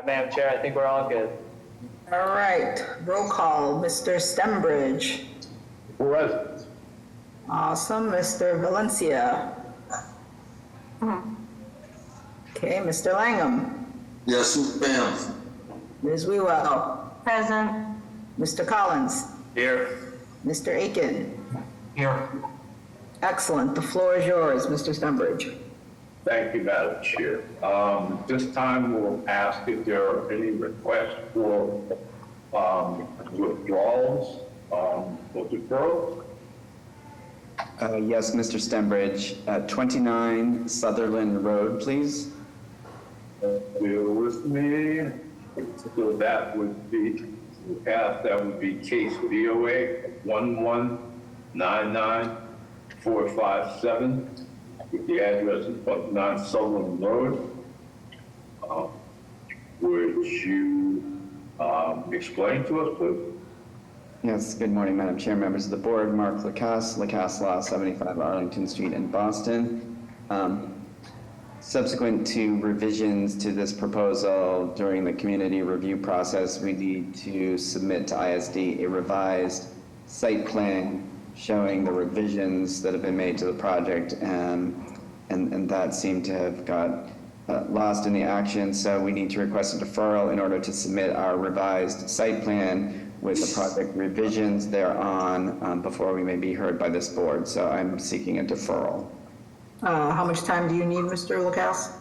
Madam Chair, I think we're all good. All right, roll call. Mr. Stembridge. Present. Awesome. Mr. Valencia. Okay, Mr. Langham. Yes, ma'am. Ms. Wewell. Present. Mr. Collins. Here. Mr. Aiken. Here. Excellent. The floor is yours, Mr. Stembridge. Thank you, Madam Chair. This time we'll ask if there are any requests for withdrawals for deferral. Yes, Mr. Stembridge, 29 Sutherland Road, please. Bear with me. So that would be, that would be case VOA 1199457 with the address of 29 Sutherland Road. Would you explain to us, please? Yes, good morning, Madam Chair, members of the board. Mark Lacasse, Lacasse Law, 75 Arlington Street in Boston. Subsequent to revisions to this proposal during the community review process, we need to submit to ISD a revised site plan showing the revisions that have been made to the project, and that seemed to have got lost in the action. So we need to request a deferral in order to submit our revised site plan with the project revisions thereon before we may be heard by this board. So I'm seeking a deferral. How much time do you need, Mr. Lacasse?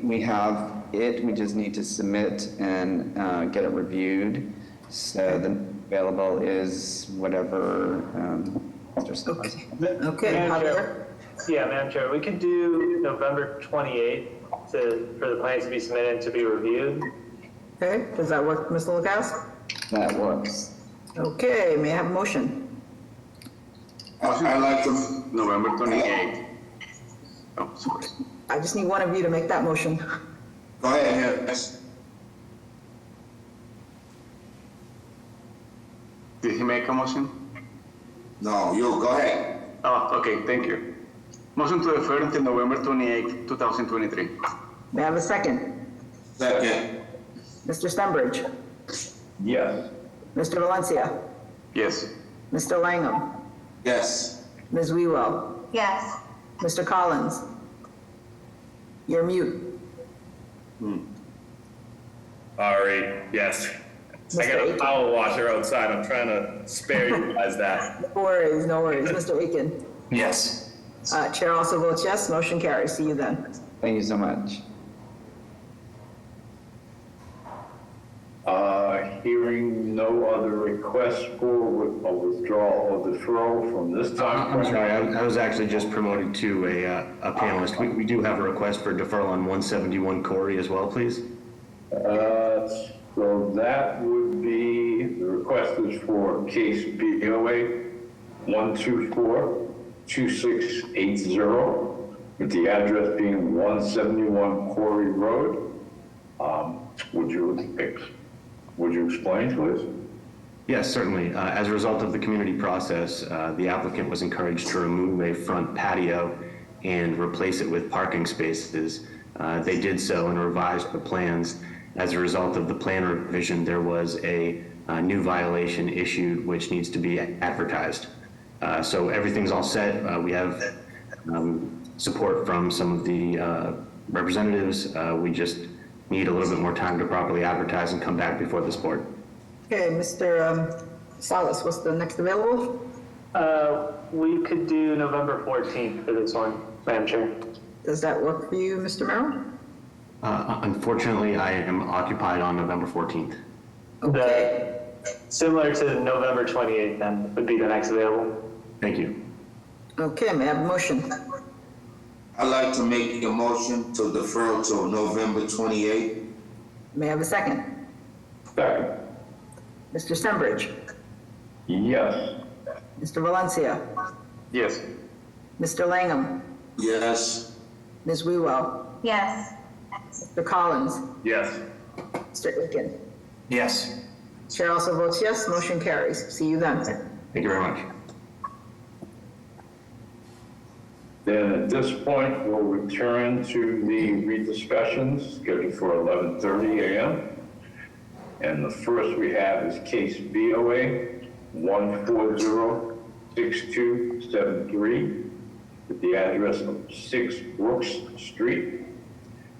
We have it, we just need to submit and get it reviewed. So the available is whatever. Okay, Madam Javier? Chair. Yeah, Madam Chair, we could do November 28th for the plans to be submitted to be reviewed. Okay, does that work, Mr. Lacasse? That works. Okay, may I have a motion? I like to, November 28th. Oh, sorry. I just need one of you to make that motion. go ahead, yes. Did he make a motion? No, you, go ahead. Oh, okay, thank you. Motion to defer until November 28th, 2023. May I have a second? Second. Mr. Stembridge. Yes. Mr. Valencia. Yes. Mr. Langham. Yes. Ms. Wewell. Yes. Mr. Collins. You're mute. All right, yes. I got a power washer outside. I'm trying to spare you guys that. No worries, no worries. Mr. Aiken. Yes. Chair also votes yes, motion carries. See you then. Thank you so much. Hearing no other requests for a withdrawal or deferral from this time. I'm sorry, I was actually just promoted to a panelist. We do have a request for deferral on 171 Corey as well, please. So that would be, the request is for case BOA 1242680 with the address being 171 Quarry Road. Would you explain, please? Yes, certainly. As a result of the community process, the applicant was encouraged to remove a front patio and replace it with parking spaces. They did so and revised the plans. As a result of the plan revision, there was a new violation issued which needs to be advertised. So everything's all set. We have support from some of the representatives. We just need a little bit more time to properly advertise and come back before this board. Okay, Mr. Salas, what's the next available? We could do November 14th for this one, Madam Chair. Does that work for you, Mr. Merrill? Unfortunately, I am occupied on November 14th. Okay. Similar to November 28th then would be the next available. Thank you. Okay, may I have a motion? I'd like to make a motion to defer to November 28th. May I have a second? Second. Mr. Stembridge. Yes. Mr. Valencia. Yes. Mr. Langham. Yes. Ms. Wewell. Yes. Mr. Collins. Yes. Mr. Aiken. Yes. Chair also votes yes, motion carries. See you then. Thank you very much. Then at this point, we'll return to the rediscussions scheduled for 11:30 a.m. And the first we have is case BOA 1406273 with the address of 6 Brooks Street.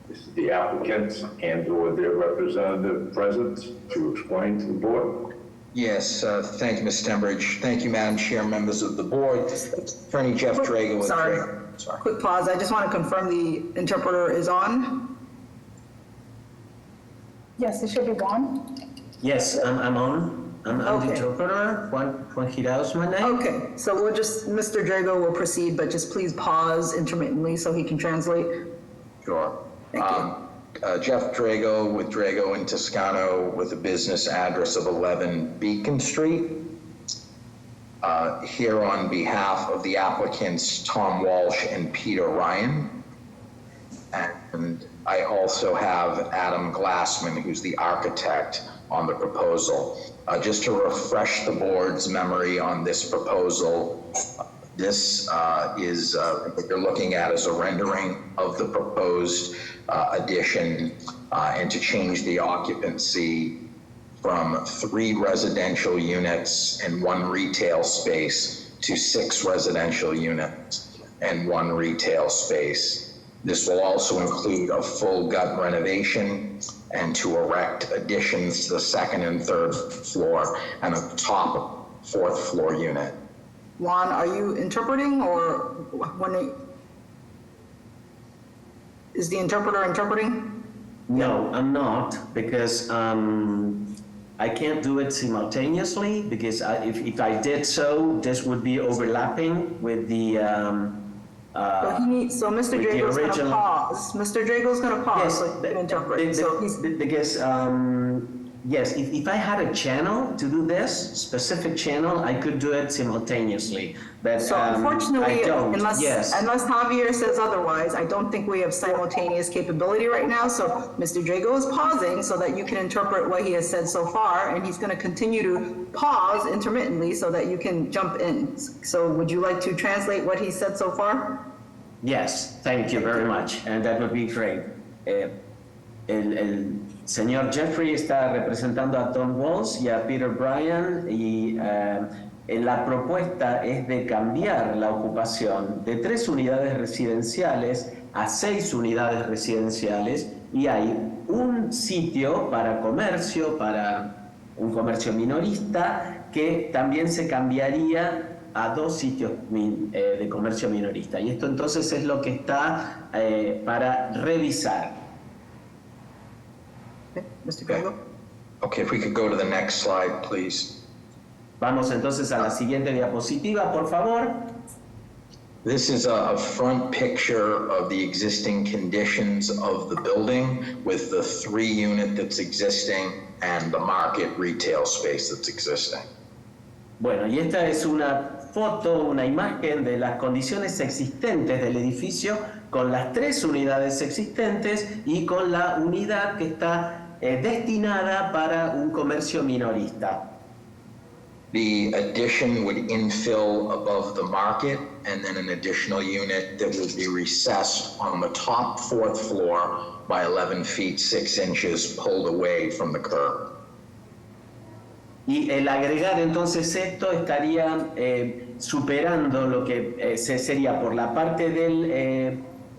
This is the applicant and/or their representative present to explain to the board. Yes, thank you, Ms. Stembridge. Thank you, Madam Chair, members of the board. Attorney Jeff Drago with Sorry. Sorry. Quick pause. I just want to confirm the interpreter is on. Yes, it should be gone. Yes, I'm on. I'm the Okay. interpreter. Juan Girao is my name. Okay, so we'll just, Mr. Drago will proceed, but just please pause intermittently so he can translate. Sure. Thank you. Jeff Drago with Drago and Toscano with a business address of 11 Beacon Street. Here on behalf of the applicants, Tom Walsh and Peter Ryan. And I also have Adam Glassman, who's the architect on the proposal. Just to refresh the board's memory on this proposal, this is what you're looking at is a rendering of the proposed addition and to change the occupancy from 3 residential units and 1 retail space to 6 residential units and 1 retail space. This will also include a full gut renovation and to erect additions to the 2nd and 3rd floor and a top 4th floor unit. Juan, are you interpreting or is the interpreter interpreting? No, I'm not, because I can't do it simultaneously, because if I did so, this would be overlapping with the So Mr. with the Drago's going to original- Mr. Drago's going to pause Yes, so he can interpret. So he's, because yes, if I had a channel to do this specific channel, I could do it simultaneously. But so unfortunately, I don't. unless Javier says otherwise, I don't think we have simultaneous capability right now. So Mr. Drago is pausing so that you can interpret what he has said so far, and he's going to continue to pause intermittently so that you can jump in. So would you like to translate what he said so far? Yes, thank you very much, and that would be great. El señor Jeffrey está representando a Tom Walsh y a Peter Bryan y la propuesta es de cambiar la ocupación de 3 unidades residenciales a 6 unidades residenciales y hay un sitio para un comercio minorista que también se cambiaría a 2 sitios de comercio minorista. Y esto entonces es lo que está para revisar. Okay, Mr. Drago? Okay, if we could go to the next slide, please. Vamos entonces a la siguiente diapositiva, por favor. This is a front picture of the existing conditions of the building with the 3 unit that's existing and the market retail space that's existing. Bueno, y esta es una foto, una imagen de las condiciones existentes del edificio con las 3 unidades existentes y con la unidad que está destinada para un comercio minorista. The addition would infill above the market and then an additional unit that would be recessed on the top 4th floor by 11 feet 6 inches pulled away from the curb. Y el agregar entonces esto estaría superando lo que sería por la parte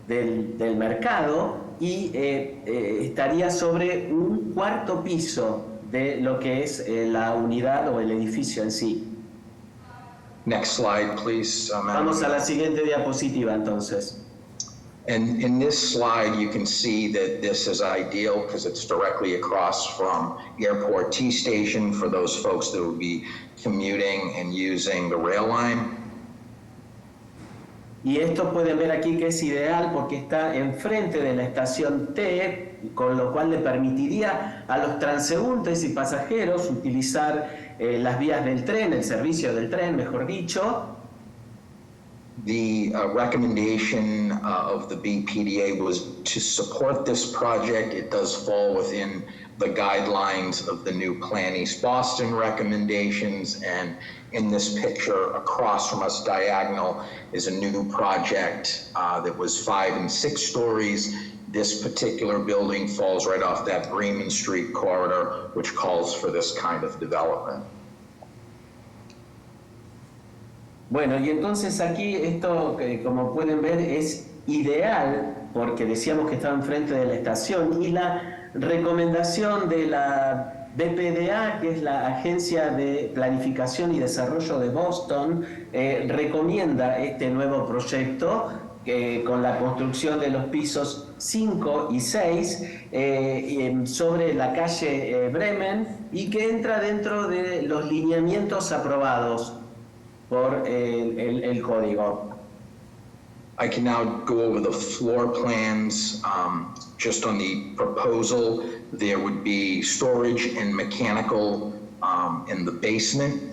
del mercado y estaría sobre un 4º piso de lo que es la unidad o el edificio en sí. Next slide, please. Vamos a la siguiente diapositiva entonces. And in this slide, you can see that this is ideal because it's directly across from Airport T Station for those folks that would be commuting and using the rail line. Y esto pueden ver aquí que es ideal porque está enfrente de la estación T, con lo cual le permitiría a los transeúntes y pasajeros utilizar las vías del tren, el servicio del tren, mejor dicho. The recommendation of the BPDA was to support this project. It does fall within the guidelines of the new Plan East Boston recommendations. And in this picture across from us diagonal is a new project that was 5 and 6 stories. This particular building falls right off that Bremen Street corridor, which calls for this kind of development. Bueno, y entonces aquí esto, como pueden ver, es ideal porque decíamos que estaba enfrente de la estación, y la recomendación de la BPDA, que es la Agencia de Planificación y Desarrollo de Boston, recomienda este nuevo proyecto con la construcción de los pisos 5 y 6 sobre la calle Bremen, y que entra dentro de los lineamientos aprobados por el código. I can now go over the floor plans. Just on the proposal, there would be storage and mechanical in the basement.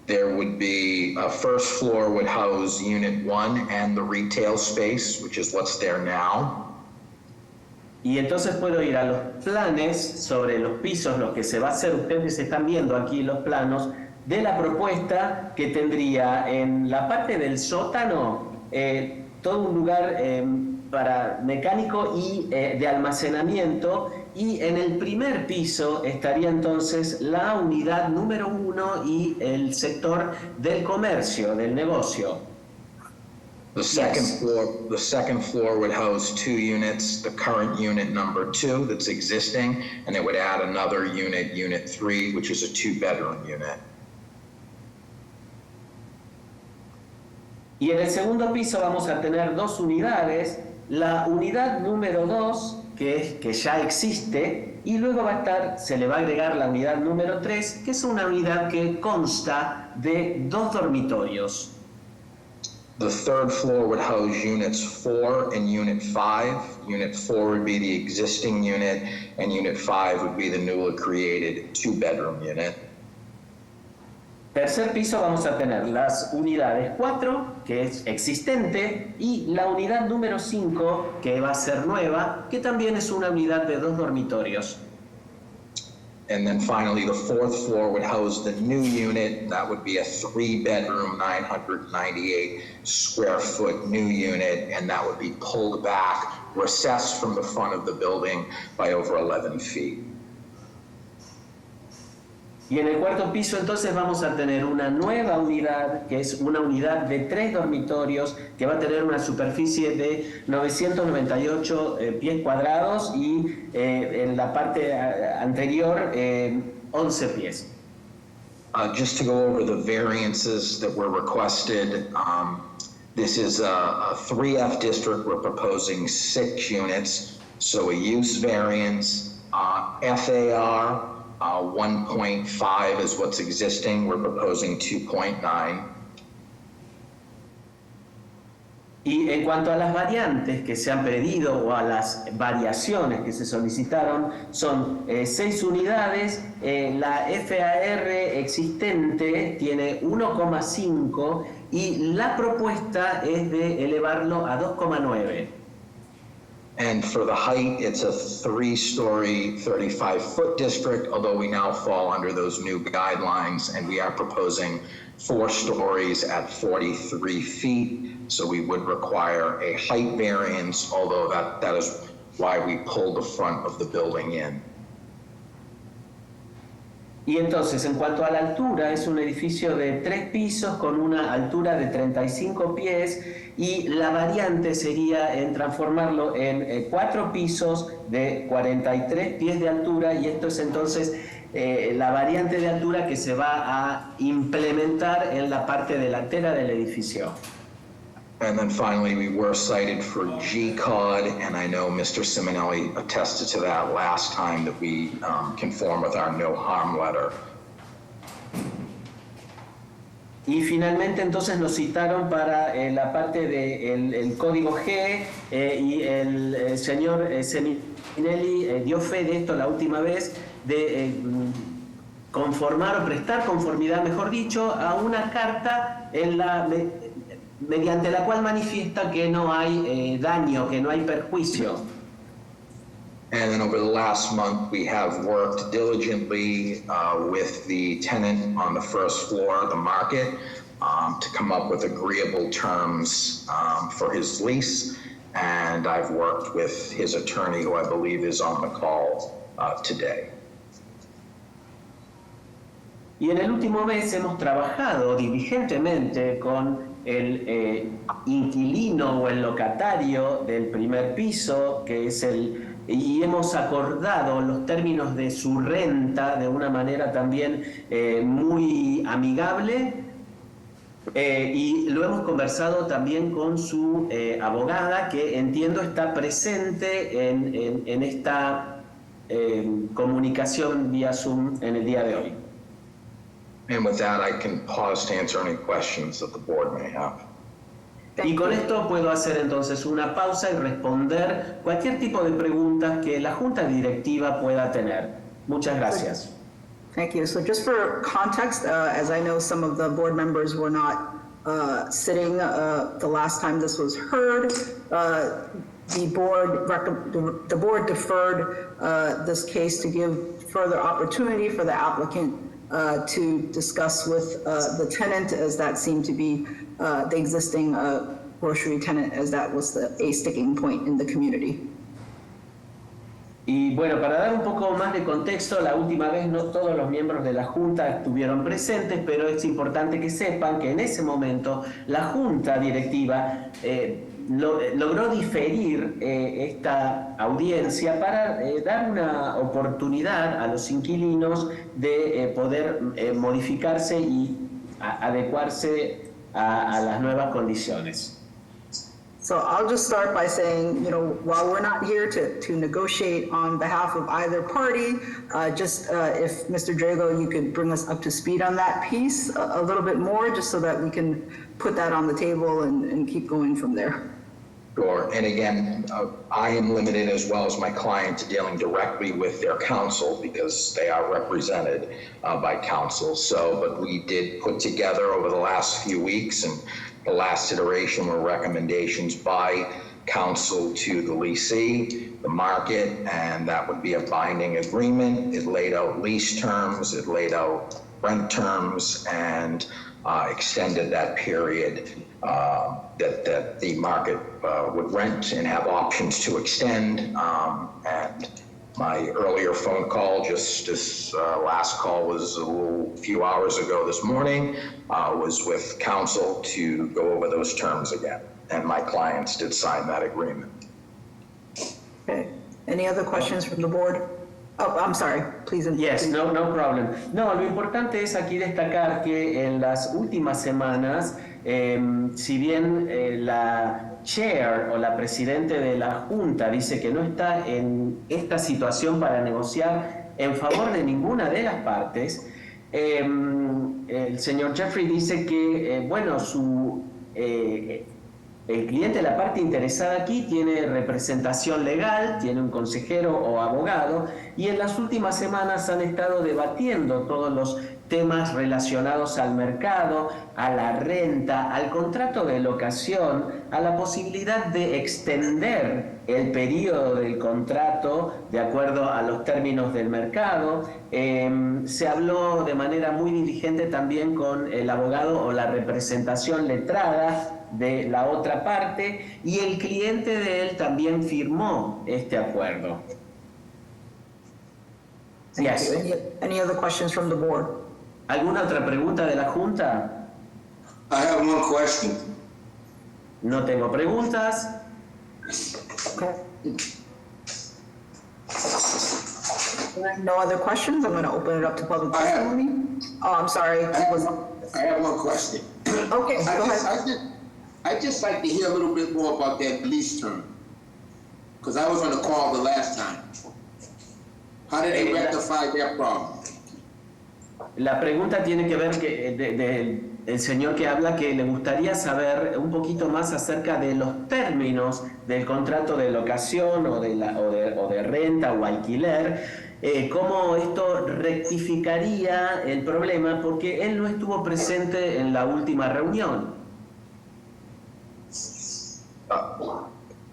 There would be a first floor would house Unit 1 and the retail space, which is what's there now. Y entonces puedo ir a los planes sobre los pisos, lo que se va a hacer. Ustedes están viendo aquí los planos de la propuesta, que tendría en la parte del sótano todo un lugar para mecánico y de almacenamiento, y en el primer piso estaría entonces la unidad número 1 y el sector del comercio, del negocio. The second floor would house 2 units, the current unit number 2 that's existing, and it would add another unit, unit 3, which is a 2-bedroom unit. Y en el segundo piso vamos a tener 2 unidades, la unidad número 2, que ya existe, y luego se le va a agregar la unidad número 3, que es una unidad que consta de 2 dormitorios. The third floor would house units 4 and unit 5. Unit 4 would be the existing unit, and unit 5 would be the newly created 2-bedroom unit. Tercer piso vamos a tener las unidades 4, que es existente, y la unidad número 5, que va a ser nueva, que también es una unidad de 2 dormitorios. And then finally, the fourth floor would house the new unit. That would be a 3-bedroom, 998 square foot new unit, and that would be pulled back, recessed from the front of the building by over 11 feet. Y en el cuarto piso entonces vamos a tener una nueva unidad, que es una unidad de 3 dormitorios, que va a tener una superficie de 998 pies cuadrados, y en la parte anterior 11 pies. Just to go over the variances that were requested, this is a 3F district. We're proposing 6 units, so a use variance, FAR, 1.5 is what's existing. We're proposing 2.9. Y en cuanto a las variantes que se han pedido, o a las variaciones que se solicitaron, son 6 unidades. La FAR existente tiene 1,5 y la propuesta es de elevarlo a 2,9. And for the height, it's a 3-story, 35-foot district, although we now fall under those new guidelines, and we are proposing 4 stories at 43 feet. So we would require a height variance, although that is why we pulled the front of the building in. Y entonces, en cuanto a la altura, es un edificio de 3 pisos con una altura de 35 pies, y la variante sería en transformarlo en 4 pisos de 43 pies de altura, y esto es entonces la variante de altura que se va a implementar en la parte delantera del edificio. And then finally, we were cited for G-code, and I know Mr. Simonelli attested to that last time that we conform with our no harm letter. Y finalmente entonces nos citaron para la parte del código G, y el señor Simonelli dio fe de esto la última vez, de conformar o prestar conformidad, mejor dicho, a una carta en la mediante la cual manifiesta que no hay daño, que no hay perjuicio. And then over the last month, we have worked diligently with the tenant on the first floor of the market to come up with agreeable terms for his lease. And I've worked with his attorney, who I believe is on the call today. Y en el último mes hemos trabajado diligentemente con el inquilino o el locatario del primer piso, que es y hemos acordado los términos de su renta de una manera también muy amigable, y lo hemos conversado también con su abogada, que entiendo está presente en esta comunicación vía Zoom en el día de hoy. And with that, I can pause to answer any questions that the board may have. Y con esto puedo hacer entonces una pausa y responder cualquier tipo de preguntas que la Junta Directiva pueda tener. Muchas gracias. Thank you. So just for context, as I know some of the board members were not sitting the last time this was heard, the board deferred this case to give further opportunity for the applicant to discuss with the tenant, as that seemed to be the existing grocery tenant, as that was a sticking point in the community. Y bueno, para dar un poco más de contexto, la última vez no todos los miembros de la Junta estuvieron presentes, pero es importante que sepan que en ese momento la Junta Directiva logró diferir esta audiencia para dar una oportunidad a los inquilinos de poder modificarse y adecuarse a las nuevas condiciones. So I'll just start by saying, you know, while we're not here to negotiate on behalf of either party, if Mr. Drago, you could bring us up to speed on that piece a little bit more, just so that we can put that on the table and keep going from there. Sure. And again, I am limited, as well as my client, to dealing directly with their counsel, because they are represented by counsel. But we did put together over the last few weeks, and the last iteration were recommendations by counsel to the leasee, the market, and that would be a binding agreement. It laid out lease terms, it laid out rent terms, and extended that period that the market would rent and have options to extend. And my earlier phone call, just this last call was a few hours ago this morning, was with counsel to go over those terms again. And my clients did sign that agreement. Okay. Any other questions from the board? Oh, I'm sorry, please. Yes, no problem. No, lo importante es aquí destacar que en las últimas semanas, si bien la chair o la presidente de la Junta dice que no está en esta situación para negociar en favor de ninguna de las partes, el señor Jeffrey dice que, bueno, el cliente, la parte interesada aquí, tiene representación legal, tiene un consejero o abogado, y en las últimas semanas han estado debatiendo todos los temas relacionados al mercado, a la renta, al contrato de locación, a la posibilidad de extender el periodo del contrato de acuerdo a los términos del mercado. Se habló de manera muy diligente también con el abogado o la representación letrada de la otra parte, y el cliente de él también firmó este acuerdo. Yes. Any other questions from the board? ¿Alguna otra pregunta de la Junta? I have one question. No tengo preguntas. Okay. No other questions? I'm going to open it up to public testimony. Oh, I'm sorry. I have one question. Okay, go ahead. I'd just like to hear a little bit more about that lease term, because I was on the call the last time. How did they rectify that problem? La pregunta tiene que ver el señor que habla, que le gustaría saber un poquito más acerca de los términos del contrato de locación o de renta o alquiler, cómo esto rectificaría el problema, porque él no estuvo presente en la última reunión.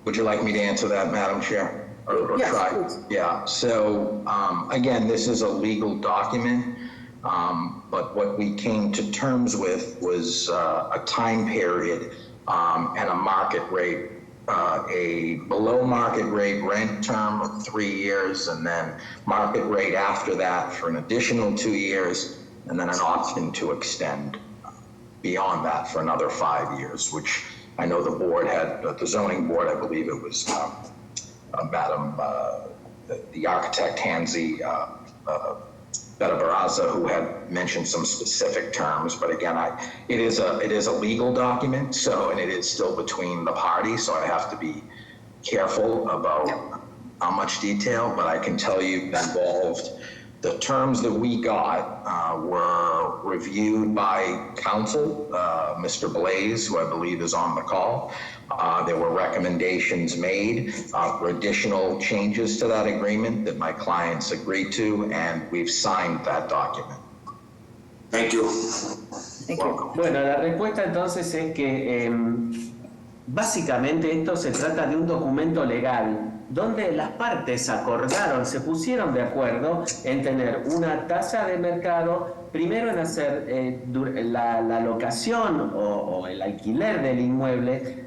Would you like me to answer that, Madam Chair? Or Yes, try? please. Yeah, so, again, this is a legal document, but what we came to terms with was a time period and a market rate, a below market rate rent term of 3 years, and then market rate after that for an additional 2 years, and then an option to extend beyond that for another 5 years, which I know the board had, the zoning board, I believe it was Madam, the architect Hansi Baraza, who had mentioned some specific terms, but again, it is a legal document, so, and it is still between the parties, so I have to be careful about how much detail, but I can tell you involved. The terms that we got were reviewed by counsel, Mr. Blaze, who I believe is on the call. There were recommendations made for additional changes to that agreement that my clients agreed to, and we've signed that document. Thank you. Thank you. Bueno, la respuesta entonces es que básicamente esto se trata de un documento legal donde las partes acordaron, se pusieron de acuerdo en tener una tasa de mercado, primero en hacer la locación o el alquiler del inmueble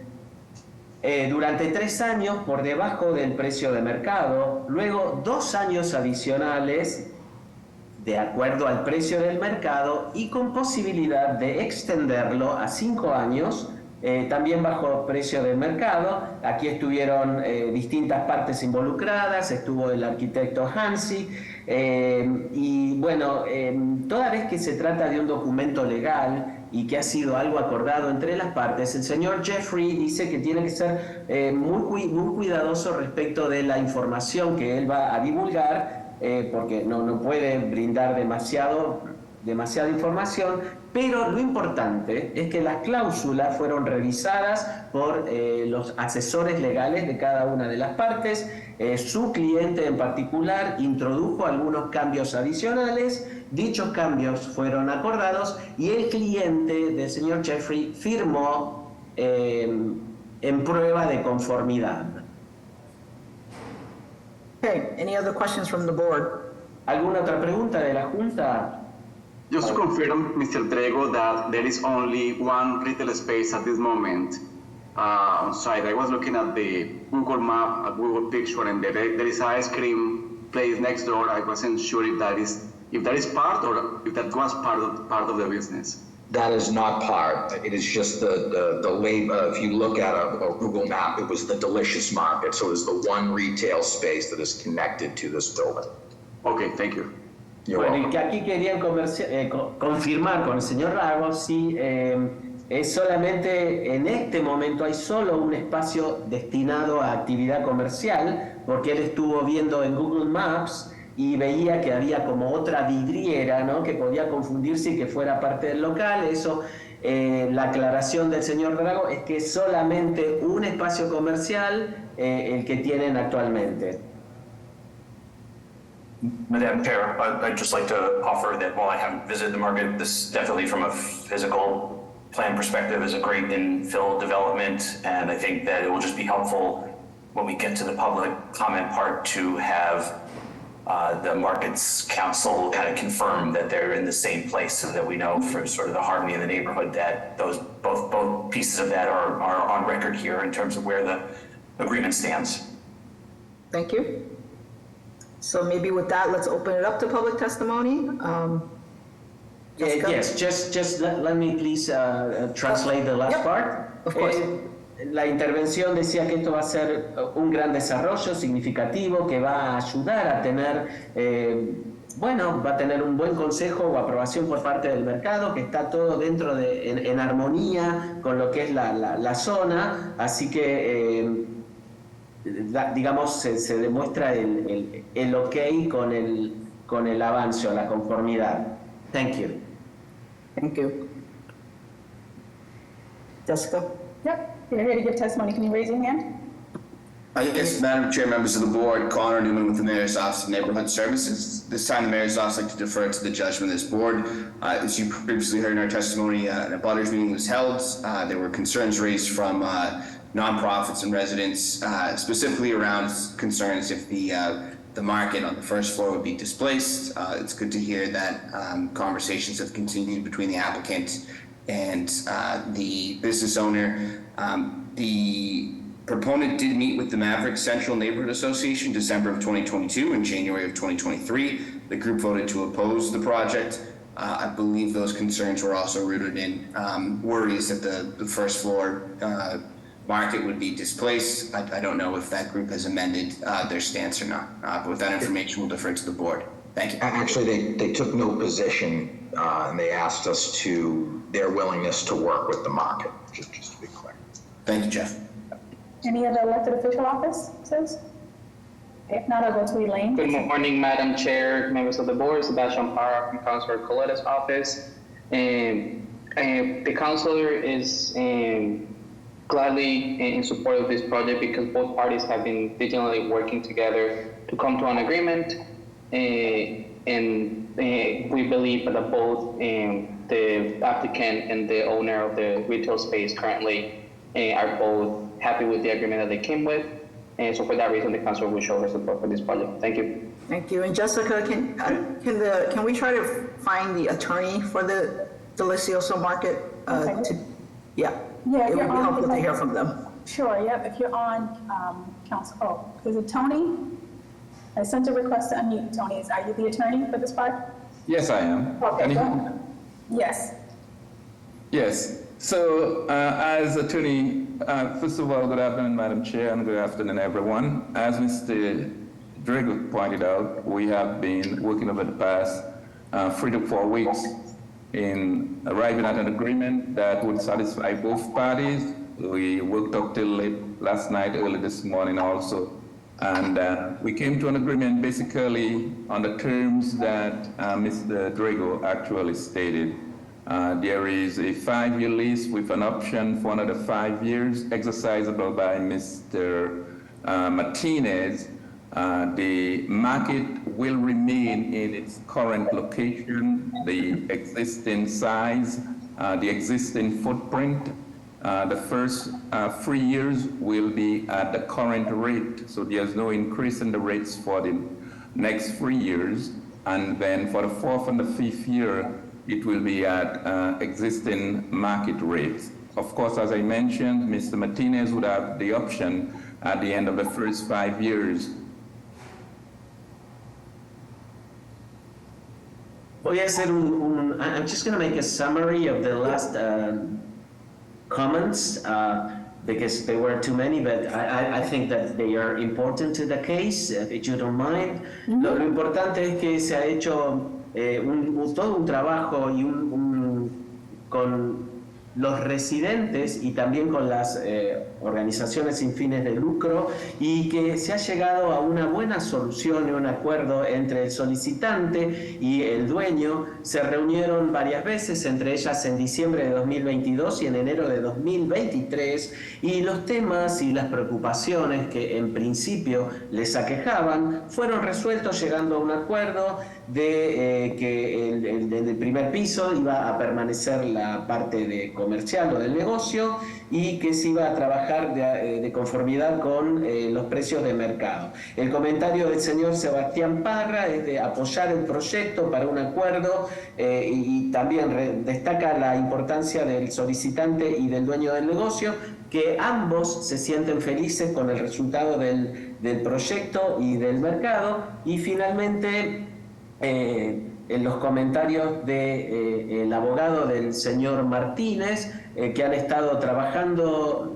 durante 3 años por debajo del precio de mercado, luego 2 años adicionales de acuerdo al precio del mercado y con posibilidad de extenderlo a 5 años, también bajo precio del mercado. Aquí estuvieron distintas partes involucradas, estuvo el arquitecto Hansi, y bueno, toda vez que se trata de un documento legal y que ha sido algo acordado entre las partes, el señor Jeffrey dice que tiene que ser muy cuidadoso respecto de la información que él va a divulgar, porque no puede brindar demasiada información, pero lo importante es que las cláusulas fueron revisadas por los asesores legales de cada una de las partes. Su cliente en particular introdujo algunos cambios adicionales, dichos cambios fueron acordados y el cliente del señor Jeffrey firmó en prueba de conformidad. Okay, any other questions from the board? ¿Alguna otra pregunta de la Junta? Just to confirm, Mr. Trego, that there is only one retail space at this moment on site. I was looking at the Google map, a Google picture, and there is an ice cream place next door. I wasn't sure if that is part or if that was part of the business. That is not part. It is just the label. If you look at a Google map, it was the Delicious Market. So it is the one retail space that is connected to this building. Okay, thank you. Bueno, y que aquí querían confirmar con el señor Rago si es solamente en este momento hay solo un espacio destinado a actividad comercial, porque él estuvo viendo en Google Maps y veía que había como otra vidriera, ¿no?, que podía confundirse y que fuera parte del local. Eso, la aclaración del señor Drago es que es solamente un espacio comercial el que tienen actualmente. Madam Chair, I'd just like to offer that while I haven't visited the market, this definitely from a physical plan perspective is a great infill development, and I think that it will just be helpful when we get to the public comment part to have the Markets Council kind of confirm that they're in the same place so that we know for sort of the harmony in the neighborhood that those both pieces of that are on record here in terms of where the agreement stands. Thank you. So maybe with that, let's open it up to public testimony. Jessica? Yes, just let me please translate the last Yep, part. of course. La intervención decía que esto va a ser un gran desarrollo significativo que va a ayudar a tener, va a tener un buen consejo o aprobación por parte del mercado, que está todo dentro en armonía con lo que es la zona, así que digamos se demuestra el ok con el avance o la conformidad. Thank you. Thank you. Jessica? Yep, you're here to give testimony. Can you raise your hand? Yes, Madam Chair, members of the board, Connor Newman with the Mayor's Office of Neighborhood Services. This time, the Mayor's Office would like to defer to the judgment of this board. As you previously heard in our testimony, an abutters meeting was held. There were concerns raised from nonprofits and residents, specifically around concerns if the market on the first floor would be displaced. It's good to hear that conversations have continued between the applicant and the business owner. The proponent did meet with the Maverick Central Neighborhood Association December of 2022 and January of 2023. The group voted to oppose the project. I believe those concerns were also rooted in worries that the first floor market would be displaced. I don't know if that group has amended their stance or not, but with that information, we'll defer to the board. Thank you. Actually, they took no position, and they asked us their willingness to work with the market, just to be clear. Thank you, Jeff. Any other elected official offices? If not, I'll go to Elaine. Good morning, Madam Chair, members of the board. Sebastian Parra from Councilor Coletta's office. The councilor is gladly in support of this project because both parties have been diligently working together to come to an agreement. And we believe that both the applicant and the owner of the retail space currently are both happy with the agreement that they came with. And so for that reason, the council will show her support for this project. Thank you. Thank you. And Jessica, can we try to find the attorney for the Delicioso Market? Yeah, Yeah, it would be helpful to hear from them. Sure, yep, if you're on council, is it Tony? I sent a request to unmute. Tony, are you the attorney for this part? Yes, I am. Okay, go ahead. Yes. Yes. So, as attorney, first of all, good afternoon, Madam Chair, and good afternoon, everyone. As Mr. Drago pointed out, we have been working over the past 3 to 4 weeks in arriving at an agreement that would satisfy both parties. We worked up till late last night, early this morning also. And we came to an agreement basically on the terms that Mr. Drago actually stated. There is a 5-year lease with an option for another 5 years, exercisable by Mr. Martinez. The market will remain in its current location, the existing size, the existing footprint. The first 3 years will be at the current rate, so there's no increase in the rates for the next 3 years. And then for the 4th and the 5th year, it will be at existing market rates. Of course, as I mentioned, Mr. Martinez would have the option at the end of the first 5 years. Voy a hacer I'm just going to make a summary of the last comments because there were too many, but I think that they are important to the case, if you don't mind. Lo importante es que se ha hecho todo un trabajo y con los residentes y también con las organizaciones sin fines de lucro, y que se ha llegado a una buena solución y un acuerdo entre el solicitante y el dueño. Se reunieron varias veces, entre ellas en diciembre de 2022 y en enero de 2023, y los temas y las preocupaciones que en principio les aquejaban fueron resueltos llegando a un acuerdo de que el primer piso iba a permanecer la parte de comercial o del negocio y que se iba a trabajar de conformidad con los precios de mercado. El comentario del señor Sebastián Parra es de apoyar el proyecto para un acuerdo y también destaca la importancia del solicitante y del dueño del negocio, que ambos se sienten felices con el resultado del proyecto y del mercado. Y finalmente, en los comentarios del abogado del señor Martínez, que han estado trabajando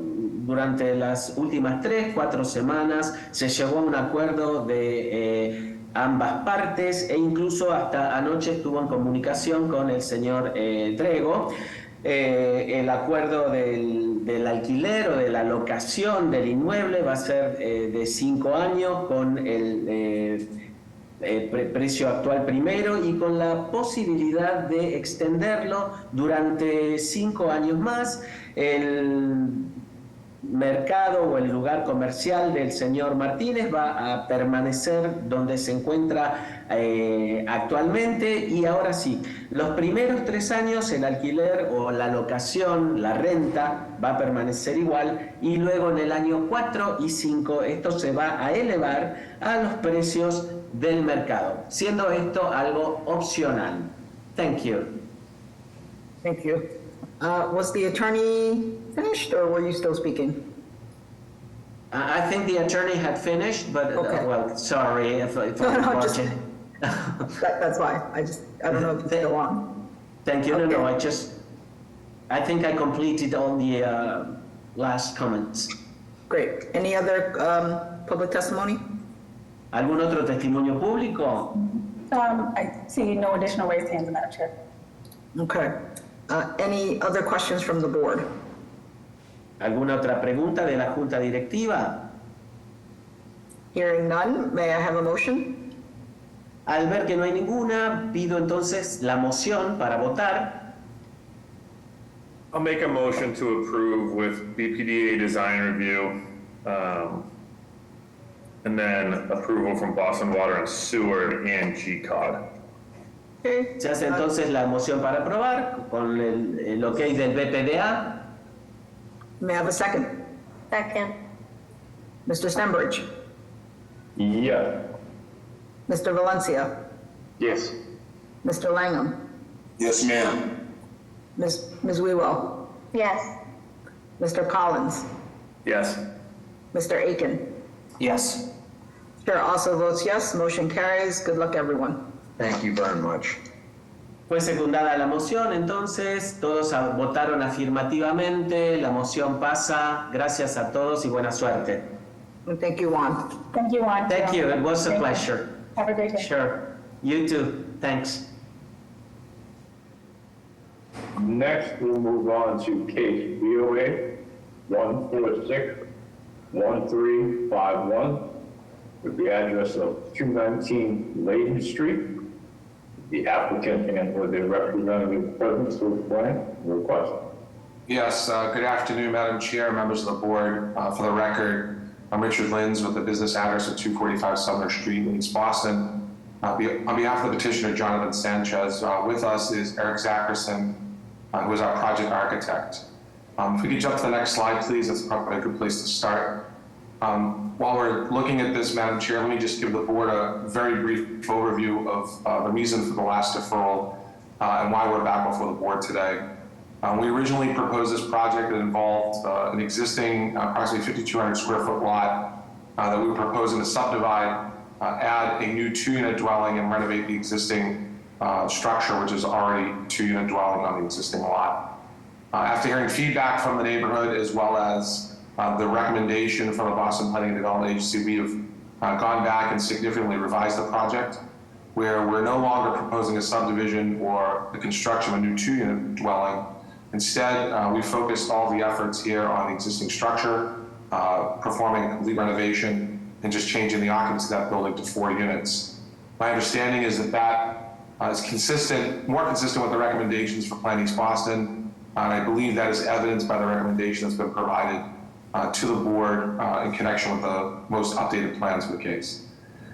durante las últimas 3-4 semanas, se llegó a un acuerdo de ambas partes e incluso hasta anoche estuvo en comunicación con el señor Drago. El acuerdo del alquiler o de la locación del inmueble va a ser de 5 años con el precio actual primero y con la posibilidad de extenderlo durante 5 años más. mercado o el lugar comercial del señor Martínez va a permanecer donde se encuentra actualmente, y ahora sí, los primeros 3 años el alquiler o la locación, la renta va a permanecer igual, y luego en el año 4 y 5 esto se va a elevar a los precios del mercado, siendo esto algo opcional. Thank you. Thank you. Was the attorney finished, or were you still speaking? I think the attorney had finished, but Okay. well, sorry if No, I'm no, just- barging. That's why. I don't know if it's still on. Thank you. No, no, Okay. I think I completed all the last comments. Great. Any other public testimony? ¿Algún otro testimonio público? I see no additional raised hands, Madam Chair. Okay. Any other questions from the board? ¿Alguna otra pregunta de la Junta Directiva? Hearing none, may I have a motion? Al ver que no hay ninguna, pido entonces la moción para votar. I'll make a motion to approve with BPDA design review, and then approval from Boston Water and Sewer and GCOG. Okay. Se hace entonces la moción para aprobar con el ok del BPDA. May I have a second? Second. Mr. Stenbridge? Yes. Mr. Valencia? Yes. Mr. Langham? Yes, ma'am. Ms. Wewell? Yes. Mr. Collins? Yes. Mr. Aiken? Yes. Chair also votes yes. Motion carries. Good luck, everyone. Thank you very much. Fue secundada la moción, entonces todos votaron afirmativamente, la moción pasa. Gracias a todos y buena suerte. And thank you, Juan. Thank you, Juan. Thank you, it was a Thank you. pleasure. Have a great day. Sure, you too, thanks. Next, we'll move on to case BOA 1461351 with the address of 219 Layden Street. The applicant and or their representative present to explain the request. Yes, good afternoon, Madam Chair, members of the board. For the record, I'm Richard Lins with the business address of 245 Sumner Street in East Boston. On behalf of the petitioner, Jonathan Sanchez, with us is Eric Zackerson, who is our project architect. If we could jump to the next slide, please, that's probably a good place to start. While we're looking at this, Madam Chair, let me just give the board a very brief overview of the reason for the last deferral and why we're back before the board today. We originally proposed this project that involved an existing approximately 5,200 square foot lot that we were proposing to subdivide, add a new 2-unit dwelling and renovate the existing structure, which is already 2-unit dwelling on the existing lot. After hearing feedback from the neighborhood as well as the recommendation from the Boston Planning and Development Agency, we have gone back and significantly revised the project, where we're no longer proposing a subdivision or the construction of a new 2-unit dwelling. Instead, we focused all the efforts here on the existing structure, performing a complete renovation, and just changing the occupancy of that building to 4 units. My understanding is that that is more consistent with the recommendations for Plan East Boston, and I believe that is evidenced by the recommendation that's been provided to the board in connection with the most updated plans for the case.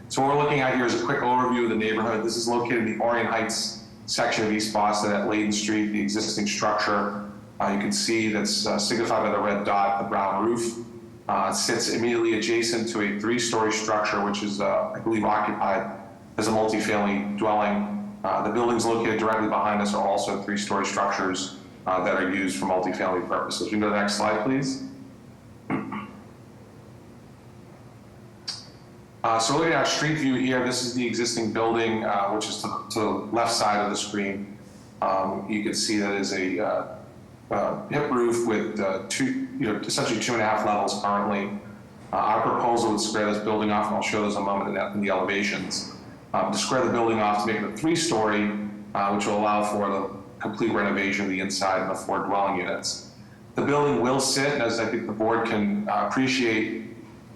So what we're looking at here is a quick overview of the neighborhood. This is located in the Orient Heights section of East Boston at Layden Street, the existing structure. You can see that's signified by the red dot, the brown roof. Sits immediately adjacent to a 3-story structure, which is, I believe, occupied as a multifamily dwelling. The buildings located directly behind us are also 3-story structures that are used for multifamily purposes. We can go to the next slide, please. So looking at our street view here, this is the existing building, which is to the left side of the screen. You can see that is a hip roof with essentially 2.5 levels currently. Our proposal would square this building off, and I'll show those in a moment in the elevations. To square the building off to make it a 3-story, which will allow for the complete renovation of the inside and the 4 dwelling units. The building will sit, and as I think the board can appreciate,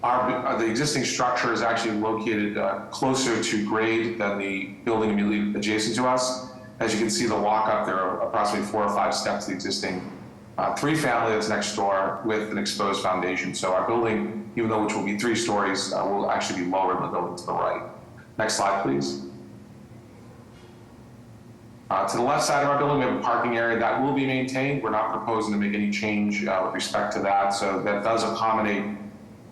the existing structure is actually located closer to grade than the building immediately adjacent to us. As you can see, the walk up, there are approximately 4 or 5 steps to the existing three-family that's next door with an exposed foundation. So our building, even though which will be 3 stories, will actually be lower than the building to the right. Next slide, please. To the left side of our building, we have a parking area that will be maintained. We're not proposing to make any change with respect to that. So that does accommodate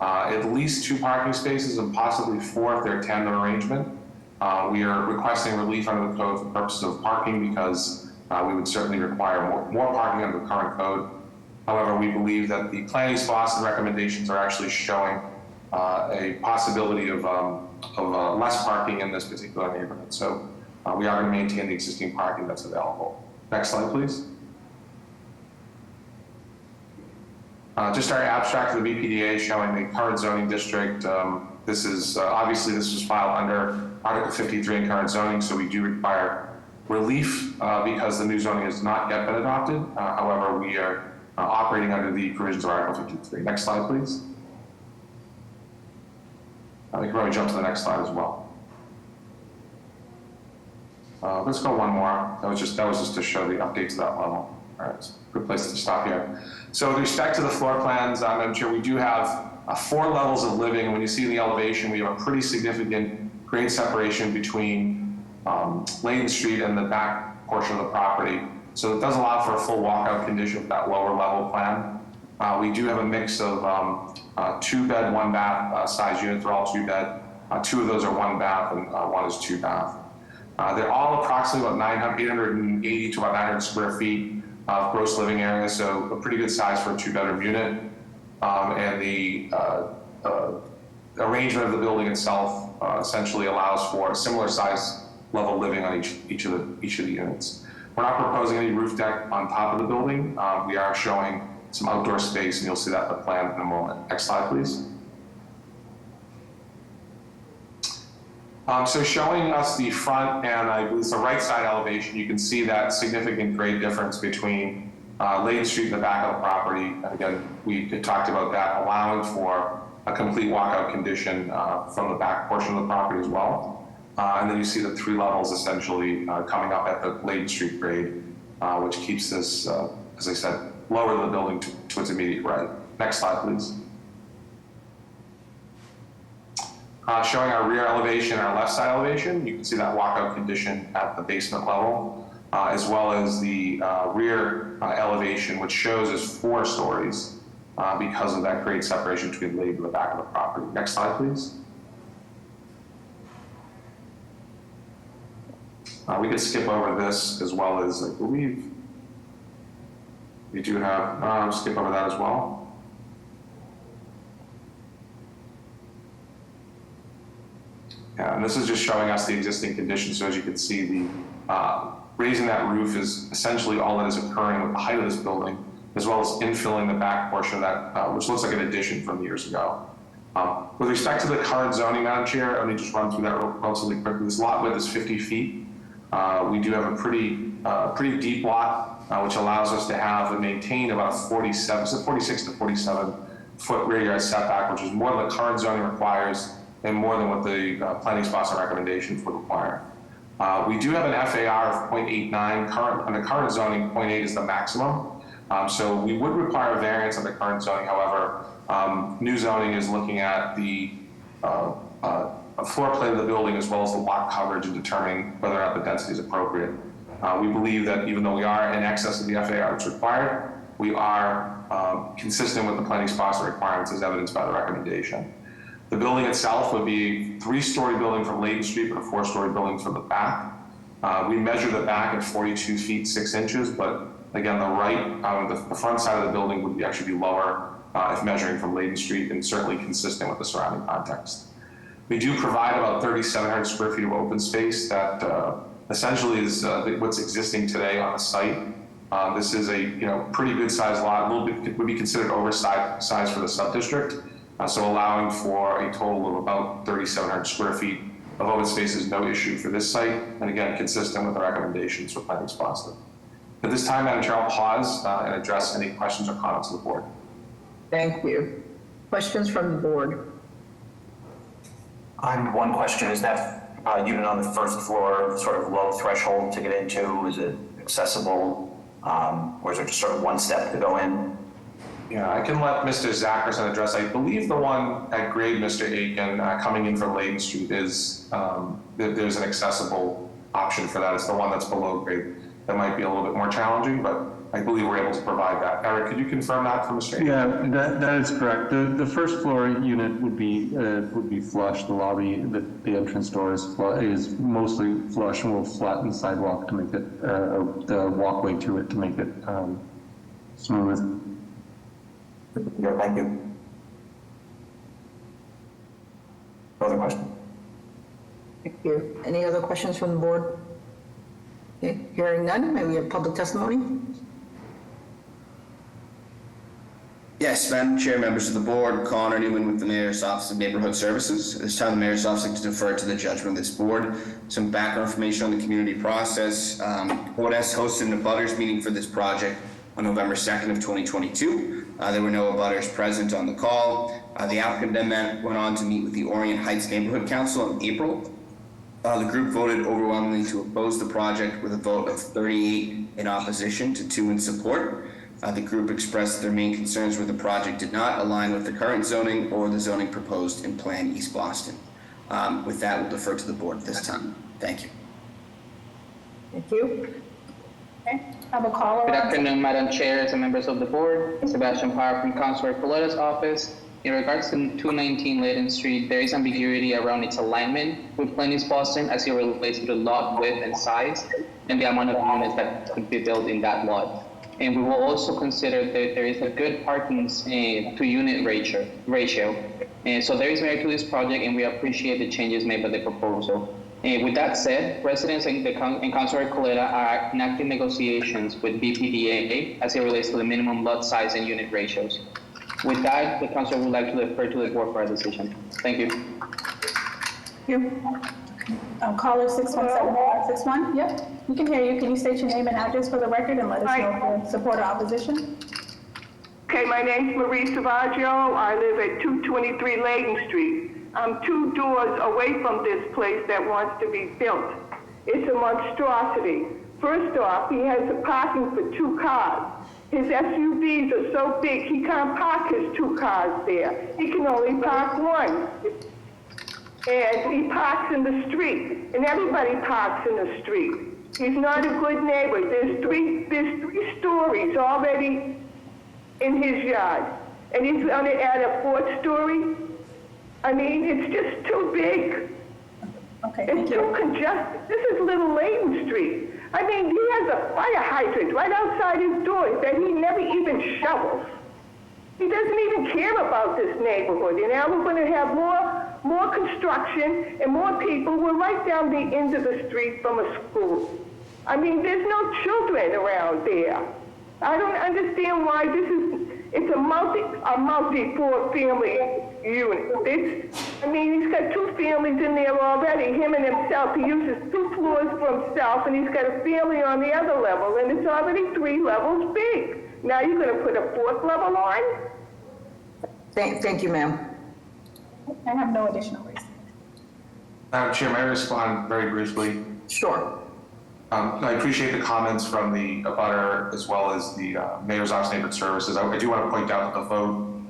at least 2 parking spaces and possibly 4 if they're a tandem arrangement. We are requesting relief under the code for purposes of parking because we would certainly require more parking under the current code. However, we believe that the planning spots and recommendations are actually showing a possibility of less parking in this particular neighborhood. So we are going to maintain the existing parking that's available. Next slide, please. Just our abstract for the BPDA showing the current zoning district. This is, obviously this was filed under Article 53 in current zoning, so we do require relief because the new zoning has not yet been adopted. However, we are operating under the provisions of Article 53. Next slide, please. We can probably jump to the next slide as well. Let's go one more. That was just to show the update to that level. All right, it's a good place to stop here. So with respect to the floor plans, Madam Chair, we do have 4 levels of living. When you see the elevation, we have a pretty significant grade separation between Layton Street and the back portion of the property. So it does allow for a full walkout condition with that lower level plan. We do have a mix of 2-bed, 1-bath size units. They're all 2-bed. 2 of those are 1 bath and 1 is 2 bath. They're all approximately about 880 to about 900 square feet of gross living area, so a pretty good size for a 2-bedroom unit. And the arrangement of the building itself essentially allows for a similar size level living on each of the units. We're not proposing any roof deck on top of the building. We are showing some outdoor space, and you'll see that in the plan in a moment. Next slide, please. So showing us the front and I believe it's the right side elevation, you can see that significant grade difference between Layton Street and the back of the property. And again, we talked about that, allowing for a complete walkout condition from the back portion of the property as well. And then you see the 3 levels essentially coming up at the Layton Street grade, which keeps this, as I said, lower than the building to its immediate right. Next slide, please. Showing our rear elevation, our left side elevation, you can see that walkout condition at the basement level, as well as the rear elevation, which shows as 4 stories because of that grade separation between the lead and the back of the property. Next slide, please. We could skip over this as well as, I believe, we do have, skip over that as well. Yeah, and this is just showing us the existing conditions. So as you can see, the raising that roof is essentially all that is occurring with the height of this building, as well as infilling the back portion of that, which looks like an addition from years ago. With respect to the current zoning, Madam Chair, let me just run through that relatively quickly. This lot width is 50 feet. We do have a pretty deep lot, which allows us to have and maintain about 46 to 47 foot rear yard setback, which is more than the current zoning requires and more than what the planning spots and recommendations would require. We do have an FAR of 0.89. Under current zoning, 0.8 is the maximum. So we would require a variance under current zoning. However, new zoning is looking at the floor plan of the building as well as the lot coverage and determining whether or not the density is appropriate. We believe that even though we are in excess of the FAR that's required, we are consistent with the planning spots and requirements as evidenced by the recommendation. The building itself would be a 3-story building from Layton Street, but a 4-story building from the back. We measure the back at 42 feet 6 inches, but again, the front side of the building would actually be lower if measuring from Layton Street and certainly consistent with the surrounding context. We do provide about 3,700 square feet of open space that essentially is what's existing today on the site. This is a pretty good sized lot, a little bit would be considered oversized for the sub-district. So allowing for a total of about 3,700 square feet of open space is no issue for this site, and again, consistent with the recommendations for planning spots. At this time, Madam Chair, I'll pause and address any questions or comments of the board. Thank you. Questions from the board? One question, is that unit on the first floor sort of low threshold to get into? Is it accessible Or is there just sort of one step to go in? Yeah, I can let Mr. Zackerson address. I believe the one at grade, Mr. Aiken, coming in from Layton Street is, there's an accessible option for that. It's the one that's below grade that might be a little bit more challenging, but I believe we're able to provide that. Eric, could you confirm that for Mr. Aiken? Yeah, that is correct. The first floor unit would be flush. The lobby, the entrance door is mostly flush, and we'll flatten the sidewalk to make it, the walkway to it to make it smooth. Yeah, thank you. Other question? Thank you. Any other questions from the board? Okay, hearing none, may we have public testimony? Yes, Madam Chair, members of the board, Connor Newman with the Mayor's Office of Neighborhood Services. At this time, the Mayor's Office likes to defer to the judgment of this board. Some background information on the community process. Board has hosted an abutters meeting for this project on November 2nd of 2022. There were no abutters present on the call. The applicant then went on to meet with the Orient Heights Neighborhood Council in April. The group voted overwhelmingly to oppose the project with a vote of 38 in opposition to 2 in support. The group expressed their main concerns where the project did not align with the current zoning or the zoning proposed in Plan East Boston. With that, we'll defer to the board at this time. Thank you. Thank you. Okay, I have a caller. Good afternoon, Madam Chair and members of the board. Sebastian Parr from Councilor Coleta's office. In regards to 219 Layton Street, there is ambiguity around its alignment with Plan East Boston as it relates to the lot width and size and the amount of units that could be built in that lot. And we will also consider that there is a good parking to unit ratio. And so there is merit to this project, and we appreciate the changes made by the proposal. And with that said, residents and Councilor Coleta are enacting negotiations with BPDA as it relates to the minimum lot size and unit ratios. With that, the council would like to defer to the board for a decision. Thank you. Thank you. Caller 617-561. Yep, we can hear you. Can you state your name and address for the record and let us know if you support or opposition? Okay, my name's Marie Savaggio. I live at 223 Layton Street. I'm 2 doors away from this place that wants to be built. It's a monstrosity. First off, he has a parking for 2 cars. His SUVs are so big, he can't park his 2 cars there. He can only park 1. And he parks in the street, and everybody parks in the street. He's not a good neighbor. There's three stories already in his yard, and he's gonna add a 4th story. I mean, it's just too big. Okay. It's too congested. This is Little Layton Street. I mean, he has a fire hydrant right outside his door that he never even shovels. He doesn't even care about this neighborhood, and now we're gonna have more construction and more people. We're right down the end of the street from a school. I mean, there's no children around there. I don't understand why it's a multi 4-family unit. I mean, he's got 2 families in there already, him and himself. He uses 2 floors for himself, and he's got a family on the other level, and it's already 3 levels big. Now you're gonna put a 4th level on? Thank you, ma'am. I have no additional reason. Madam Chair, may I respond very briefly? Sure. I appreciate the comments from the abutter as well as the Mayor's Office of Neighborhood Services. I do want to point out that the vote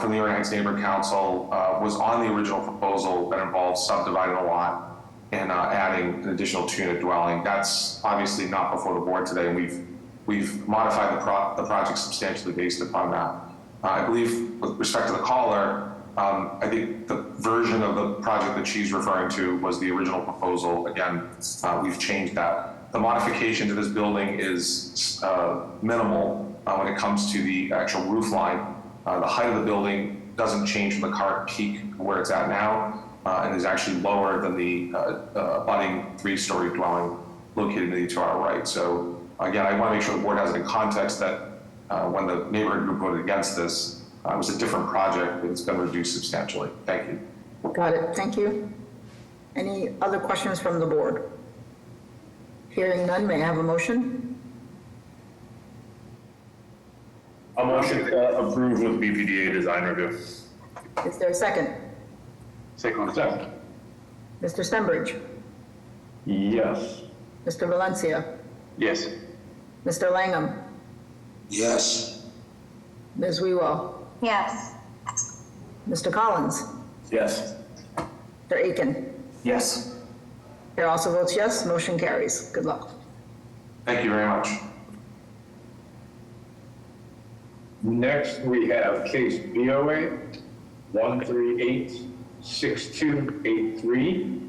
from the Orient Heights Neighborhood Council was on the original proposal that involved subdividing a lot and adding an additional 2-unit dwelling. That's obviously not before the board today, and we've modified the project substantially based upon that. I believe with respect to the caller, I think the version of the project that she's referring to was the original proposal. Again, we've changed that. The modification to this building is minimal when it comes to the actual roof line. The height of the building doesn't change from the current peak where it's at now, and is actually lower than the abutting 3-story dwelling located immediately to our right. So again, I want to make sure the board has it in context that when the neighborhood group voted against this, it was a different project, but it's been reduced substantially. Thank you. Got it. Thank you. Any other questions from the board? Hearing none, may I have a motion? A motion to approve with BPDA design review. Is there a second? Second. Mr. Stenbridge? Yes. Mr. Valencia? Yes. Mr. Langham, Yes. Ms. Wewell, Yes. Mr. Collins, Yes. Mr. Aiken. Yes. Chair also votes yes, motion carries. Good luck. Thank you very much. Next, we have case BOA 1386283.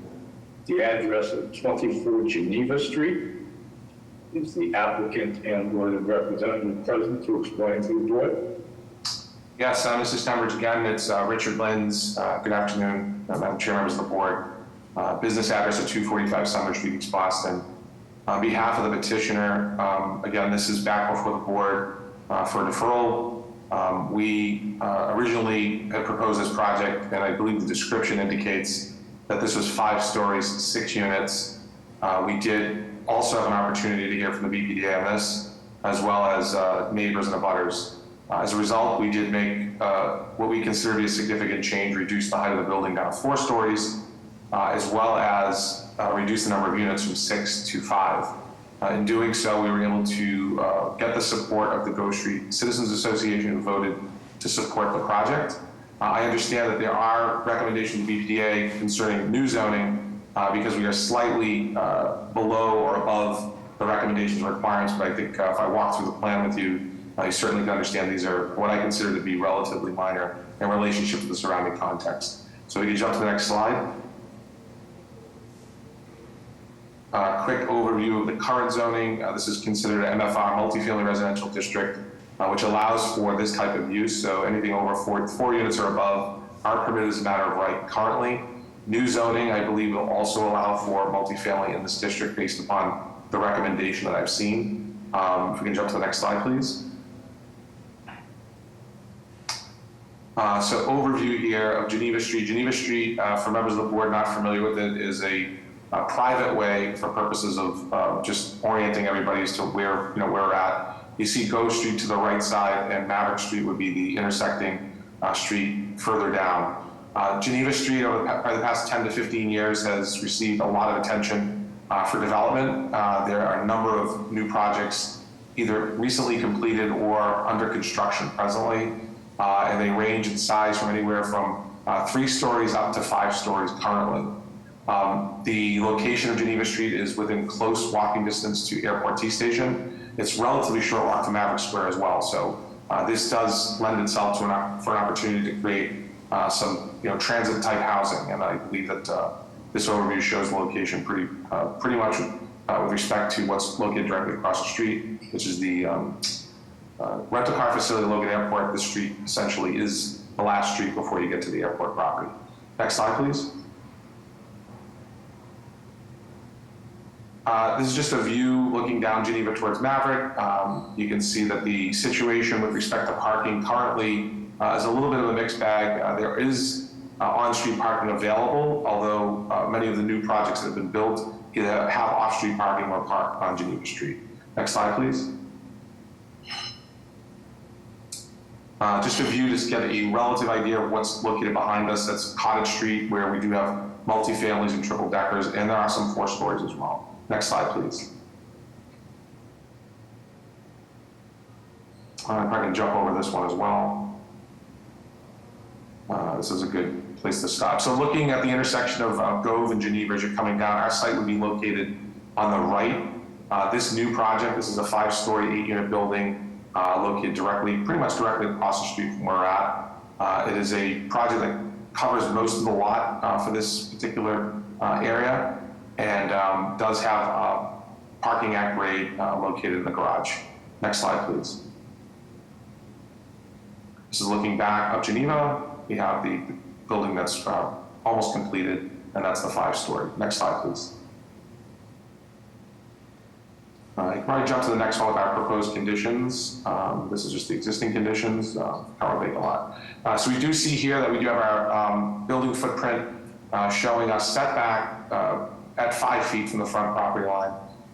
The address of 24 Geneva Street. Is the applicant and or the representative present to explain to the board? Yes, Mr. Stembridge, again, it's Richard Lins. Good afternoon, Madam Chair, members of the board. Business address of 245 Summer Street, East Boston. On behalf of the petitioner, again, this is back before the board for deferral. We originally had proposed this project, and I believe the description indicates that this was 5 stories, 6 units. We did also have an opportunity to hear from the BPDA on this, as well as neighbors and abutters. As a result, we did make what we consider to be a significant change, reduce the height of the building down to 4 stories, as well as reduce the number of units from 6 to 5. In doing so, we were able to get the support of the Grove Street Citizens Association, who voted to support the project. I understand that there are recommendations to BPDA concerning new zoning because we are slightly below or above the recommendations and requirements, but I think if I walk through the plan with you, you certainly can understand these are what I consider to be relatively minor in relationship to the surrounding context. So we can jump to the next slide. Quick overview of the current zoning. This is considered an MFR, multifamily residential district, which allows for this type of use. So anything over 4 units or above are permitted as a matter of right currently. New zoning, I believe, will also allow for multifamily in this district based upon the recommendation that I've seen. If we can jump to the next slide, please. So overview here of Geneva Street. Geneva Street, for members of the board not familiar with it, is a private way for purposes of just orienting everybody as to where we're at. You see Grove Street to the right side, and Maverick Street would be the intersecting street further down. Geneva Street over the past 10 to 15 years has received a lot of attention for development. There are a number of new projects either recently completed or under construction presently, and they range in size from anywhere from 3 stories up to 5 stories currently. The location of Geneva Street is within close walking distance to Airport T Station. It's relatively short walk to Maverick Square as well. So this does lend itself to for an opportunity to create some transit type housing, and I believe that this overview shows the location pretty much with respect to what's located directly across the street, which is the rental car facility at Logan Airport. This street essentially is the last street before you get to the airport property. Next slide, please. This is just a view looking down Geneva towards Maverick. You can see that the situation with respect to parking currently is a little bit of a mixed bag. There is on-street parking available, although many of the new projects that have been built either have off-street parking or park on Geneva Street. Next slide, please. Just a view to get a relative idea of what's located behind us. That's Cottage Street, where we do have multi-families and triple deckers, and there are some 4 stories as well. Next slide, please. I'm probably going to jump over this one as well. This is a good place to stop. So looking at the intersection of Grove and Geneva as you're coming down, our site would be located on the right. This new project, this is a 5-story, 8-unit building located pretty much directly across the street from where we're at. It is a project that covers most of the lot for this particular area, and does have parking at grade located in the garage. Next slide, please. This is looking back up Geneva. We have the building that's almost completed, and that's the 5-story. Next slide, please. You can probably jump to the next one with our proposed conditions. This is just the existing conditions, cover vacant lot. So we do see here that we do have our building footprint showing us setback at 5 feet from the front property line.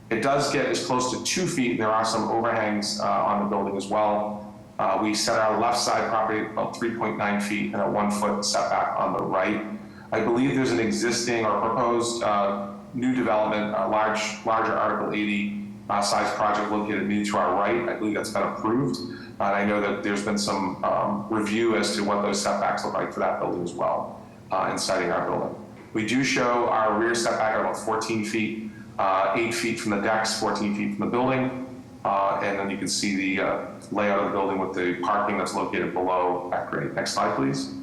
It does get as close to 2 feet. There are some overhangs on the building as well. We set our left side property about 3.9 feet and a 1 foot setback on the right. I believe there's an existing or proposed new development, larger Article 80 size project located immediately to our right. I believe that's been approved. And I know that there's been some review as to what those setbacks look like for that building as well, in siting our building. We do show our rear setback at about 14 feet, 8 feet from the decks, 14 feet from the building. And then you can see the layout of the building with the parking that's located below at grade. Next slide, please.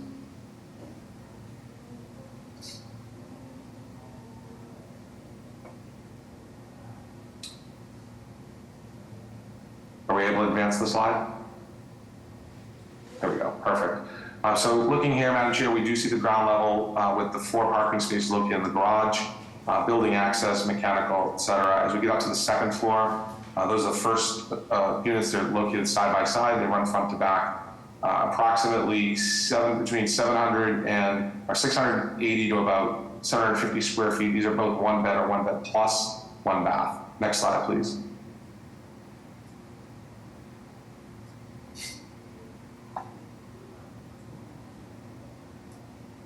Are we able to advance the slide? There we go, perfect. So looking here, Madam Chair, we do see the ground level with the 4 parking spaces located in the garage, building access, mechanical, et cetera. As we get up to the 2nd floor, those are the first units. They're located side by side. They run front to back. Approximately between 700 and or 680 to about 750 square feet. These are both 1 bed or 1 bed plus 1 bath. Next slide, please.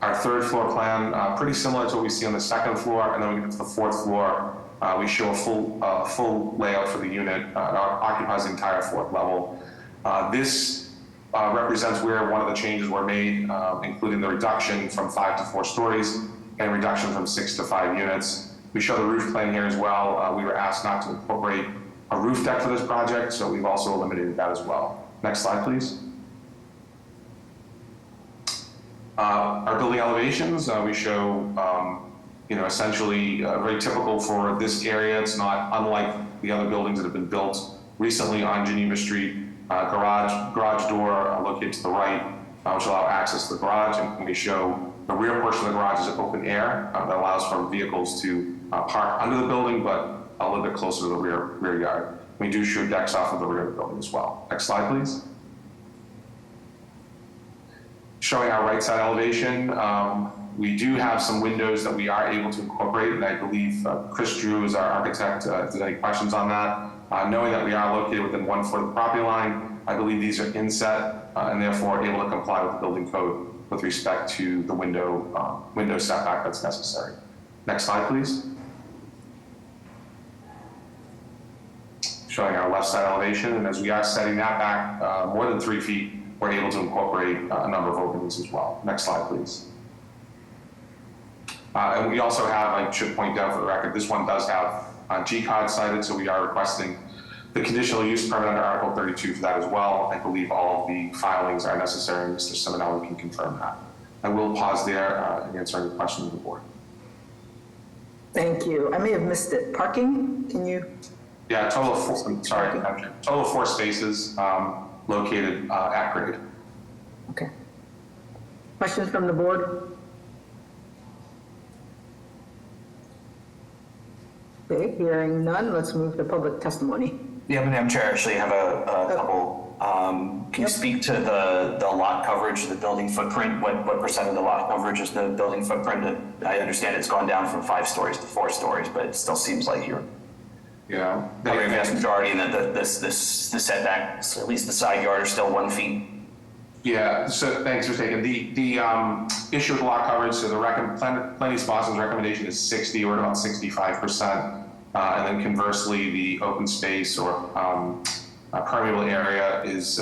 Our 3rd floor plan, pretty similar to what we see on the 2nd floor, and then we get to the 4th floor. We show a full layout for the unit. It occupies the entire 4th level. This represents where one of the changes were made, including the reduction from 5 to 4 stories and reduction from 6 to 5 units. We show the roof plan here as well. We were asked not to incorporate a roof deck for this project, so we've also eliminated that as well. Next slide, please. Our building elevations, we show, essentially very typical for this area. It's not unlike the other buildings that have been built recently on Geneva Street. Garage door located to the right, which allow access to the garage. And we show the rear portion of the garage is open air that allows for vehicles to park under the building, but a little bit closer to the rear yard. We do show decks off of the rear of the building as well. Next slide, please. Showing our right side elevation, we do have some windows that we are able to incorporate, and I believe Chris Drew is our architect. If there's any questions on that, knowing that we are located within 1 foot of the property line, I believe these are inset and therefore able to comply with the building code with respect to the window setback that's necessary. Next slide, please. Showing our left side elevation, and as we are setting that back more than 3 feet, we're able to incorporate a number of openings as well. Next slide, please. And we also have, I should point out for the record, this one does have G-code cited, so we are requesting the conditional use permit under Article 32 for that as well. I believe all of the filings are necessary, and Mr. Simonelli can confirm that. I will pause there and answer any questions of the board. Thank you. I may have missed it. Parking, can you? Yeah, total of 4, sorry, total of 4 spaces located at grade. Okay. Questions from the board? Okay, hearing none, let's move to public testimony. Yeah, Madam Chair, I actually have a couple. Can you speak to the lot coverage, the building footprint? What percent of the lot coverage is the building footprint? I understand it's gone down from 5 stories to 4 stories, but it still seems like you're probably a vast majority, and that the setbacks, at least the side yard, are still 1 feet. Yeah, so thanks for taking the issue with lot coverage. So the Plenty Sponsor's recommendation is 60, or about 65%. And then conversely, the open space or permeable area is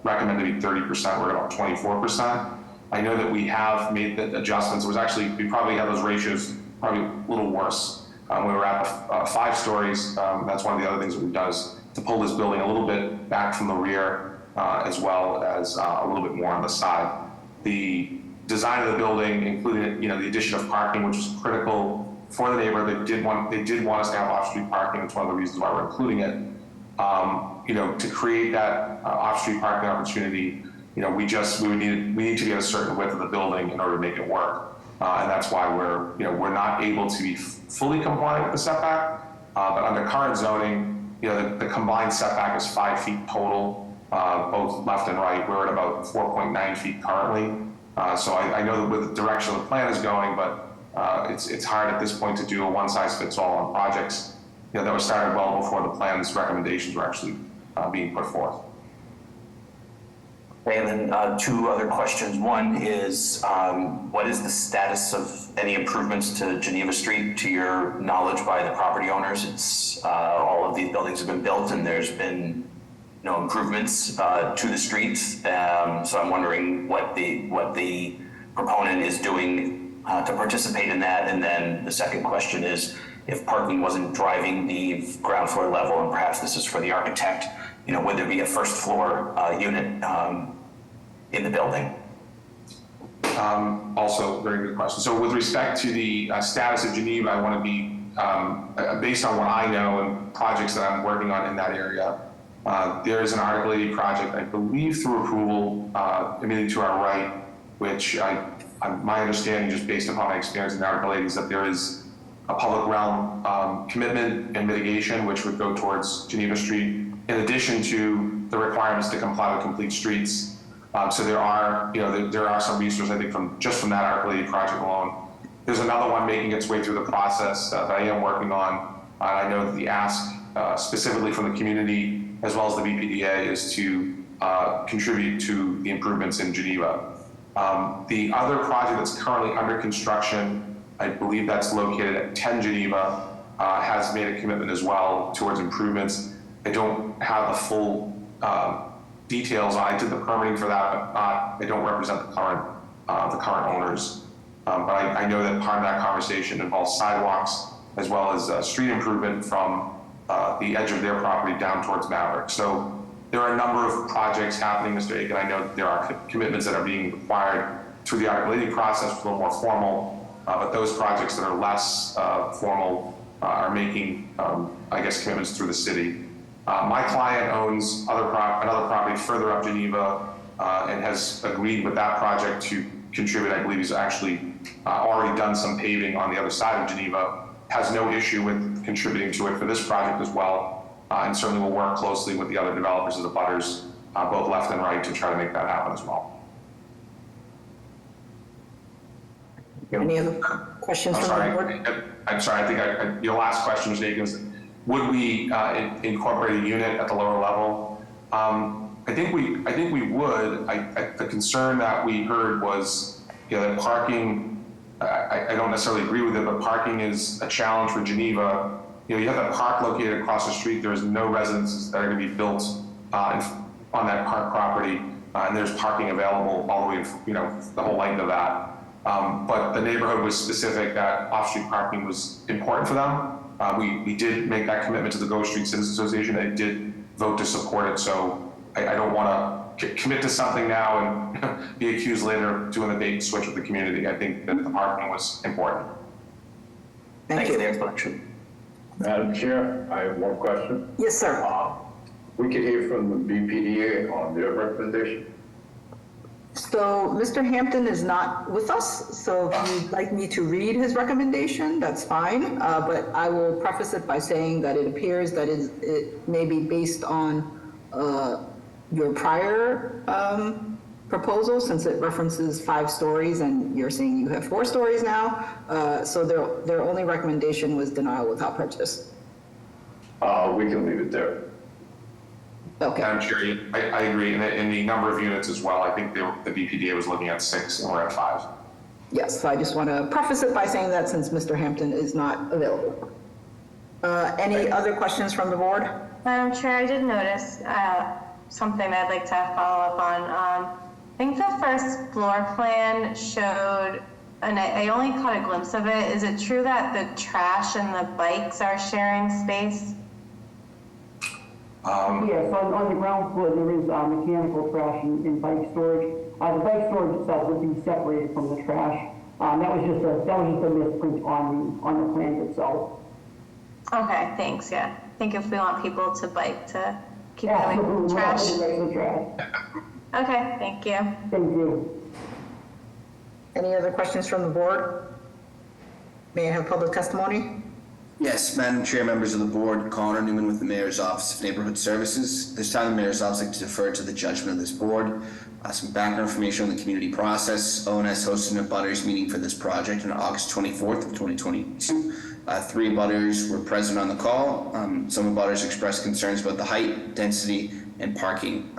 recommended to be 30%. We're at about 24%. I know that we have made the adjustments. It was actually, we probably had those ratios probably a little worse. We were at 5 stories. That's one of the other things that we've done is to pull this building a little bit back from the rear, as well as a little bit more on the side. The design of the building, including the addition of parking, which is critical for the neighborhood. They did want us to have off-street parking. It's one of the reasons why we're including it. To create that off-street parking opportunity, we need to be at a certain width of the building in order to make it work. And that's why we're not able to be fully compliant with the setback. But under current zoning, the combined setback is 5 feet total, both left and right. We're at about 4.9 feet currently. So I know that with the direction the plan is going, but it's hard at this point to do a one-size-fits-all on projects that were started well before the plan's recommendations were actually being put forth. And then two other questions. One is, what is the status of any improvements to Geneva Street, to your knowledge, by the property owners? It's all of these buildings have been built and there's been no improvements to the street. So I'm wondering what the proponent is doing to participate in that. And then the second question is, if parking wasn't driving the ground floor level, and perhaps this is for the architect, would there be a first floor unit in the building? Also, very good question. So with respect to the status of Geneva, I want to be, based on what I know and projects that I'm working on in that area, there is an Article 80 project, I believe through approval, immediately to our right, which my understanding, just based upon my experience in Article 80, is that there is a public realm commitment and mitigation, which would go towards Geneva Street, in addition to the requirements to comply with complete streets. So there are, there are some resources, I think, from that Article 80 project alone. There's another one making its way through the process that I am working on. I know that the ask specifically from the community, as well as the BPDA, is to contribute to the improvements in Geneva. The other project that's currently under construction, I believe that's located at 10 Geneva, has made a commitment as well towards improvements. I don't have the full details. I did the permitting for that, but I don't represent the current owners. But I know that part of that conversation involves sidewalks as well as street improvement from the edge of their property down towards Maverick. So there are a number of projects happening, Mr. Aiken. I know that there are commitments that are being required through the Article 80 process, a little more formal, but those projects that are less formal are making, I guess, commitments through the city. My client owns another property further up Geneva and has agreed with that project to contribute. I believe he's actually already done some paving on the other side of Geneva, has no issue with contributing to it for this project as well, and certainly will work closely with the other developers as the butters, both left and right, to try to make that happen as well. Any other questions from the board? I'm sorry, I think your last question, Mr. Aiken, was, would we incorporate a unit at the lower level? I think we would. The concern that we heard was, that parking, I don't necessarily agree with it, but parking is a challenge for Geneva. You have that park located across the street. There's no residences that are going to be built on that park property, and there's parking available all the way, the whole length of that. But the neighborhood was specific that off-street parking was important for them. We did make that commitment to the Grove Street Citizens Association. They did vote to support it, so I don't want to commit to something now and be accused later of doing the bait and switch with the community. I think that the parking was important. Thank you. For the explanation. Madam Chair, I have one question. Yes, sir. We could hear from the BPDA on their recommendation. So Mr. Hampton is not with us, so if you'd like me to read his recommendation, that's fine. But I will preface it by saying that it appears that it may be based on your prior proposal, since it references 5 stories and you're saying you have 4 stories now. So their only recommendation was denial without prejudice. We can leave it there. Okay. I'm sure I agree. And the number of units as well, I think the BPDA was looking at 6 and we're at 5. Yes, so I just want to preface it by saying that since Mr. Hampton is not available. Any other questions from the board? Madam Chair, I did notice something I'd like to follow up on. I think the first floor plan showed, and I only caught a glimpse of it, is it true that the trash and the bikes are sharing space? Yes, on the ground floor, there is mechanical trash and bike storage. The bike storage itself would be separated from the trash. That was just a misprint on the plans itself. Okay, thanks, yeah. I think if we want people to bike to keep away from trash. Okay, thank you. Thank you. Any other questions from the board? May I have public testimony? Yes, Madam Chair, members of the board, Connor Newman with the Mayor's Office of Neighborhood Services. This time, the Mayor's Office would like to defer to the judgment of this board. Some background information on the community process. ONS hosted a butters meeting for this project on August 24th of 2022. 3 butters were present on the call. Some butters expressed concerns about the height, density, and parking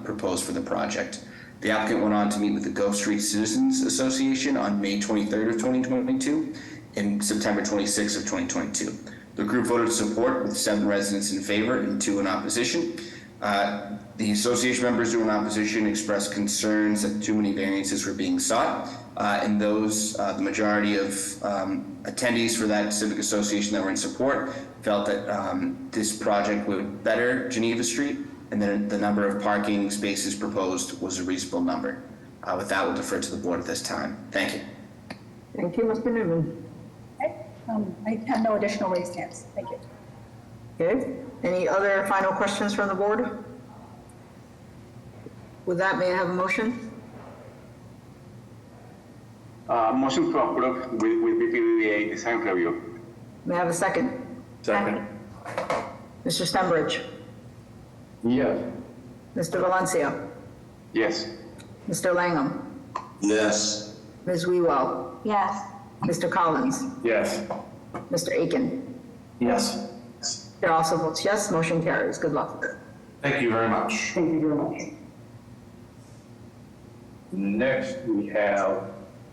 proposed for the project. The applicant went on to meet with the Gulf Street Citizens Association on May 23rd of 2022 and September 26th of 2022. The group voted to support with 7 residents in favor and 2 in opposition. The association members who were in opposition expressed concerns that too many variances were being sought, and the majority of attendees for that civic association that were in support felt that this project would better Geneva Street, and then the number of parking spaces proposed was a reasonable number. With that, we'll defer to the board at this time. Thank you. Thank you, Mr. Newman. Okay, I have no additional raised hands. Thank you. Okay, any other final questions from the board? With that, may I have a motion? Motion to approve with BPDA design review. May I have a second? Second. Mr. Stenbridge? Yes. Mr. Valencia? Yes. Mr. Langham? Yes. Ms. Wewell? Yes. Mr. Collins? Yes. Mr. Aiken? Yes. Chair also votes yes, motion carries. Good luck. Thank you very much. Thank you very much. Next, we have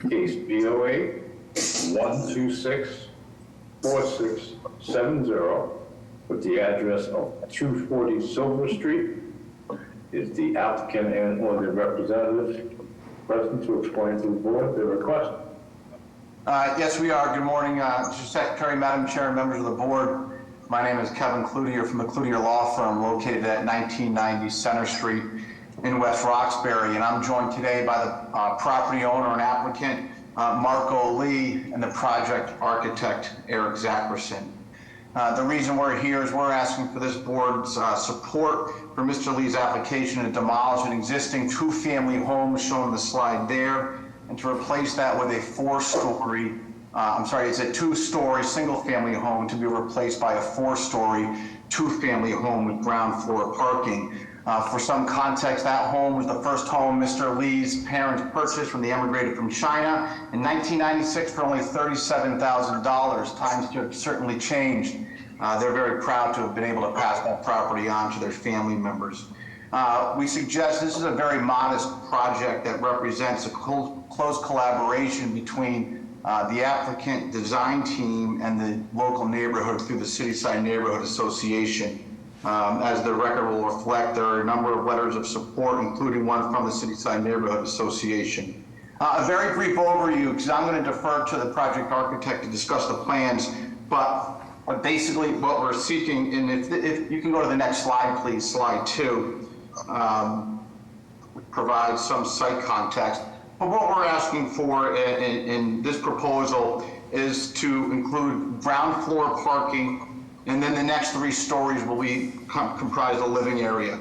case BOA 1264670 with the address of 240 Silver Street. Is the applicant and or the representative present to explain to the board their request? Yes, we are. Good morning, Mr. Secretary, Madam Chair, and members of the board. My name is Kevin Cloutier from the Cloutier Law Firm located at 1990 Center Street in West Roxbury, and I'm joined today by the property owner and applicant, Marco Lee, and the project architect, Eric Zackerson. The reason we're here is we're asking for this board's support for Mr. Lee's application to demolish an existing 2-family home shown on the slide there, and to replace that with a 4-story, it's a 2-story single-family home to be replaced by a 4-story 2-family home with ground floor parking. For some context, that home was the first home Mr. Lee's parents purchased when they emigrated from China in 1996 for only $37,000. Times have certainly changed. They're very proud to have been able to pass that property on to their family members. We suggest this is a very modest project that represents a close collaboration between the applicant design team and the local neighborhood through the Cityside Neighborhood Association. As the record will reflect, there are a number of letters of support, including one from the Cityside Neighborhood Association. A very brief overview, because I'm going to defer to the project architect to discuss the plans, but basically what we're seeking, and if you can go to the next slide, please, slide 2, provide some site context. But what we're asking for in this proposal is to include ground floor parking, and then the next 3 stories will be comprised of living area.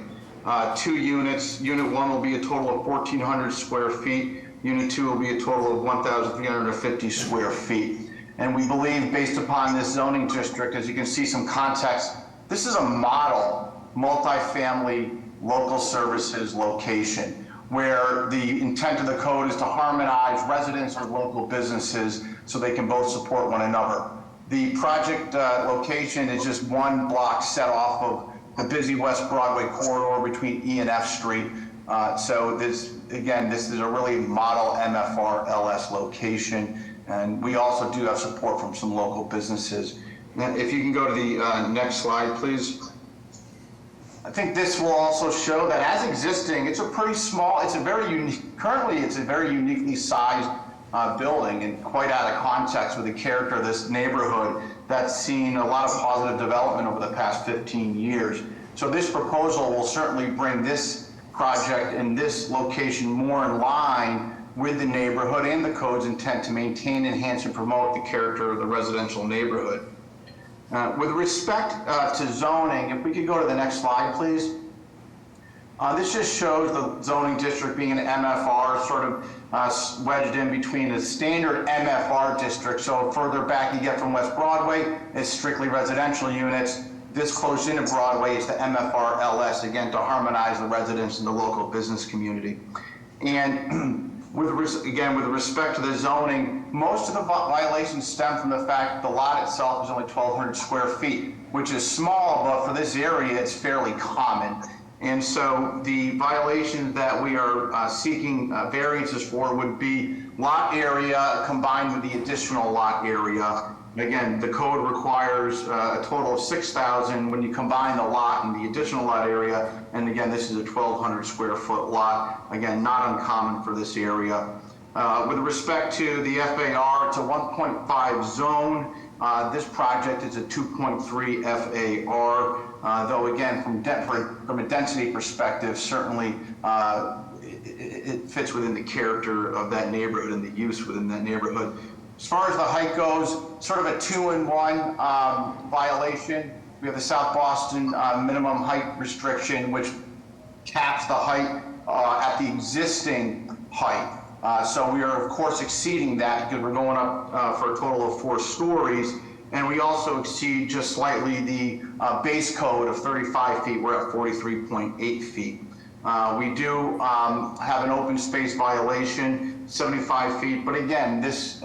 2 units. Unit 1 will be a total of 1,400 square feet. Unit 2 will be a total of 1,350 square feet. And we believe, based upon this zoning district, as you can see some context, this is a model multifamily local services location where the intent of the code is to harmonize residents or local businesses so they can both support one another. The project location is just 1 block set off of the busy West Broadway corridor between E and F Street. So this is a really model MFR LS location. And we also do have support from some local businesses. And if you can go to the next slide, please. I think this will also show that as existing, it's a pretty small, currently it's a very uniquely sized building and quite out of context with the character of this neighborhood that's seen a lot of positive development over the past 15 years. So this proposal will certainly bring this project and this location more in line with the neighborhood and the code's intent to maintain, enhance, and promote the character of the residential neighborhood. With respect to zoning, if we could go to the next slide, please. This just shows the zoning district being an MFR, sort of wedged in between a standard MFR district. So further back you get from West Broadway, it's strictly residential units. This close into Broadway is the MFR LS, again, to harmonize the residents and the local business community. And with respect to the zoning, most of the violations stem from the fact that the lot itself is only 1,200 square feet, which is small, but for this area, it's fairly common. And so the violations that we are seeking variances for would be lot area combined with the additional lot area. Again, the code requires a total of 6,000 when you combine the lot and the additional lot area. And again, this is a 1,200 square foot lot. Again, not uncommon for this area. With respect to the FAR, it's a 1.5 zone. This project is a 2.3 FAR, though again, from a density perspective, certainly it fits within the character of that neighborhood and the use within that neighborhood. As far as the height goes, sort of a 2-in-1 violation. We have the South Boston minimum height restriction, which caps the height at the existing height. So we are, of course, exceeding that because we're going up for a total of 4 stories. And we also exceed just slightly the base code of 35 feet. We're at 43.8 feet. We do have an open space violation, 75 feet. But again, this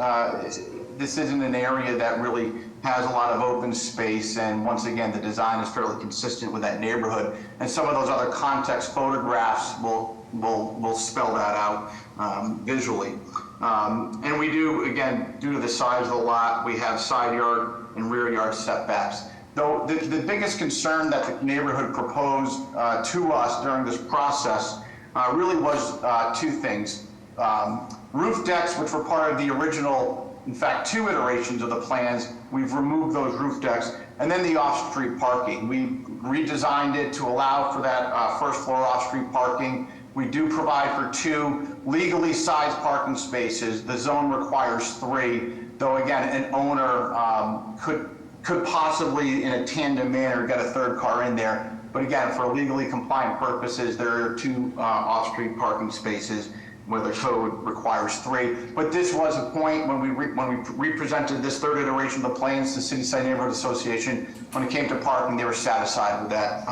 isn't an area that really has a lot of open space. And once again, the design is fairly consistent with that neighborhood. And some of those other context photographs will spell that out visually. And we do, again, due to the size of the lot, we have side yard and rear yard setbacks. Though the biggest concern that the neighborhood proposed to us during this process really was 2 things. Roof decks, which were part of the original, in fact, 2 iterations of the plans, we've removed those roof decks. And then the off-street parking. We redesigned it to allow for that first floor off-street parking. We do provide for 2 legally sized parking spaces. The zone requires 3, though again, an owner could possibly, in a tandem manner, get a 3rd car in there. But again, for legally compliant purposes, there are 2 off-street parking spaces where the code requires 3. But this was a point when we represented this 3rd iteration of the plans to City Side Neighborhood Association. When it came to parking, they were satisfied with that.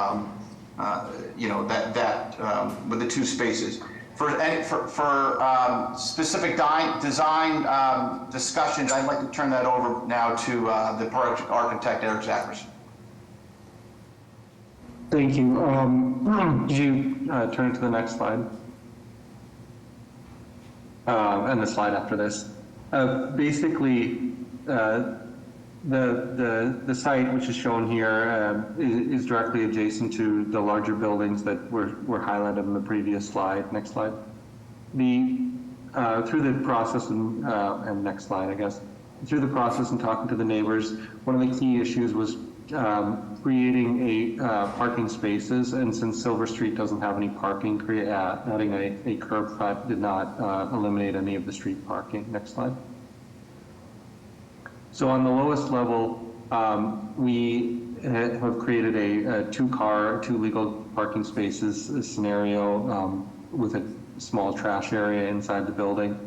With the 2 spaces. For specific design discussions, I'd like to turn that over now to the project architect, Eric Zachris. Thank you. Could you turn to the next slide? And the slide after this. Basically, the site, which is shown here, is directly adjacent to the larger buildings that were highlighted in the previous slide. Next slide. Through the process, and next slide, I guess. Through the process and talking to the neighbors, one of the key issues was creating parking spaces, and since Silver Street doesn't have any parking, adding a curb cut did not eliminate any of the street parking. Next slide. So on the lowest level, we have created a 2 legal parking spaces scenario with a small trash area inside the building.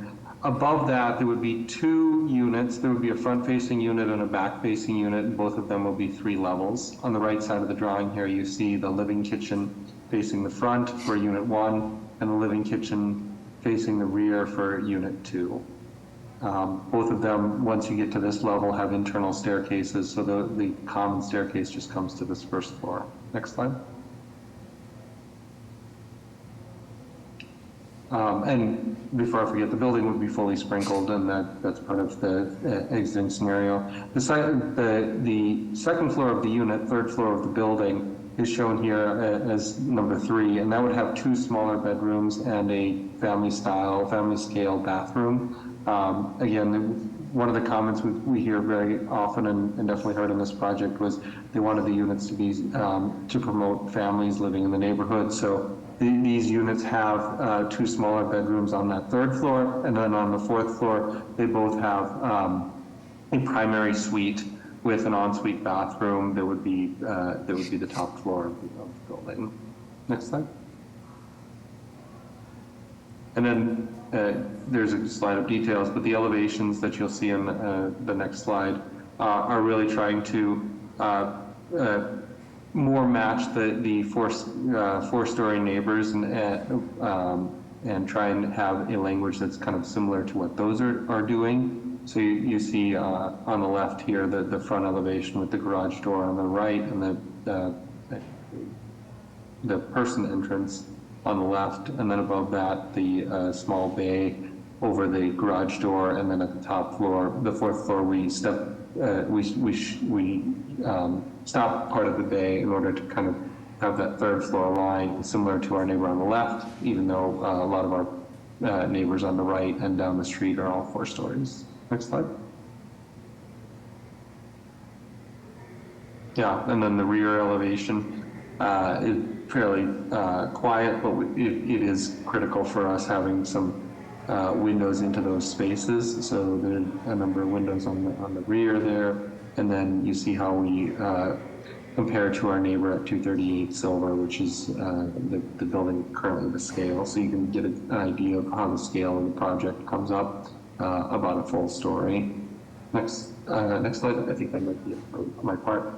Above that, there would be 2 units. There would be a front-facing unit and a back-facing unit, and both of them will be 3 levels. On the right side of the drawing here, you see the living kitchen facing the front for Unit 1, and the living kitchen facing the rear for Unit 2. Both of them, once you get to this level, have internal staircases, so the common staircase just comes to this 1st floor. Next slide. And before I forget, the building would be fully sprinkled, and that's part of the exiting scenario. The 2nd floor of the unit, 3rd floor of the building, is shown here as number 3, and that would have 2 smaller bedrooms and a family scale bathroom. Again, one of the comments we hear very often and definitely heard in this project was they wanted the units to be to promote families living in the neighborhood. So these units have 2 smaller bedrooms on that 3rd floor, and then on the 4th floor they both have a primary suite with an ensuite bathroom that would be the top floor of the building. Next slide. And then there's a slide of details, but the elevations that you'll see in the next slide are really trying to more match the 4-story neighbors and try and have a language that's kind of similar to what those are doing. So you see on the left here the, front elevation with the garage door on the right, and the person entrance on the left, and then above that, the small bay over the garage door, and then at the top floor, the fourth floor, we stop part of the bay in order to kind of have that third floor line similar to our neighbor on the left, even though a lot of our neighbors on the right and down the street are all 4 stories. Next slide. Yeah, and then the rear elevation is fairly quiet, but it is critical for us having some windows into those spaces. So there's a number of windows on the rear there, and then you see how we compare to our neighbor at 238 Silver, which is the building currently the scale. So you can get an idea of how the scale of the project comes up about a full story. Next slide. I think that might be it for my part.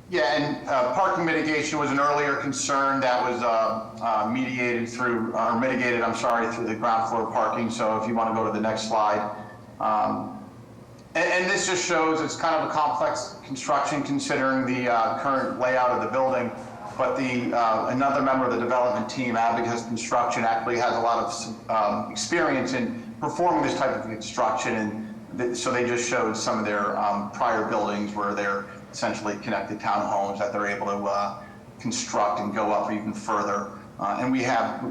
Yeah, and parking mitigation was an earlier concern that was mitigated through, or mitigated, I'm sorry, through the ground floor parking. So if you want to go to the next slide. And this just shows it's kind of a complex construction considering the current layout of the building. But another member of the development team, Abacus Construction, actually has a lot of experience in performing this type of construction. And so they just showed some of their prior buildings where they're essentially connected townhomes that they're able to construct and go up even further. And we have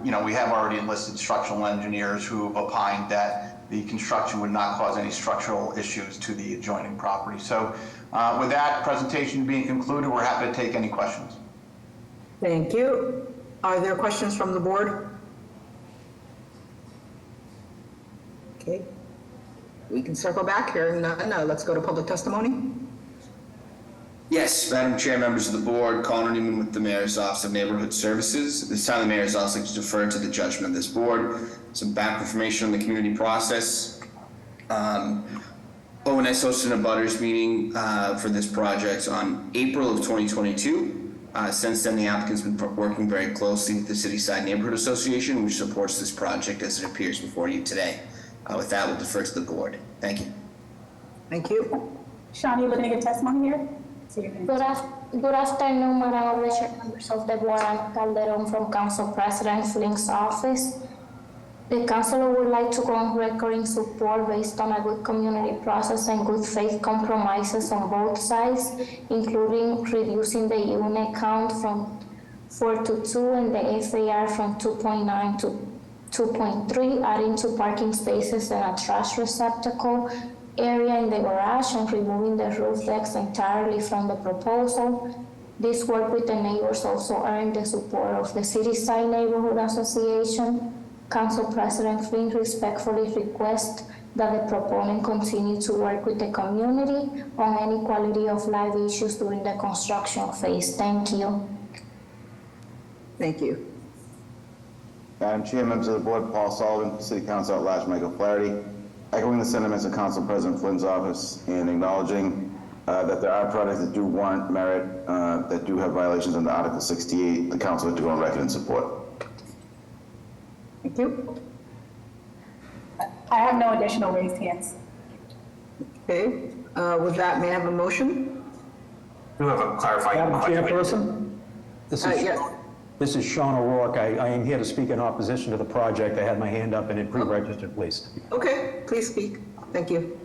already enlisted structural engineers who have opined that the construction would not cause any structural issues to the adjoining property. So with that presentation being concluded, we're happy to take any questions. Thank you. Are there questions from the board? Okay. We can circle back here. No, let's go to public testimony. Yes, Madam Chair, members of the board, Connor Newman with the Mayor's Office of Neighborhood Services. At this time, the Mayor's Office likes to defer to the judgment of this board. Some back information on the community process. ONS hosted a butters meeting for this project on April of 2022. Since then, the applicant's been working very closely with the Cityside Neighborhood Association, which supports this project as it appears before you today. With that, we'll defer to the board. Thank you. Thank you. Sean, you looking to get testimony here? Good afternoon, Madam Richard, members of the board. I'm Calderon from Council President Flynn's office. The council would like to go on record in support based on a good community process and good faith compromises on both sides, including reducing the unit count from 4 to 2 and the FAR from 2.9 to 2.3, adding 2 parking spaces and a trash receptacle area in the garage, and removing the roof decks entirely from the proposal. This work with the neighbors also earned the support of the Cityside Neighborhood Association. Council President Flynn respectfully requests that the proponent continue to work with the community on any quality of life issues during the construction phase. Thank you. Thank you. Madam Chair, members of the board, Paul Sullivan, City Council at large, Michael Flaherty. Echoing the sentiments of Council President Flynn's office and acknowledging that there are projects that do warrant merit, that do have violations under Article 68, the council would to go on record in support. Thank you. I have no additional raised hands. Okay. With that, may I have a motion? We have a clarifying Madam question. Chairperson, Yes. this is Sean O'Rourke. I am here to speak in opposition to the project. I had my hand up and it pre-registered, please. Okay, please speak. Thank you.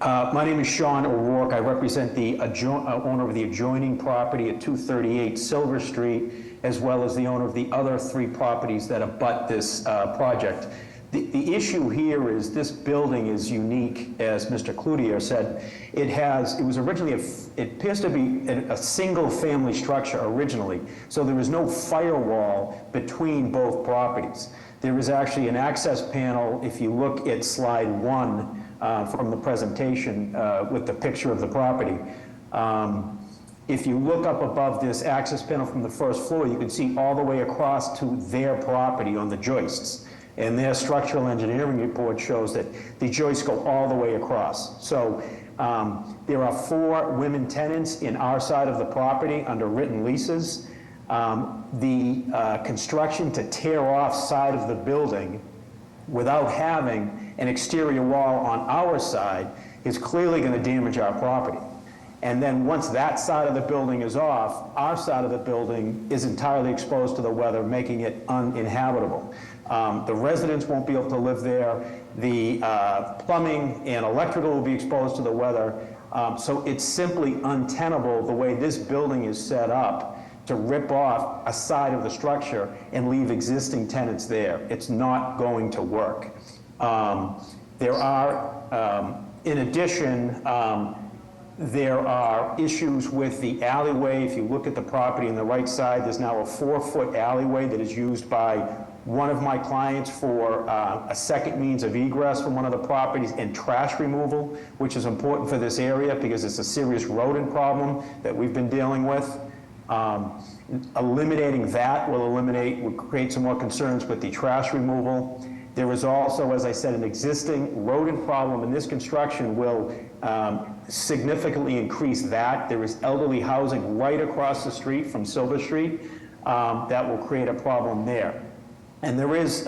My name is Sean O'Rourke. I represent the owner of the adjoining property at 238 Silver Street, as well as the owner of the other 3 properties that abut this project. The issue here is this building is unique, as Mr. Cloutier said. It was originally, it appears to be a single family structure originally, so there is no firewall between both properties. There is actually an access panel, if you look at slide 1 from the presentation with the picture of the property. If you look up above this access panel from the first floor, you can see all the way across to their property on the joists. And their structural engineering report shows that the joists go all the way across. So there are 4 women tenants in our side of the property under written leases. The construction to tear off side of the building without having an exterior wall on our side is clearly going to damage our property. And then once that side of the building is off, our side of the building is entirely exposed to the weather, making it uninhabitable. The residents won't be able to live there. The plumbing and electrical will be exposed to the weather. So it's simply untenable the way this building is set up to rip off a side of the structure and leave existing tenants there. It's not going to work. There are, in addition, there are issues with the alleyway. If you look at the property on the right side, there's now a 4-foot alleyway that is used by one of my clients for a second means of egress from one of the properties and trash removal, which is important for this area because it's a serious rodent problem that we've been dealing with. Eliminating that will create some more concerns with the trash removal. There is also, as I said, an existing rodent problem, and this construction will significantly increase that. There is elderly housing right across the street from Silver Street that will create a problem there. And there is,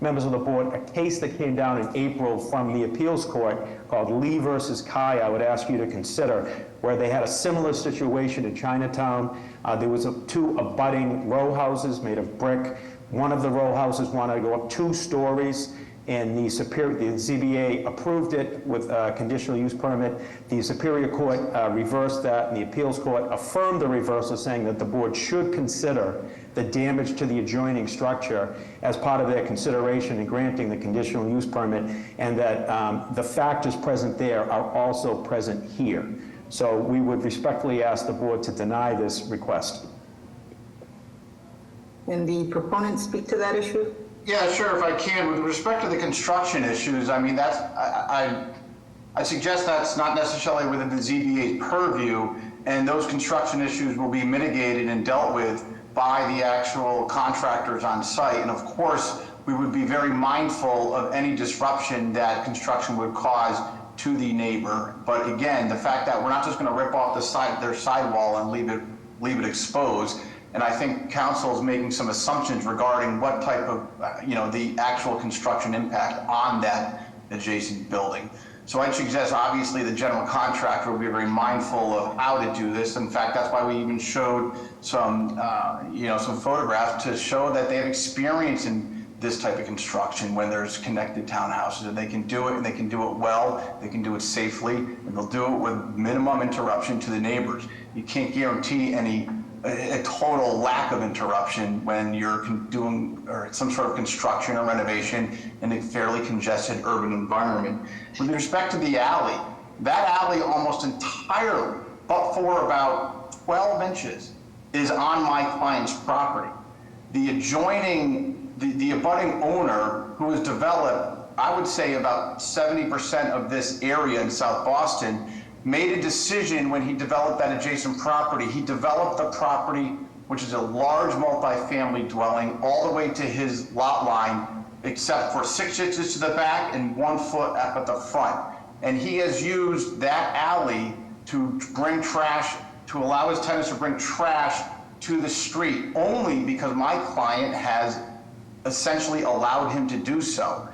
members of the board, a case that came down in April from the appeals court called Lee versus Kai, I would ask you to consider, where they had a similar situation in Chinatown. There was two abutting row houses made of brick. One of the row houses wanted to go up 2 stories, and the ZBA approved it with a conditional use permit. The Superior Court reversed that, and the appeals court affirmed the reversal, saying that the board should consider the damage to the adjoining structure as part of their consideration in granting the conditional use permit, and that the factors present there are also present here. So we would respectfully ask the board to deny this request. Can the proponent speak to that issue? Yeah, sure, if I can. With respect to the construction issues, I mean, I suggest that's not necessarily within the ZBA's purview, and those construction issues will be mitigated and dealt with by the actual contractors on site. And of course, we would be very mindful of any disruption that construction would cause to the neighbor. But again, the fact that we're not just going to rip off their sidewall and leave it exposed. And I think council is making some assumptions regarding what type of, the actual construction impact on that adjacent building. So I'd suggest, obviously, the general contractor will be very mindful of how to do this. In fact, that's why we even showed some photographs to show that they have experience in this type of construction when there's connected townhouses, and they can do it, and they can do it well, they can do it safely, and they'll do it with minimum interruption to the neighbors. You can't guarantee a total lack of interruption when you're doing some sort of construction or renovation in a fairly congested urban environment. With respect to the alley, that alley almost entirely, but for about 12 inches, is on my client's property. The abutting owner, who has developed, I would say, about 70% of this area in South Boston, made a decision when he developed that adjacent property. He developed the property, which is a large multifamily dwelling, all the way to his lot line, except for 6 inches to the back and 1 foot up at the front. And he has used that alley to bring trash, to allow his tenants to bring trash to the street, only because my client has essentially allowed him to do so.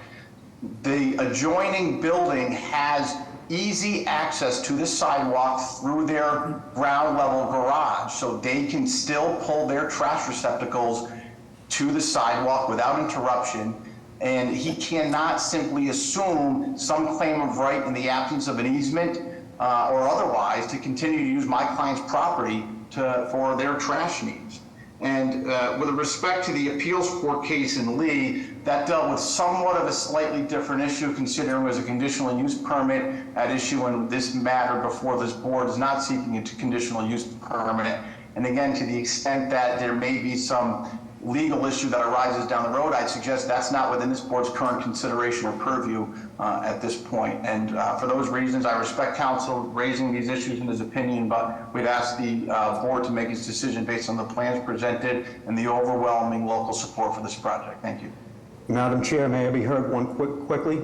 The adjoining building has easy access to the sidewalk through their ground level garage, so they can still pull their trash receptacles to the sidewalk without interruption. And he cannot simply assume some claim of right in the absence of an easement or otherwise to continue to use my client's property for their trash needs. And with respect to the appeals court case in Lee, that dealt with somewhat of a slightly different issue, considering it was a conditional use permit at issue, and this matter before this board is not seeking a conditional use permit. And again, to the extent that there may be some legal issue that arises down the road, I'd suggest that's not within this board's current consideration or purview at this point. And for those reasons, I respect counsel raising these issues in his opinion, but we'd ask the board to make its decision based on the plans presented and the overwhelming local support for this project. Thank you. Madam Chair, may I be heard quickly?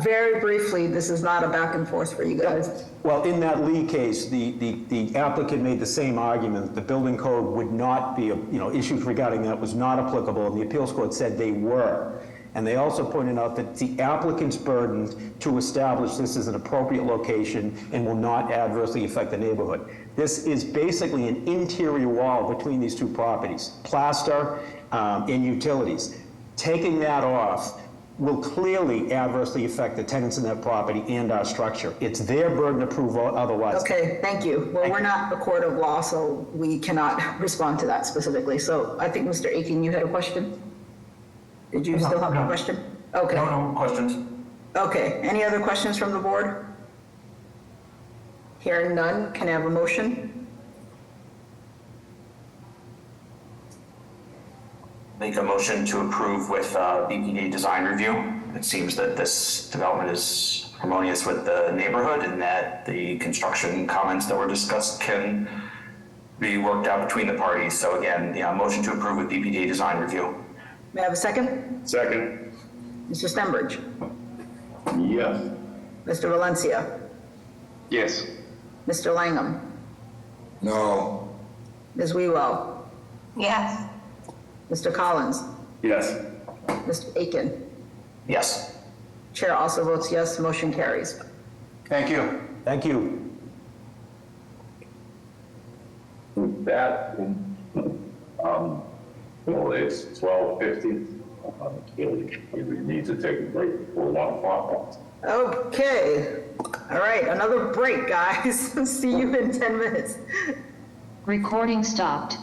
Very briefly, this is not a back and forth for you guys. Well, in that Lee case, the applicant made the same argument that the building code would not be, issues regarding that was not applicable, and the appeals court said they were. And they also pointed out that the applicant's burden to establish this is an appropriate location and will not adversely affect the neighborhood. This is basically an interior wall between these two properties, plaster and utilities. Taking that off will clearly adversely affect the tenants in that property and our structure. It's their burden to prove otherwise. Okay, thank you. Well, we're not a court of law, so we cannot respond to that specifically. So I think, Mr. Aiken, you had a question? Did you still have a question? Okay. No questions. Okay, any other questions from the board? Hearing none, can I have a motion? Make a motion to approve with BPD design review. It seems that this development is harmonious with the neighborhood and that the construction comments that were discussed can be worked out between the parties. So again, yeah, motion to approve with BPD design review. May I have a second? Second. Mr. Stenbridge? Yes. Mr. Valencia? Yes. Mr. Langham? No. Ms. Wewell? Yes. Mr. Collins? Yes. Mr. Aiken? Yes. Chair also votes yes, motion carries. Thank you. Thank you. With that, well, it's 12:50. We need to take a break before 1 o'clock. Okay, all right, another break, guys. See you in 10 minutes. Recording stopped.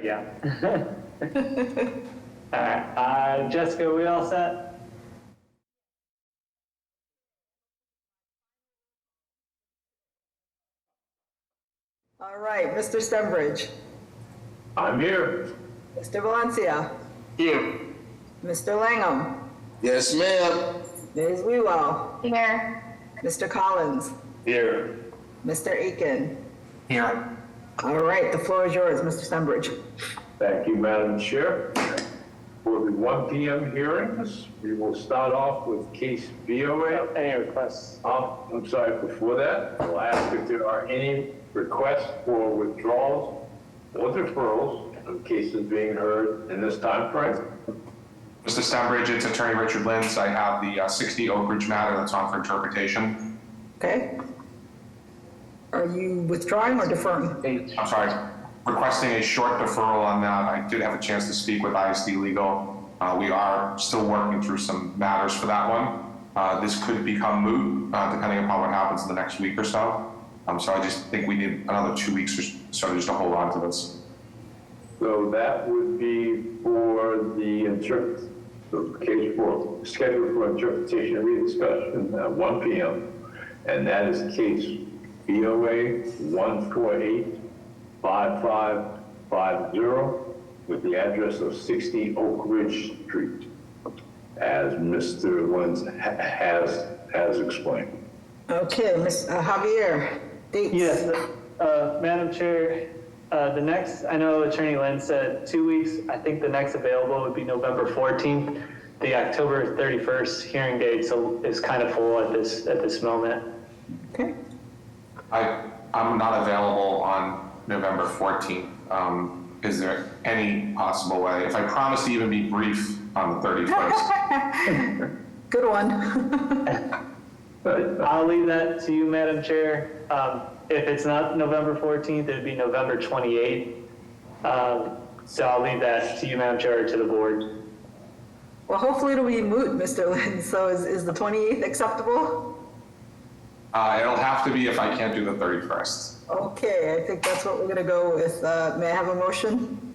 Yeah. All right, Jessica, we all set? All right, Mr. Stenbridge. I'm here. Mr. Valencia. Here. Mr. Langham. Yes, ma'am. Ms. Wewell. Here. Mr. Collins. Here. Mr. Aiken. Here. All right, the floor is yours, Mr. Stenbridge. Thank you, Madam Chair. For the 1 p.m. hearings, we will start off with case VOA. Any requests? I'm sorry, before that, I'll ask if there are any requests for withdrawals or deferrals of cases being heard in this time frame. Mr. Stenbridge, it's Attorney Richard Lins. I have the 60 Oak Ridge matter that's on for interpretation. Okay. Are you withdrawing or deferring? I'm sorry, requesting a short deferral on that. I did have a chance to speak with ISD Legal. We are still working through some matters for that one. This could become moot, depending upon what happens in the next week or so. So I just think we need another 2 weeks or so just to hold on to this. So that would be for the case for scheduled for interpretation and rediscussion at 1 p.m. And that is case BOA 1485550 with the address of 60 Oak Ridge Street, as Mr. Lins has explained. Okay, Ms. Javier, dates? Yes, Madam Chair, the next, I know Attorney Lynn said 2 weeks. I think the next available would be November 14th. The October 31st hearing date is kind of full at this moment. Okay. I'm not available on November 14th. Is there any possible way, if I promise to even be brief on the 31st? Good one. I'll leave that to you, Madam Chair. If it's not November 14th, it'd be November 28th. So I'll leave that to you, Madam Chair, or to the board. Well, hopefully it'll be moot, Mr. Lynn. So is the 28th acceptable? It'll have to be if I can't do the 31st. Okay, I think that's what we're gonna go with. May I have a motion?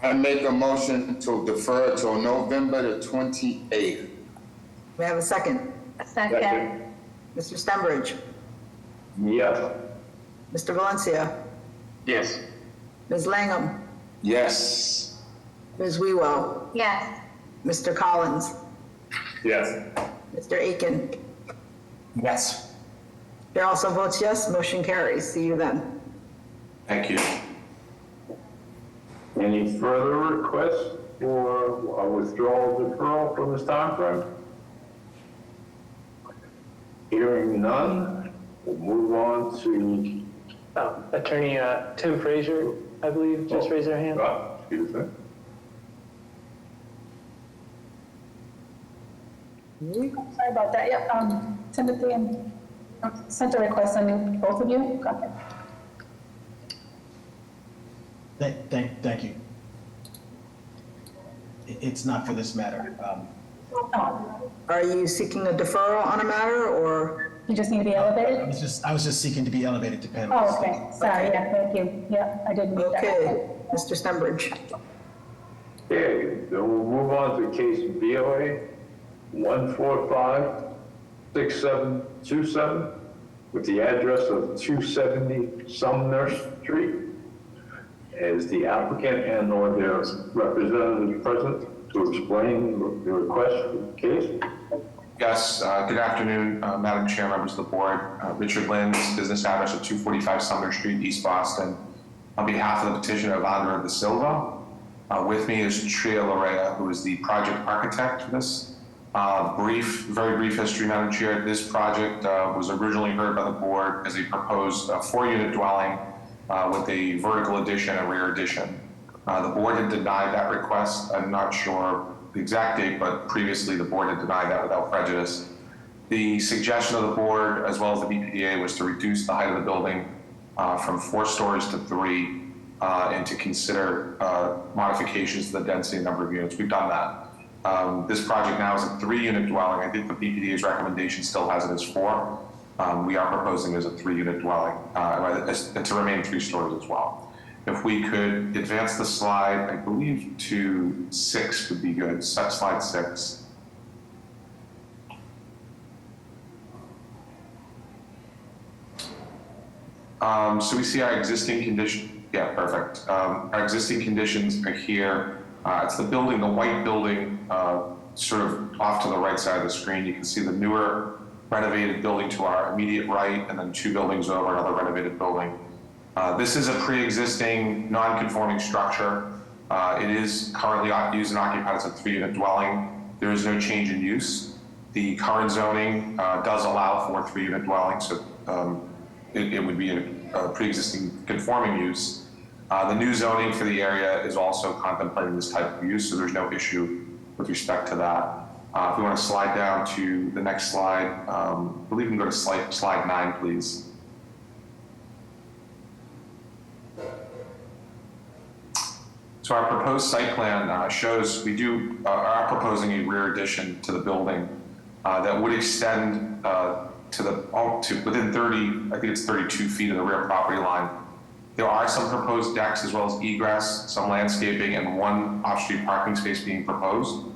I make a motion to defer till November the 28th. May I have a second? A second. Mr. Stenbridge? Yes. Mr. Valencia? Yes. Ms. Langham? Yes. Ms. Wewell? Yes. Mr. Collins? Yes. Mr. Aiken? Yes. Chair also votes yes, motion carries. See you then. Thank you. Any further requests for a withdrawal or deferral from this time frame? Hearing none, we'll move on to Attorney Tim Frazier, I believe, just raised their hand. Excuse me. Sorry about that. Yep, Timothy and sent a request on both of you. Go ahead. Thank you. It's not for this matter. Are you seeking a deferral on a matter, or? You just need to be elevated? I was just seeking to be elevated to panel. Oh, okay. Sorry, yeah, thank you. Yeah, I didn't need that. Okay, Mr. Stenbridge. Okay, then we'll move on to case BOA 1456727 with the address of 270 Sumner Street. Is the applicant and or their representative present to explain the request for the case? Yes, good afternoon, Madam Chair, members of the board. Richard Lins, business address of 245 Sumner Street, East Boston. On behalf of the petitioner, Evandro da Silva, with me is Tria Larea, who is the project architect for this. Very brief history, Madam Chair. This project was originally heard by the board as a proposed 4-unit dwelling with a vertical addition and rear addition. The board had denied that request. I'm not sure the exact date, but previously the board had denied that without prejudice. The suggestion of the board, as well as the BPDA, was to reduce the height of the building from 4 stories to 3 and to consider modifications to the density and number of units. We've done that. This project now is a 3-unit dwelling. I think the BPDA's recommendation still has it as 4. We are proposing as a 3-unit dwelling, to remain 3 stories as well. If we could advance the slide, I believe to 6 would be good, slide 6. So we see our existing condition, yeah, perfect. Our existing conditions are here. It's the building, the white building, sort of off to the right side of the screen. You can see the newer renovated building to our immediate right, and then 2 buildings over, another renovated building. This is a pre-existing non-conforming structure. It is currently used and occupied as a 3-unit dwelling. There is no change in use. The current zoning does allow for a 3-unit dwelling, so it would be a pre-existing conforming use. The new zoning for the area is also contemplating this type of use, so there's no issue with respect to that. If we want to slide down to the next slide, I believe we can go to slide 9, please. So our proposed site plan shows we are proposing a rear addition to the building that would extend to within 30, I think it's 32 feet of the rear property line. There are some proposed decks as well as egress, some landscaping, and 1 off-street parking space being proposed.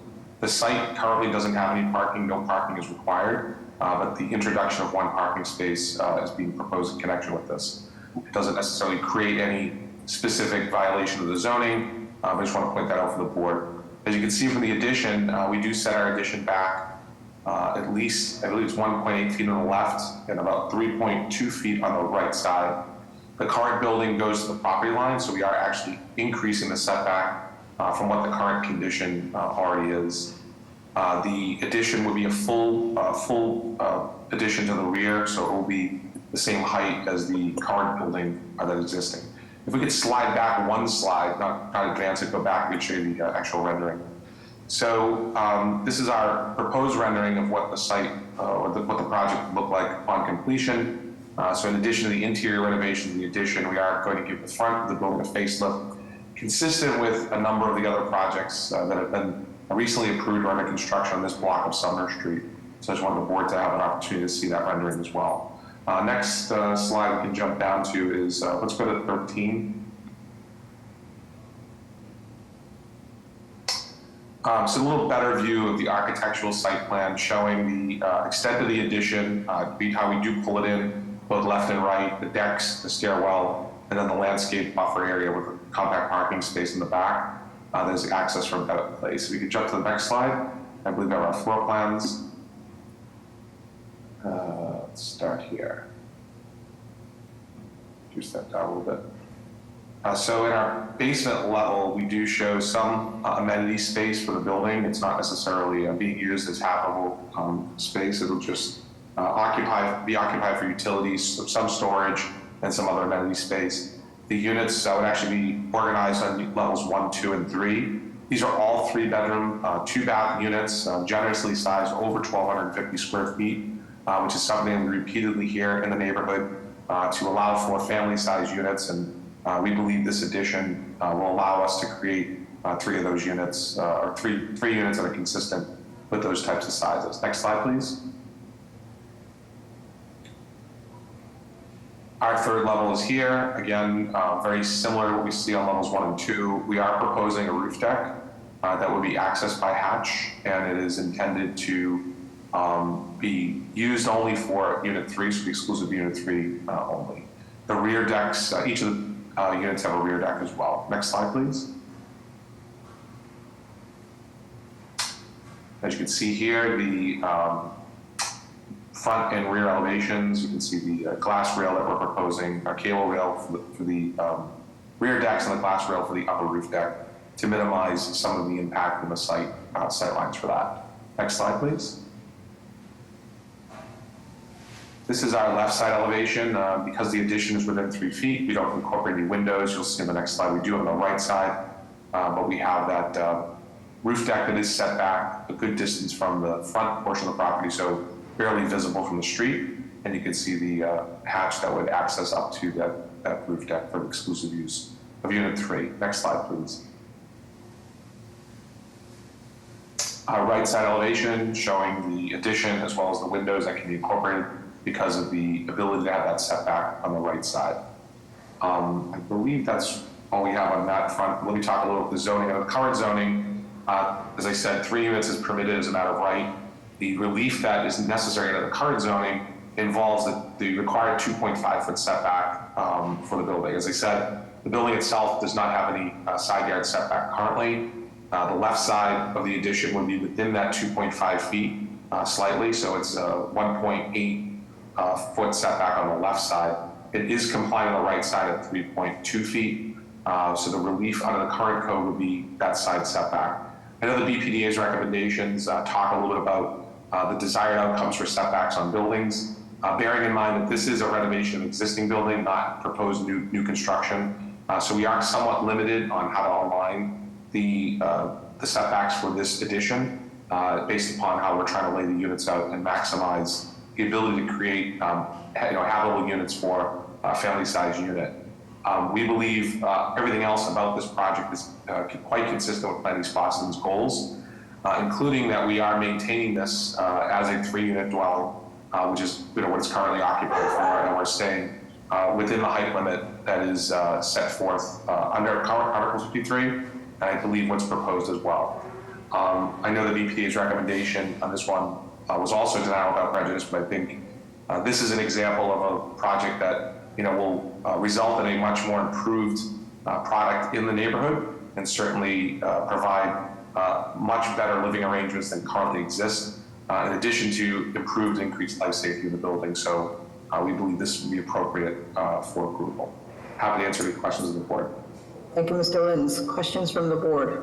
The site currently doesn't have any parking, no parking is required, but the introduction of 1 parking space is being proposed in connection with this. It doesn't necessarily create any specific violation of the zoning. I just want to point that out for the board. As you can see from the addition, we do set our addition back at least, I believe it's 1.8 feet on the left and about 3.2 feet on the right side. The current building goes to the property line, so we are actually increasing the setback from what the current condition already is. The addition would be a full addition to the rear, so it will be the same height as the current building that's existing. If we could slide back 1 slide, not advance it, go back, we could show you the actual rendering. So this is our proposed rendering of what the site, or what the project would look like upon completion. So in addition to the interior renovation of the addition, we are going to give the front of the building a facelift, consistent with a number of the other projects that have been recently approved or under construction on this block of Sumner Street. So I just wanted the board to have an opportunity to see that rendering as well. Next slide we can jump down to is, let's go to 13. So a little better view of the architectural site plan showing the extent of the addition, how we do pull it in, both left and right, the decks, the stairwell, and then the landscape buffer area with a compact parking space in the back. There's access from that place. We can jump to the next slide. I believe we have our floor plans. Let's start here. Juice that down a little bit. So in our basement level, we do show some amenity space for the building. It's not necessarily being used as habitable space. It'll just be occupied for utilities, some storage, and some other amenity space. The units would actually be organized on levels 1, 2, and 3. These are all 3-bedroom, 2-bath units, generously sized over 1,250 square feet, which is something we repeatedly hear in the neighborhood to allow for family-sized units. And we believe this addition will allow us to create 3 of those units, or three units that are consistent with those types of sizes. Next slide, please. Our 3rd level is here. Again, very similar to what we see on levels 1 and 2. We are proposing a roof deck that would be accessed by hatch, and it is intended to be used only for unit 3, so the exclusive unit 3 only. The rear decks, each of the units have a rear deck as well. Next slide, please. As you can see here, the front and rear elevations, you can see the glass rail that we're proposing, our cable rail for the rear decks and the glass rail for the upper roof deck to minimize some of the impact in the sight lines for that. Next slide, please. This is our left side elevation. Because the addition is within 3 feet, we don't incorporate any windows. You'll see on the next slide, we do have on the right side, but we have that roof deck that is set back a good distance from the front portion of the property, so barely visible from the street. And you can see the hatch that would access up to that roof deck for the exclusive use of unit 3. Next slide, please. Our right side elevation showing the addition as well as the windows that can be incorporated because of the ability to have that setback on the right side. I believe that's all we have on that front. Let me talk a little about the zoning. The current zoning, as I said, 3 units is permitted as a matter of right. The relief that is necessary under the current zoning involves the required 2.5-foot setback for the building. As I said, the building itself does not have any side yard setback currently. The left side of the addition would be within that 2.5 feet slightly, so it's a 1.8 foot setback on the left side. It is compliant on the right side at 3.2 feet, so the relief under the current code would be that side setback. I know the BPDA's recommendations talk a little bit about the desired outcomes for setbacks on buildings, bearing in mind that this is a renovation of existing building, not proposed new construction. So we are somewhat limited on how to align the setbacks for this addition based upon how we're trying to lay the units out and maximize the ability to create habitable units for a family-sized unit. We believe everything else about this project is quite consistent with Planning Boston's goals, including that we are maintaining this as a 3-unit dwelling, which is what it's currently occupied for, and we're staying within the height limit that is set forth under Article 53, and I believe what's proposed as well. I know the BPDA's recommendation on this one was also denial without prejudice, but I think this is an example of a project that will result in a much more improved product in the neighborhood and certainly provide much better living arrangements than currently exist, in addition to improved increased life safety of the building. So we believe this would be appropriate for approval. Happy to answer any questions of the board. Thank you, Mr. Lins. Questions from the board?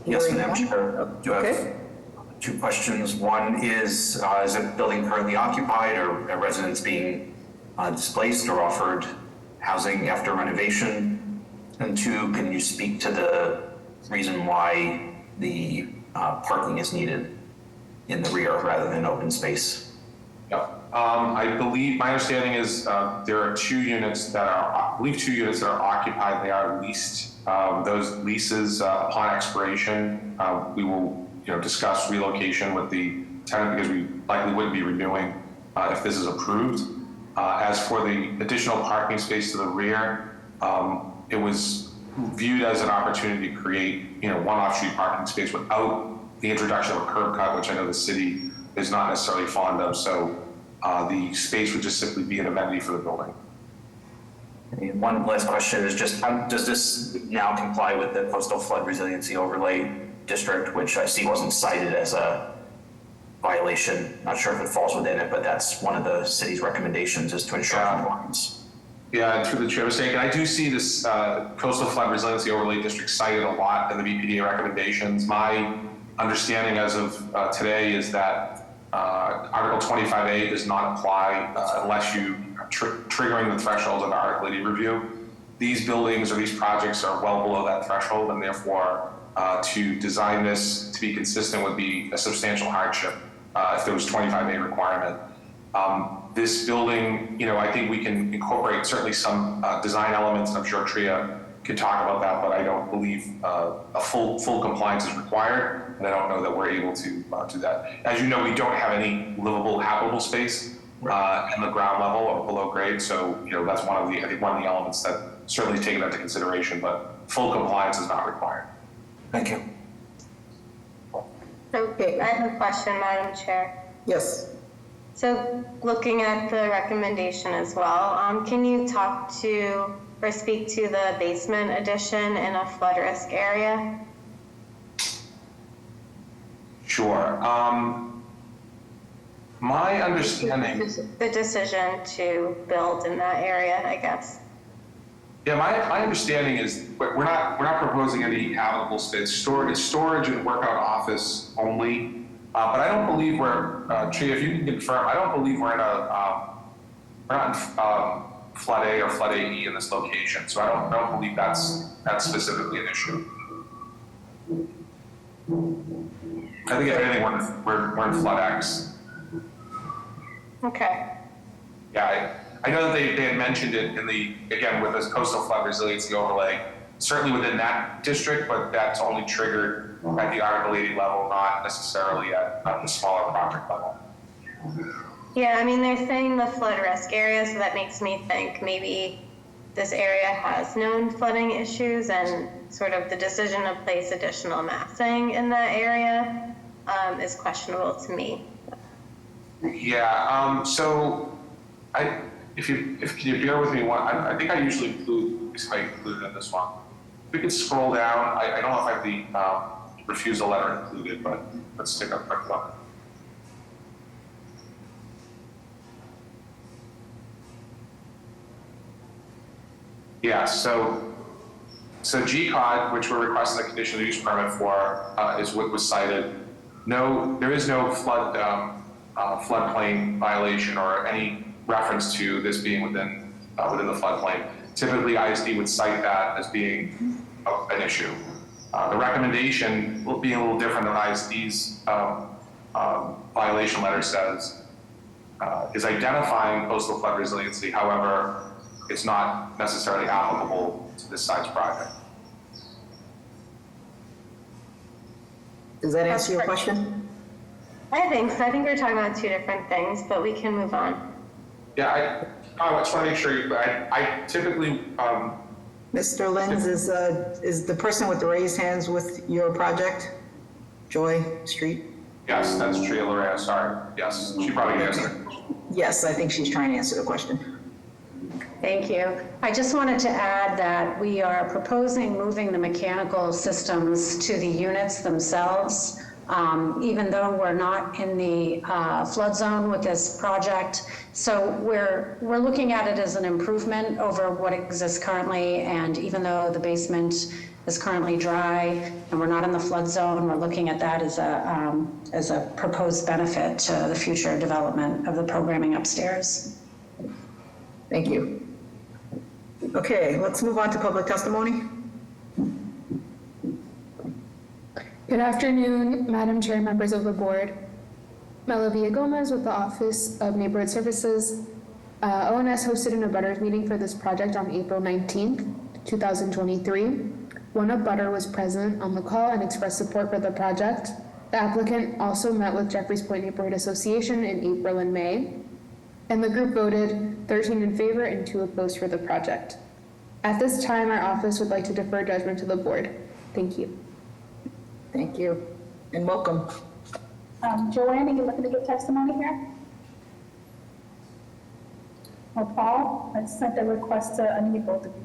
Yes, Madam Chair. Okay. Have 2 questions. One is the building currently occupied, or are residents being displaced or offered housing after renovation? And 2, can you speak to the reason why the parking is needed in the rear rather than open space? Yeah, I believe, my understanding is there are 2 units that are, I believe 2 units that are occupied. They are leased. Those leases, upon expiration, we will discuss relocation with the tenant because we likely wouldn't be renewing if this is approved. As for the additional parking space to the rear, it was viewed as an opportunity to create one off-street parking space without the introduction of a curb cut, which I know the city is not necessarily fond of. So the space would just simply be an amenity for the building. And one last question is just, does this now comply with the Coastal Flood Resiliency Overlay District, which I see wasn't cited as a violation? Not sure if it falls within it, but that's one of the city's recommendations, is to ensure compliance. Yeah, and through the chair mistake, I do see this Coastal Flood Resiliency Overlay District cited a lot in the BPDA recommendations. My understanding as of today is that Article 25A does not apply unless you are triggering the threshold of Article 80 review. These buildings or these projects are well below that threshold, and therefore to design this to be consistent would be a substantial hardship if there was 25A requirement. This building, I think we can incorporate certainly some design elements, and I'm sure Tria could talk about that, but I don't believe a full compliance is required, and I don't know that we're able to do that. As you know, we don't have any livable, habitable space in the ground level or below grade, so that's one of the elements that certainly is taken into consideration, but full compliance is not required. Thank you. Okay. I have a question, Madam Chair. Yes. So looking at the recommendation as well, can you talk to or speak to the basement addition in a flood risk area? Sure. My understanding... The decision to build in that area, I guess. Yeah, my understanding is we're not proposing any habitable space. It's storage and workout office only. But I don't believe we're, Tria, if you can confirm, I don't believe we're not in flood A or flood AE in this location. So I don't believe that's specifically an issue. I think if anything, we're in flood X. Okay. Yeah, I know that they had mentioned it again, with this coastal flood resiliency overlay, certainly within that district, but that's only triggered at the Article 80 level, not necessarily at the smaller project level. Yeah, I mean, they're saying the flood risk area, so that makes me think maybe this area has known flooding issues, and sort of the decision to place additional massing in that area is questionable to me. Yeah, so if you bear with me I think I usually include, at least I included in this one. If we could scroll down, I don't know if I have the refusal letter included, but let's take a quick look. Yeah, so GCOD, which we're requesting a conditional use permit for, is what was cited. No, there is no floodplain violation or any reference to this being within the floodplain. Typically, ISD would cite that as being an issue. The recommendation, being a little different than ISD's violation letter says, is identifying coastal flood resiliency. However, it's not necessarily applicable to this size project. Does that answer your question? I think so. I think we're talking about two different things, but we can move on. Yeah, I just want to make sure, I typically, Mr. Lenz, is the person with the raised hands with your project? Joy Street? yes, that's Tria Lorena, sorry. Yes, she probably answered. Yes, I think she's trying to answer the question. Thank you. I just wanted to add that we are proposing moving the mechanical systems to the units themselves. Even though we're not in the flood zone with this project. So we're looking at it as an improvement over what exists currently, and even though the basement is currently dry and we're not in the flood zone, we're looking at that as a proposed benefit to the future development of the programming upstairs. Thank you. Okay, let's move on to public testimony. Good afternoon, Madam Chair, members of the board. Melavia Gomez with the Office of Neighborhood Services. ONS hosted an abutters meeting for this project on April 19th, 2023. One abutter was present on the call and expressed support for the project. The applicant also met with Jeffreys Point Neighborhood Association in April and May, and the group voted 13 in favor and 2 opposed for the project. At this time, our office would like to defer judgment to the board. Thank you. Thank you, and welcome. Joanne, are you looking to get testimony here? Or Paul? I sent a request to unmute both of you.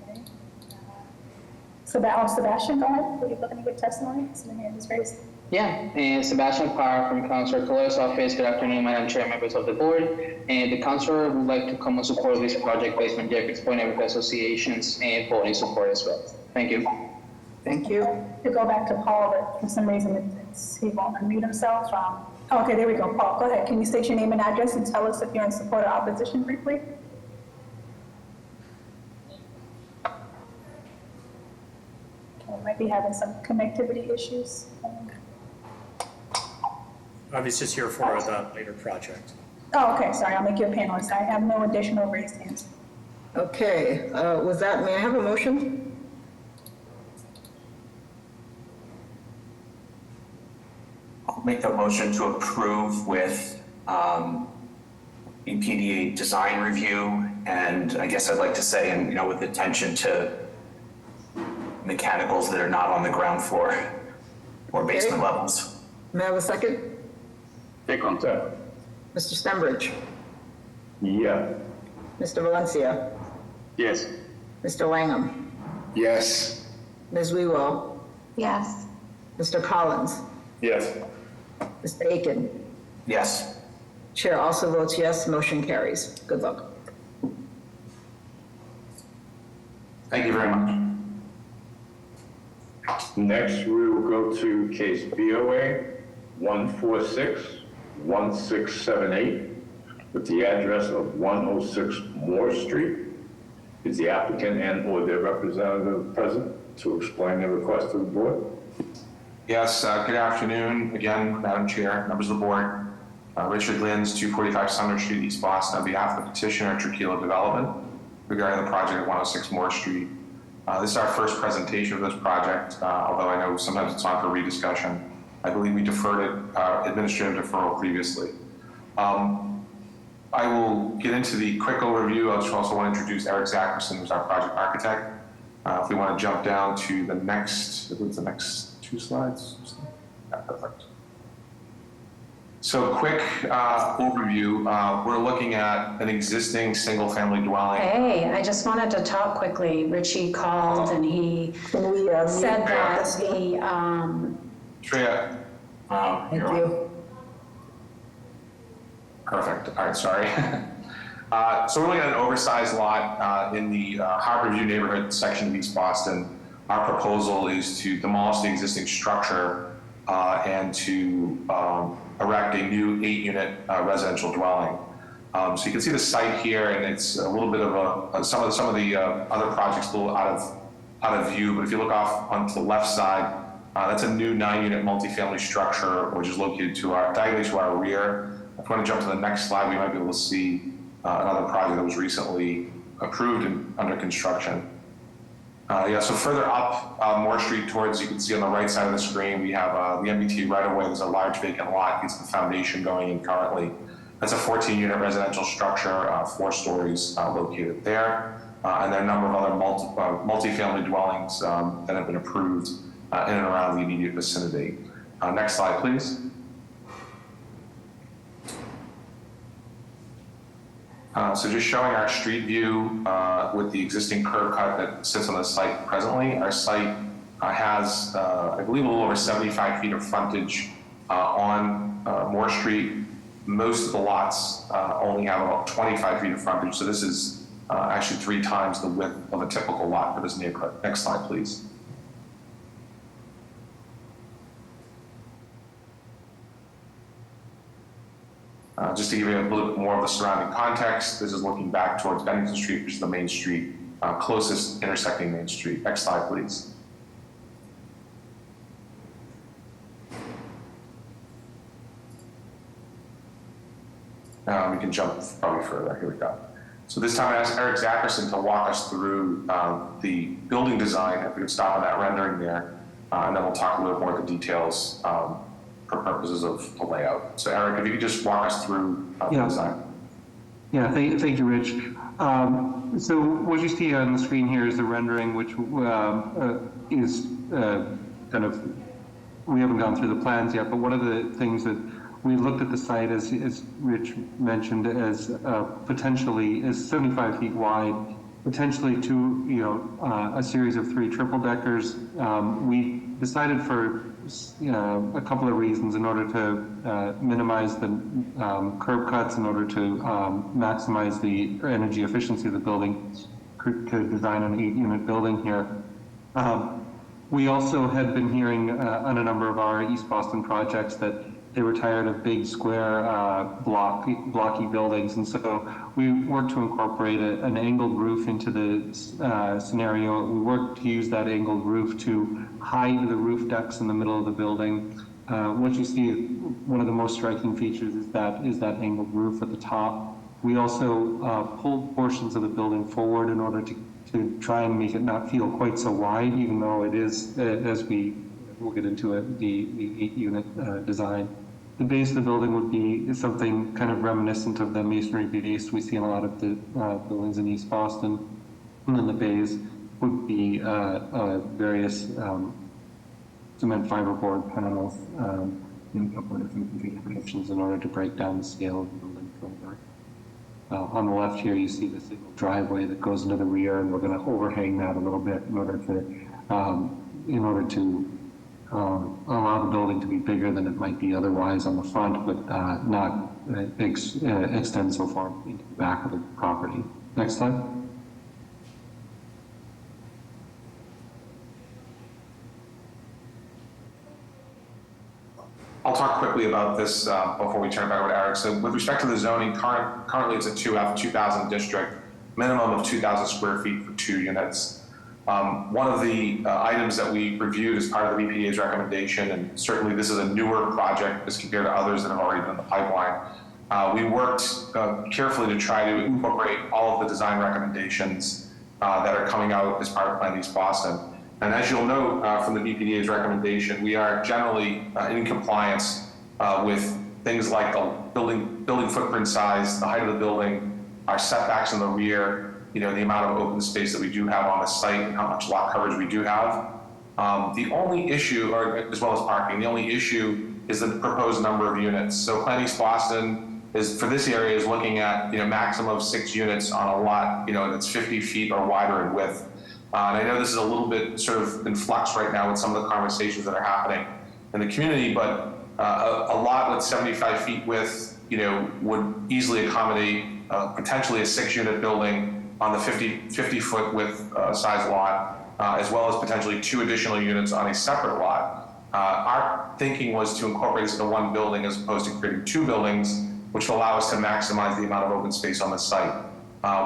Okay. Sebastian, go ahead. Are you looking to get testimony? So your hand is raised. Yeah, Sebastian Parr from Councilor Collet's office. Good afternoon, Madam Chair, members of the board. And the councilor would like to come and support this project based on Jeffreys Point Neighborhood Association's and voting support as well. Thank you. Thank you. To go back to Paul, but for some reason he won't unmute himself. Okay, there we go. Paul, go ahead. Can you state your name and address and tell us if you're in support or opposition briefly? Okay, might be having some connectivity issues. I was just here for the later project. Oh, okay, sorry, I'll make you a panelist. I have no additional raised hands. Okay, with that, may I have a motion? I'll make a motion to approve with EPDA design review, and I guess I'd like to say, and with attention to mechanicals that are not on the ground floor or basement levels. May I have a second? Second. Mr. Stenbridge? Yeah. Mr. Valencia? Yes. Mr. Langham? Yes. Ms. Wewell? Yes. Mr. Collins? Yes. Mr. Aiken? Yes. Chair also votes yes, motion carries. Good luck. Thank you very much. Next, we will go to case BOA 1461678 with the address of 106 Moore Street. Is the applicant and/or their representative present to explain their request to the board? Yes, good afternoon, again, Madam Chair, members of the board. Richard Linz, 245 Sumner Street, East Boston, on behalf of the petitioner, Tequila Development, regarding the project at 106 Moore Street. This is our first presentation of this project, although I know sometimes it's on for rediscussion. I believe we deferred it, administrative deferral previously. I will get into the quick overview. I just also want to introduce Eric Zackerson, who's our project architect. If we want to jump down to the next, I believe it's the next 2 slides. Yeah, perfect. So quick overview, we're looking at an existing single-family dwelling. Hey, I just wanted to talk quickly. Richie called and he said that the, Tria. Thank you. Perfect. All right, sorry. So we're looking at an oversized lot in the Harborview neighborhood section of East Boston. Our proposal is to demolish the existing structure and to erect a new 8-unit residential dwelling. So you can see the site here, and it's a little bit of some of the other projects a little out of view. But if you look off onto the left side, that's a new 9-unit multifamily structure, which is located diagonally to our rear. If we want to jump to the next slide, we might be able to see another project that was recently approved and under construction. So further up Moore Street towards, you can see on the right side of the screen, we have the MBT right away. There's a large vacant lot, gets the foundation going in currently. That's a 14-unit residential structure, 4 stories located there. And there are a number of other multifamily dwellings that have been approved in and around the immediate vicinity. Next slide, please. So just showing our street view with the existing curb cut that sits on the site presently. Our site has, I believe, a little over 75 feet of frontage on Moore Street. Most of the lots only have about 25 feet of frontage, so this is actually 3 times the width of a typical lot for this neighborhood. Next slide, please. Just to give you a little bit more of the surrounding context, this is looking back towards Bennington Street, which is the main street, closest intersecting Main Street. Next slide, please. We can jump probably further. Here we go. So this time I asked Eric Zackerson to walk us through the building design. If we could stop on that rendering there, and then we'll talk a little bit more of the details for purposes of the layout. So Eric, if you could just walk us through the design. Yeah, thank you, Rich. So what you see on the screen here is the rendering, which is kind of, we haven't gone through the plans yet, but one of the things that we looked at the site, as Rich mentioned, as potentially is 75 feet wide, potentially a series of 3 triple deckers. We decided for a couple of reasons in order to minimize the curb cuts, in order to maximize the energy efficiency of the building, to design an 8-unit building here. We also had been hearing on a number of our East Boston projects that they were tired of big square blocky buildings, and so we worked to incorporate an angled roof into the scenario. We worked to use that angled roof to hide the roof decks in the middle of the building. What you see, one of the most striking features is that angled roof at the top. We also pulled portions of the building forward in order to try and make it not feel quite so wide, even though it is, as we'll get into it, the 8-unit design. The base of the building would be something kind of reminiscent of the masonry base we see in a lot of the buildings in East Boston. And then the bays would be various cement fiberboard panels in a couple of different configurations in order to break down the scale of the building further. On the left here, you see the single driveway that goes into the rear, and we're going to overhang that a little bit in order to allow the building to be bigger than it might be otherwise on the front, but not extend so far into the back of the property. Next slide. I'll talk quickly about this before we turn it back over to Eric. So with respect to the zoning, currently it's a 2,000 district, minimum of 2,000 square feet for 2 units. One of the items that we reviewed as part of the EPA's recommendation, and certainly this is a newer project as compared to others that have already been in the pipeline, we worked carefully to try to incorporate all of the design recommendations that are coming out as part of Plan East Boston. And as you'll note from the BPDA's recommendation, we are generally in compliance with things like the building footprint size, the height of the building, our setbacks in the rear, the amount of open space that we do have on the site and how much lot coverage we do have. The only issue, or as well as parking, the only issue is the proposed number of units. So Plan East Boston is, for this area, is looking at, maximum of 6 units on a lot, that's 50 feet or wider in width. And I know this is a little bit sort of in flux right now with some of the conversations that are happening in the community, but a lot with 75 feet width, would easily accommodate potentially a 6-unit building on the 50 foot width size lot, as well as potentially 2 additional units on a separate lot. Our thinking was to incorporate this into 1 building as opposed to creating 2 buildings, which will allow us to maximize the amount of open space on the site.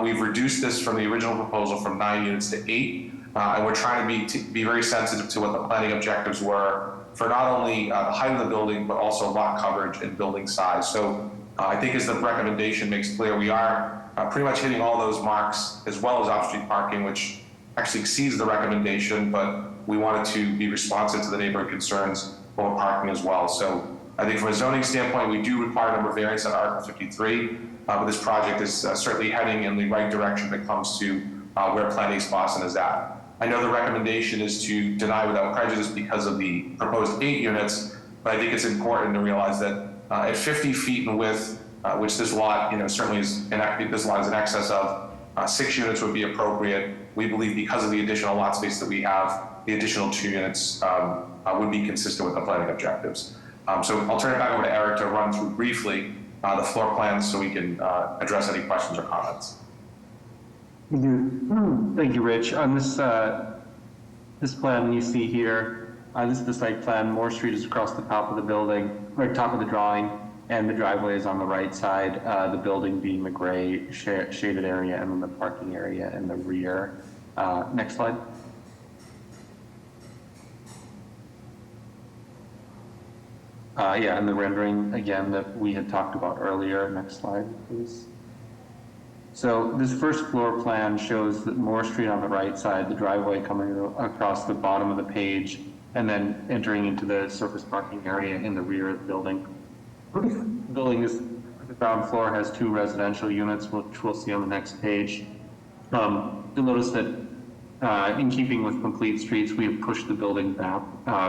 We've reduced this from the original proposal from 9 units to 8, and we're trying to be very sensitive to what the planning objectives were for not only the height of the building, but also lot coverage and building size. So I think as the recommendation makes clear, we are pretty much hitting all those marks, as well as off-street parking, which actually exceeds the recommendation, but we wanted to be responsive to the neighborhood concerns over parking as well. So I think from a zoning standpoint, we do require a number of variants on Article 53, but this project is certainly heading in the right direction when it comes to where Plan East Boston is at. I know the recommendation is to deny without prejudice because of the proposed 8 units, but I think it's important to realize that at 50 feet in width, which this lot, certainly is this lot is in excess of, 6 units would be appropriate. We believe because of the additional lot space that we have, the additional 2 units would be consistent with the planning objectives. So I'll turn it back over to Eric to run through briefly the floor plans so we can address any questions or comments. Thank you, Rich. On this this plan you see here, this is the site plan. Moore Street is across the top of the building, or top of the drawing, and the driveway is on the right side, the building being the gray shaded area, and then the parking area in the rear. Next slide. Yeah, and the rendering, again, that we had talked about earlier. Next slide, please. So this first floor plan shows that Moore Street on the right side, the driveway coming across the bottom of the page, and then entering into the surface parking area in the rear of the building. The building is, the ground floor has 2 residential units, which we'll see on the next page. You'll notice that in keeping with complete streets, we have pushed the building back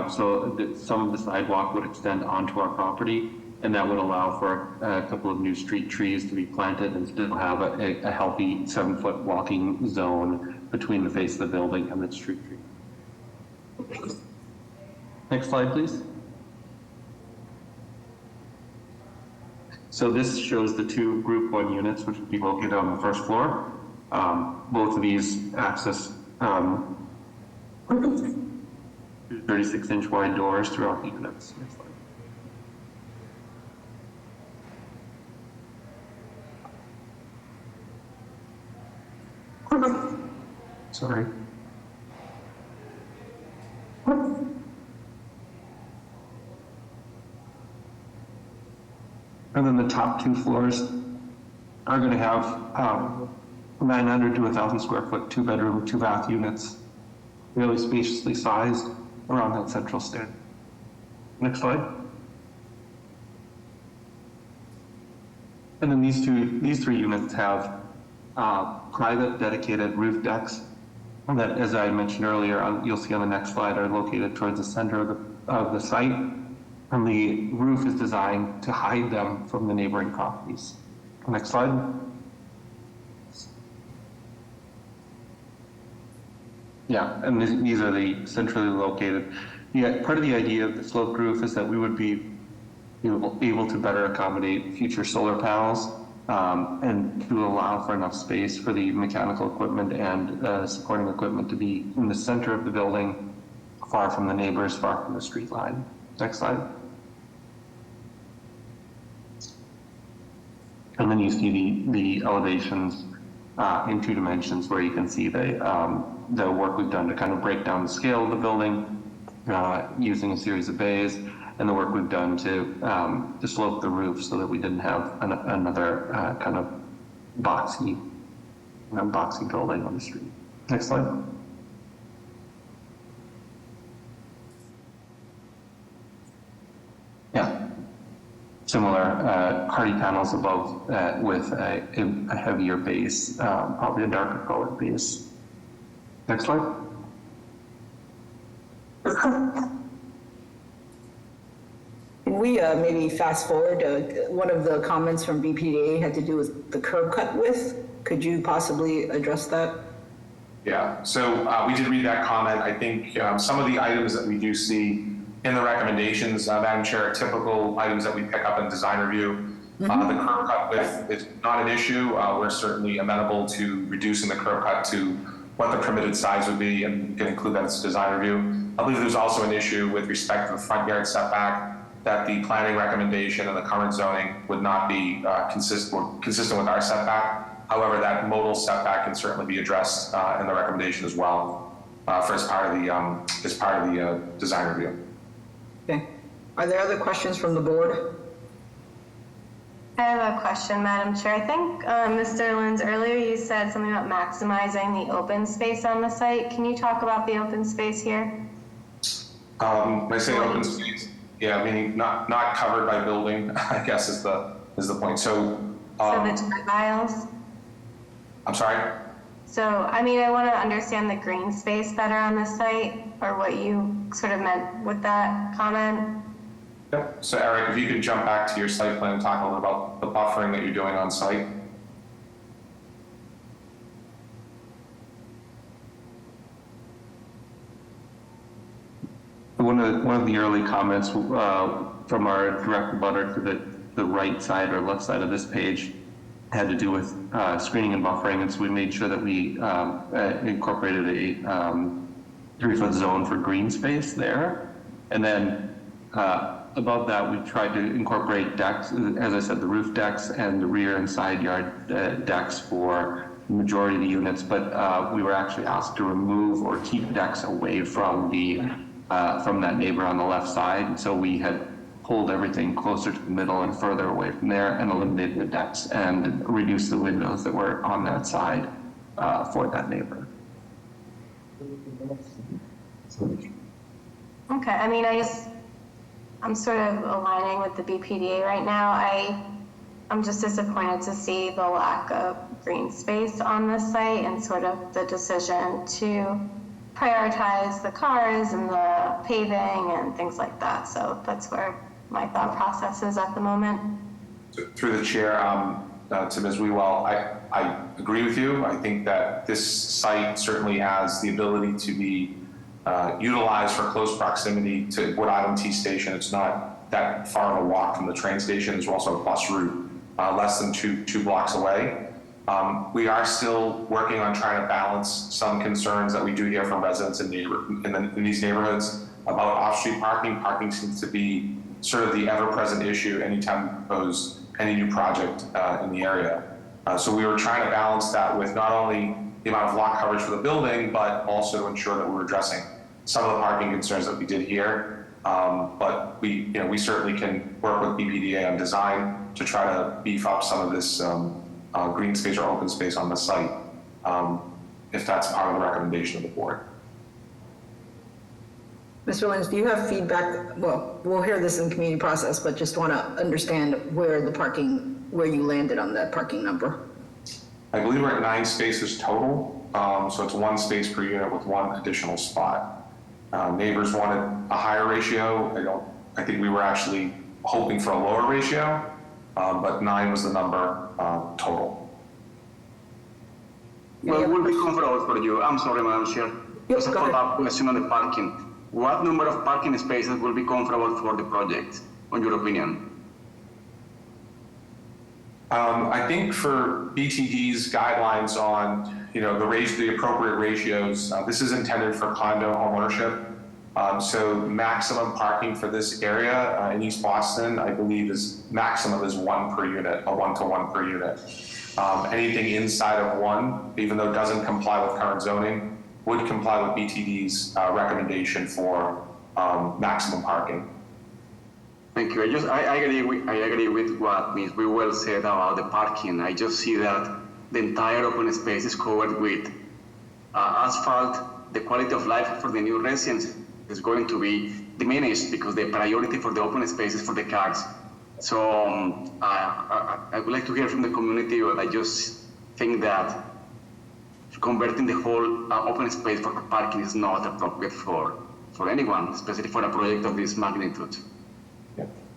so that some of the sidewalk would extend onto our property, and that would allow for a couple of new street trees to be planted and still have a healthy 7-foot walking zone between the face of the building and the street tree. Next slide, please. So this shows the 2 Group 1 units, which would be located on the first floor. Both of these access 36-inch wide doors throughout the units. Next slide. Sorry. And then the top 2 floors are going to have 900 to 1,000 square foot, 2-bedroom, 2-bath units, really spaciously sized around that central stand. Next slide. And then these 3 units have private dedicated roof decks that, as I mentioned earlier, you'll see on the next slide, are located towards the center of the site. And the roof is designed to hide them from the neighboring properties. Next slide. Yeah, and these are the centrally located. Yeah, part of the idea of the sloped roof is that we would be able to better accommodate future solar panels and to allow for enough space for the mechanical equipment and supporting equipment to be in the center of the building, far from the neighbors, far from the street line. Next slide. And then you see the elevations in 2 dimensions, where you can see the work we've done to kind of break down the scale of the building using a series of bays, and the work we've done to slope the roof so that we didn't have another kind of boxy building on the street. Next slide. similar hardy panels above with a heavier base, probably a darker colored base. Next slide. Can we maybe fast forward? One of the comments from BPDA had to do with the curb cut width. Could you possibly address that? Yeah, so we did read that comment. I think some of the items that we do see in the recommendations, Madam Chair, are typical items that we pick up in design review. The curb cut width is not an issue. We're certainly amenable to reducing the curb cut to what the permitted size would be, and can include that as design review. I believe there's also an issue with respect to the front yard setback, that the planning recommendation and the current zoning would not be consistent with our setback. However, that modal setback can certainly be addressed in the recommendation as well, as part of the design review. Okay. Are there other questions from the board? I have a question, Madam Chair. I think, Mr. Lenz, earlier you said something about maximizing the open space on the site. Can you talk about the open space here? When I say open space, yeah, meaning not covered by building, I guess is the point. So the turn aisles? I'm sorry? So, I mean, I want to understand the green space better on the site, or what you sort of meant with that comment. Yep. So Eric, if you could jump back to your site plan and talk a little about the buffering that you're doing on site. One of the early comments from our direct abutter to the right side or left side of this page had to do with screening and buffering, and so we made sure that we incorporated a 3-foot zone for green space there. And then above that, we tried to incorporate decks, as I said, the roof decks and the rear and side yard decks for the majority of the units, but we were actually asked to remove or keep decks away from that neighbor on the left side. And so we had pulled everything closer to the middle and further away from there, and eliminated the decks and reduced the windows that were on that side for that neighbor. Okay, I mean, I'm sort of aligning with the BPDA right now. I'm just disappointed to see the lack of green space on this site and sort of the decision to prioritize the cars and the paving and things like that. So that's where my thought process is at the moment. Through the chair, to Ms. Wewell, I agree with you. I think that this site certainly has the ability to be utilized for close proximity to Wood Island T Station. It's not that far of a walk from the train station. There's also a bus route less than two blocks away. We are still working on trying to balance some concerns that we do hear from residents in these neighborhoods about off-street parking. Parking seems to be sort of the ever-present issue anytime we propose any new project in the area. So we were trying to balance that with not only the amount of lot coverage for the building, but also to ensure that we're addressing some of the parking concerns that we did here. But we certainly can work with BPDA on design to try to beef up some of this green space or open space on the site, if that's part of the recommendation of the board. Mr. Lenz, do you have feedback? Well, we'll hear this in the community process, but just want to understand where you landed on that parking number. I believe we're at 9 spaces total, so it's 1 space per unit with 1 additional spot. Neighbors wanted a higher ratio. I think we were actually hoping for a lower ratio, but 9 was the number total. Well, it will be comfortable for you. I'm sorry, Madam Chair. Just a follow-up question on the parking. What number of parking spaces will be comfortable for the project, on your opinion? I think for BTD's guidelines on, the appropriate ratios, this is intended for condo homeownership. So maximum parking for this area in East Boston, I believe maximum is 1 per unit, a 1-to-1 per unit. Anything inside of 1, even though it doesn't comply with current zoning, would comply with BTD's recommendation for maximum parking. Thank you. I agree with what Ms. Wewell said about the parking. I just see that the entire open space is covered with asphalt. The quality of life for the new residents is going to be diminished because the priority for the open space is for the cars. So I would like to hear from the community, but I just think that converting the whole open space for parking is not appropriate for anyone, especially for a project of this magnitude.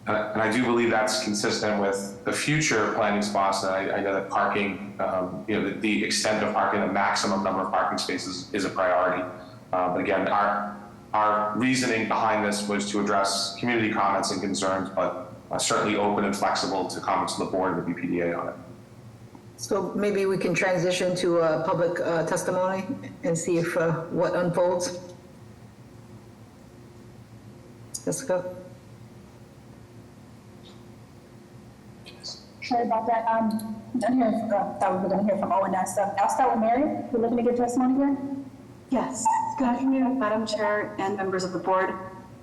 And I do believe that's consistent with the future planning spots. And I know that parking, the extent of parking, the maximum number of parking spaces is a priority. But again, our reasoning behind this was to address community comments and concerns, but certainly open and flexible to comments of the board and the BPDA on it. So maybe we can transition to a public testimony and see if what unfolds. Jessica? Sorry about that. I'm done here. Thought we were going to hear from ONS. I'll start with Mary. We're looking to get testimony here. Yes. Good afternoon, Madam Chair and members of the board.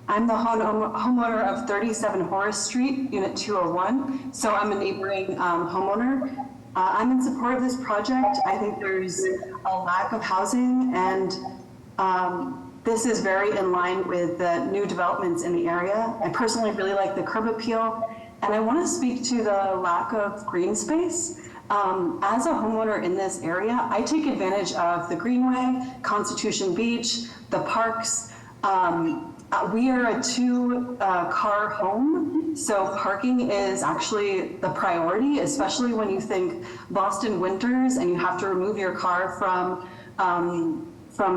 I'm the homeowner of 37 Horace Street, Unit 201. So I'm a neighboring homeowner. I'm in support of this project. I think there's a lack of housing, and this is very in line with the new developments in the area. I personally really like the curb appeal, and I want to speak to the lack of green space. As a homeowner in this area, I take advantage of the Greenway, Constitution Beach, the parks. We are a two-car home, so parking is actually the priority, especially when you think Boston winters and you have to remove your car from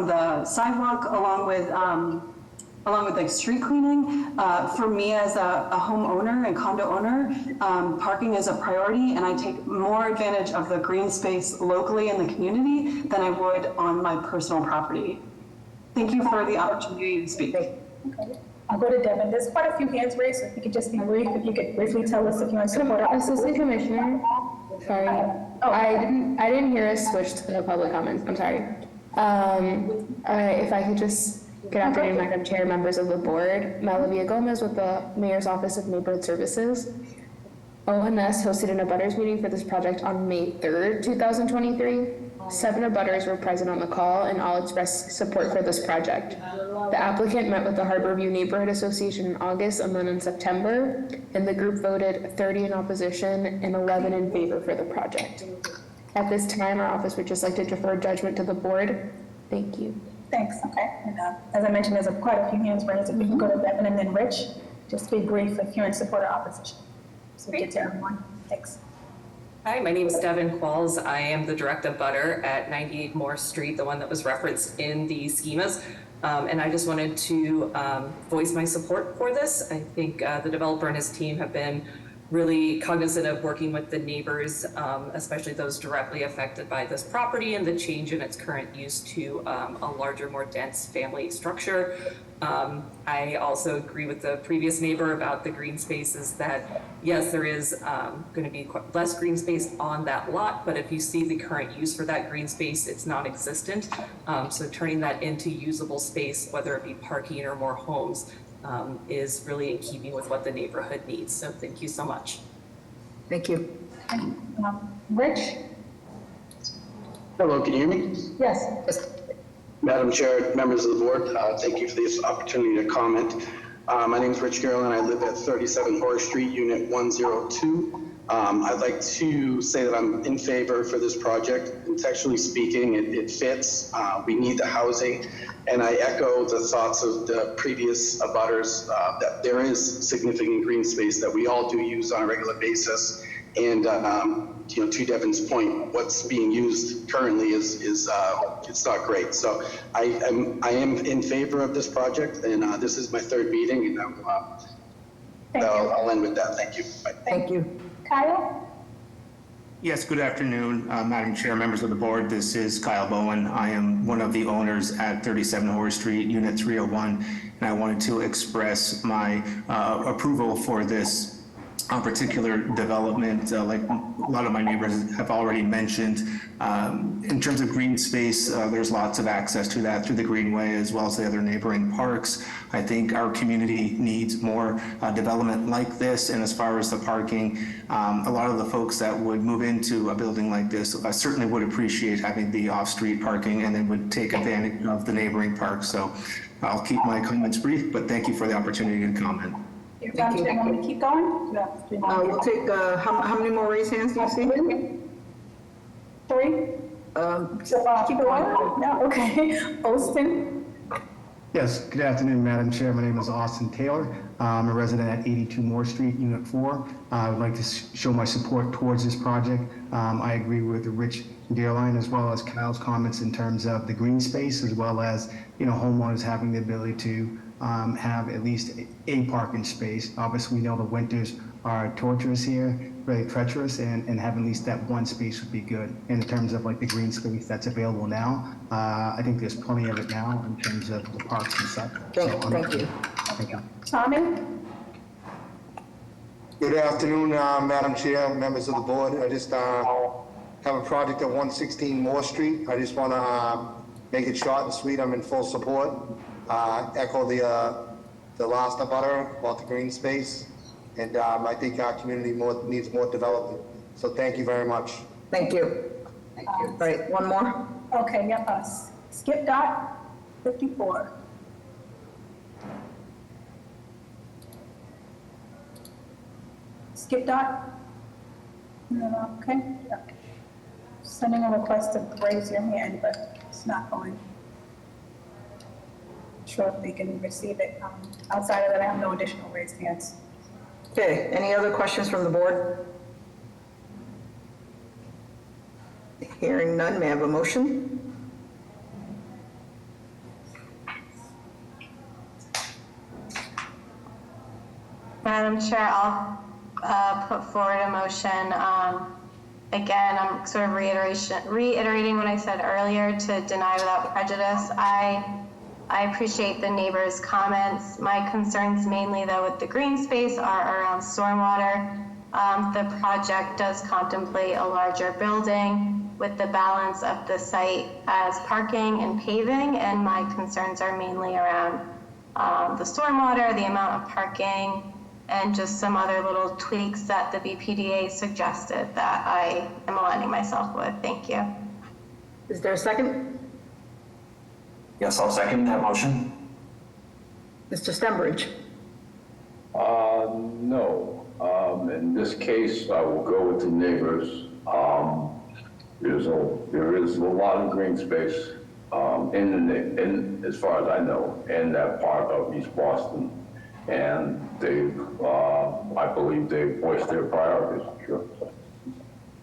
the sidewalk along with like street cleaning. For me as a homeowner and condo owner, parking is a priority, and I take more advantage of the green space locally in the community than I would on my personal property. Thank you for the opportunity to speak. Okay. I'll go to Devin. There's quite a few hands raised, so if you could just be brief, if you could briefly tell us if you want to support our Assistant Commissioner, sorry, I didn't hear us switch to the public comments. I'm sorry. If I could just, good afternoon, Madam Chair, members of the board. Malavia Gomez with the Mayor's Office of Neighborhood Services. ONS hosted an abutters meeting for this project on May 3rd, 2023. 7 abutters were present on the call and all expressed support for this project. The applicant met with the Harborview Neighborhood Association in August and then in September, and the group voted 30 in opposition and 11 in favor for the project. At this time, our office would just like to defer judgment to the board. Thank you. Thanks. Okay. And as I mentioned, there's quite a few hands raised. If we can go to Devin and then Rich, just be brief if you're in support or opposition. So we get to everyone. Thanks. Hi, my name is Devin Qualls. I am the direct abutter at 98 Moore Street, the one that was referenced in the schemas. And I just wanted to voice my support for this. I think the developer and his team have been really cognizant of working with the neighbors, especially those directly affected by this property and the change in its current use to a larger, more dense family structure. I also agree with the previous neighbor about the green spaces that, yes, there is going to be less green space on that lot, but if you see the current use for that green space, it's non-existent. So turning that into usable space, whether it be parking or more homes, is really in keeping with what the neighborhood needs. So thank you so much. Thank you. Rich? Hello, can you hear me? Yes. Madam Chair, members of the board, thank you for this opportunity to comment. My name is Rich Garland. I live at 37 Horace Street, Unit 102. I'd like to say that I'm in favor for this project. Contextually speaking, it fits. We need the housing. And I echo the thoughts of the previous abutters that there is significant green space that we all do use on a regular basis. And to Devin's point, what's being used currently is it's not great. So I am in favor of this project, and this is my third meeting, and I'll end with that. Thank you. Bye. Thank you. Kyle? Yes, good afternoon, Madam Chair, members of the board. This is Kyle Bowen. I am one of the owners at 37 Horace Street, Unit 301, and I wanted to express my approval for this particular development. Like a lot of my neighbors have already mentioned, in terms of green space, there's lots of access to that through the Greenway as well as the other neighboring parks. I think our community needs more development like this. And as far as the parking, a lot of the folks that would move into a building like this certainly would appreciate having the off-street parking and then would take advantage of the neighboring parks. So I'll keep my comments brief, but thank you for the opportunity to comment. Thank you. Want to keep going? No. We'll take, how many more raised hands do you see? 3? Keep it going? No, okay. Austin? Yes, good afternoon, Madam Chair. My name is Austin Taylor. I'm a resident at 82 Moore Street, Unit 4. I would like to show my support towards this project. I agree with Rich Dearline as well as Kyle's comments in terms of the green space, as well as, homeowners having the ability to have at least a parking space. Obviously, we know the winters are torturous here, very treacherous, and having at least that one space would be good. In terms of like the green space that's available now, I think there's plenty of it now in terms of the parks and stuff. Thank you. Thank you. Tommy? Good afternoon, Madam Chair, members of the board. I just have a project at 116 Moore Street. I just want to make it short and sweet. I'm in full support. Echo the last abutter about the green space. And I think our community needs more development. So thank you very much. Thank you. Thank you. All right, one more. Okay, yep, Skip Dot, 54. Skip Dot? No, okay. Yeah. Sending a request to raise your hand, but it's not going. Sure if we can receive it. Outside of that, I have no additional raised hands. Okay, any other questions from the board? Hearing none, may I have a motion? Madam Chair, I'll put forward a motion. Again, I'm sort of reiterating what I said earlier to deny without prejudice. I appreciate the neighbors' comments. My concerns mainly, though, with the green space are around stormwater. The project does contemplate a larger building with the balance of the site as parking and paving, and my concerns are mainly around the stormwater, the amount of parking, and just some other little tweaks that the BPDA suggested that I am aligning myself with. Thank you. Is there a second? Yes, I'll second that motion. Mr. Stenbridge? No. In this case, I will go with the neighbors. There is a lot of green space in as far as I know, in that part of East Boston. And I believe they voiced their priorities, sure.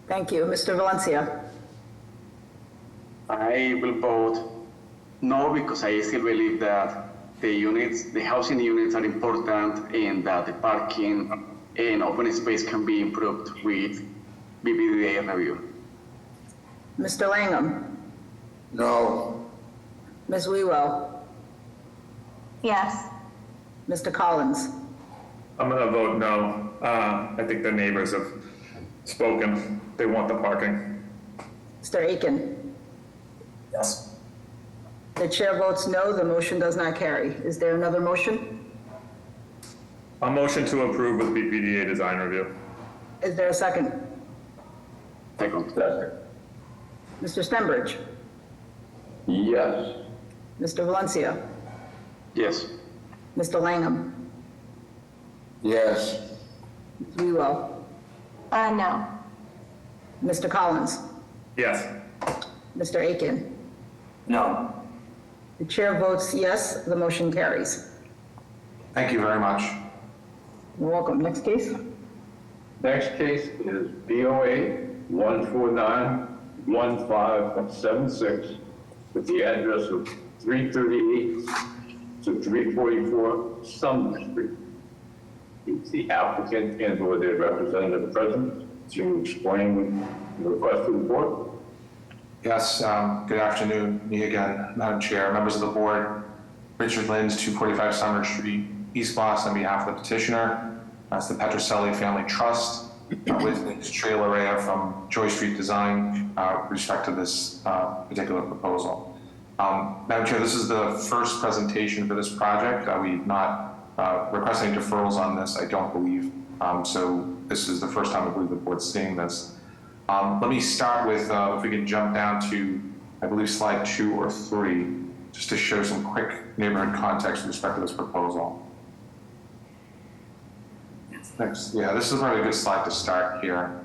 Thank you. Mr. Valencia? I will vote no, because I still believe that the housing units are important, and that the parking and open space can be improved with BPDA review. Mr. Langham? No. Ms. Wewell? Yes. Mr. Collins? I'm going to vote no. I think the neighbors have spoken. They want the parking. Mr. Aiken? Yes. The chair votes no, the motion does not carry. Is there another motion? A motion to approve with BPDA design review. Is there a second? Second. Mr. Stenbridge? Yes. Mr. Valencia? Yes. Mr. Langham? Yes. Ms. Wewell? No. Mr. Collins? Yes. Mr. Aiken? No. The chair votes yes, the motion carries. Thank you very much. You're welcome. Next case? Next case is BOA 1491576 with the address of 338 to 344 Sumner Street. Is the applicant and or their representative present to explain the request to the board? Yes, good afternoon, me again, Madam Chair, members of the board. Richard Lins, 245 Summer Street, East Boston, on behalf of the petitioner. That's the Petroselli Family Trust, with Ms. Trey Larea from Joy Street Design, with respect to this particular proposal. Madam Chair, this is the first presentation for this project. We've not requested any deferrals on this, I don't believe. So this is the first time I believe the board's seeing this. Let me start with, if we can jump down to, I believe, slide 2 or 3, just to show some quick neighborhood context with respect to this proposal. Thanks. Yeah, this is probably a good slide to start here.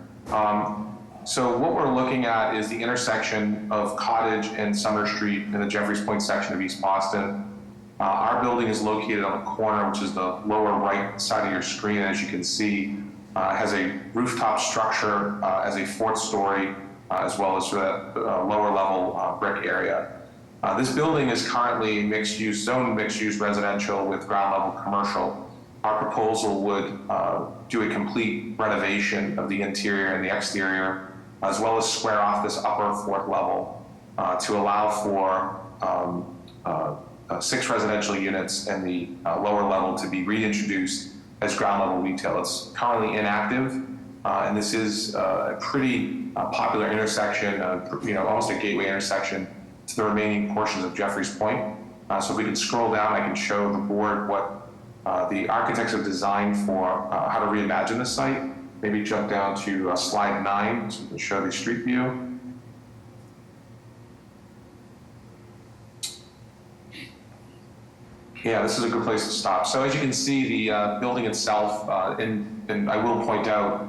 So what we're looking at is the intersection of Cottage and Summer Street in the Jeffreys Point section of East Boston. Our building is located on the corner, which is the lower right side of your screen. As you can see, has a rooftop structure as a 4th story, as well as a lower level brick area. This building is currently mixed-use, zoned mixed-use residential with ground level commercial. Our proposal would do a complete renovation of the interior and the exterior, as well as square off this upper 4th level to allow for 6 residential units and the lower level to be reintroduced as ground level retail. It's currently inactive, and this is a pretty popular intersection, almost a gateway intersection to the remaining portions of Jeffreys Point. So if we can scroll down, I can show the board what the architects have designed for how to reimagine the site. Maybe jump down to slide 9 so we can show the street view. Yeah, this is a good place to stop. So as you can see, the building itself, and I will point out,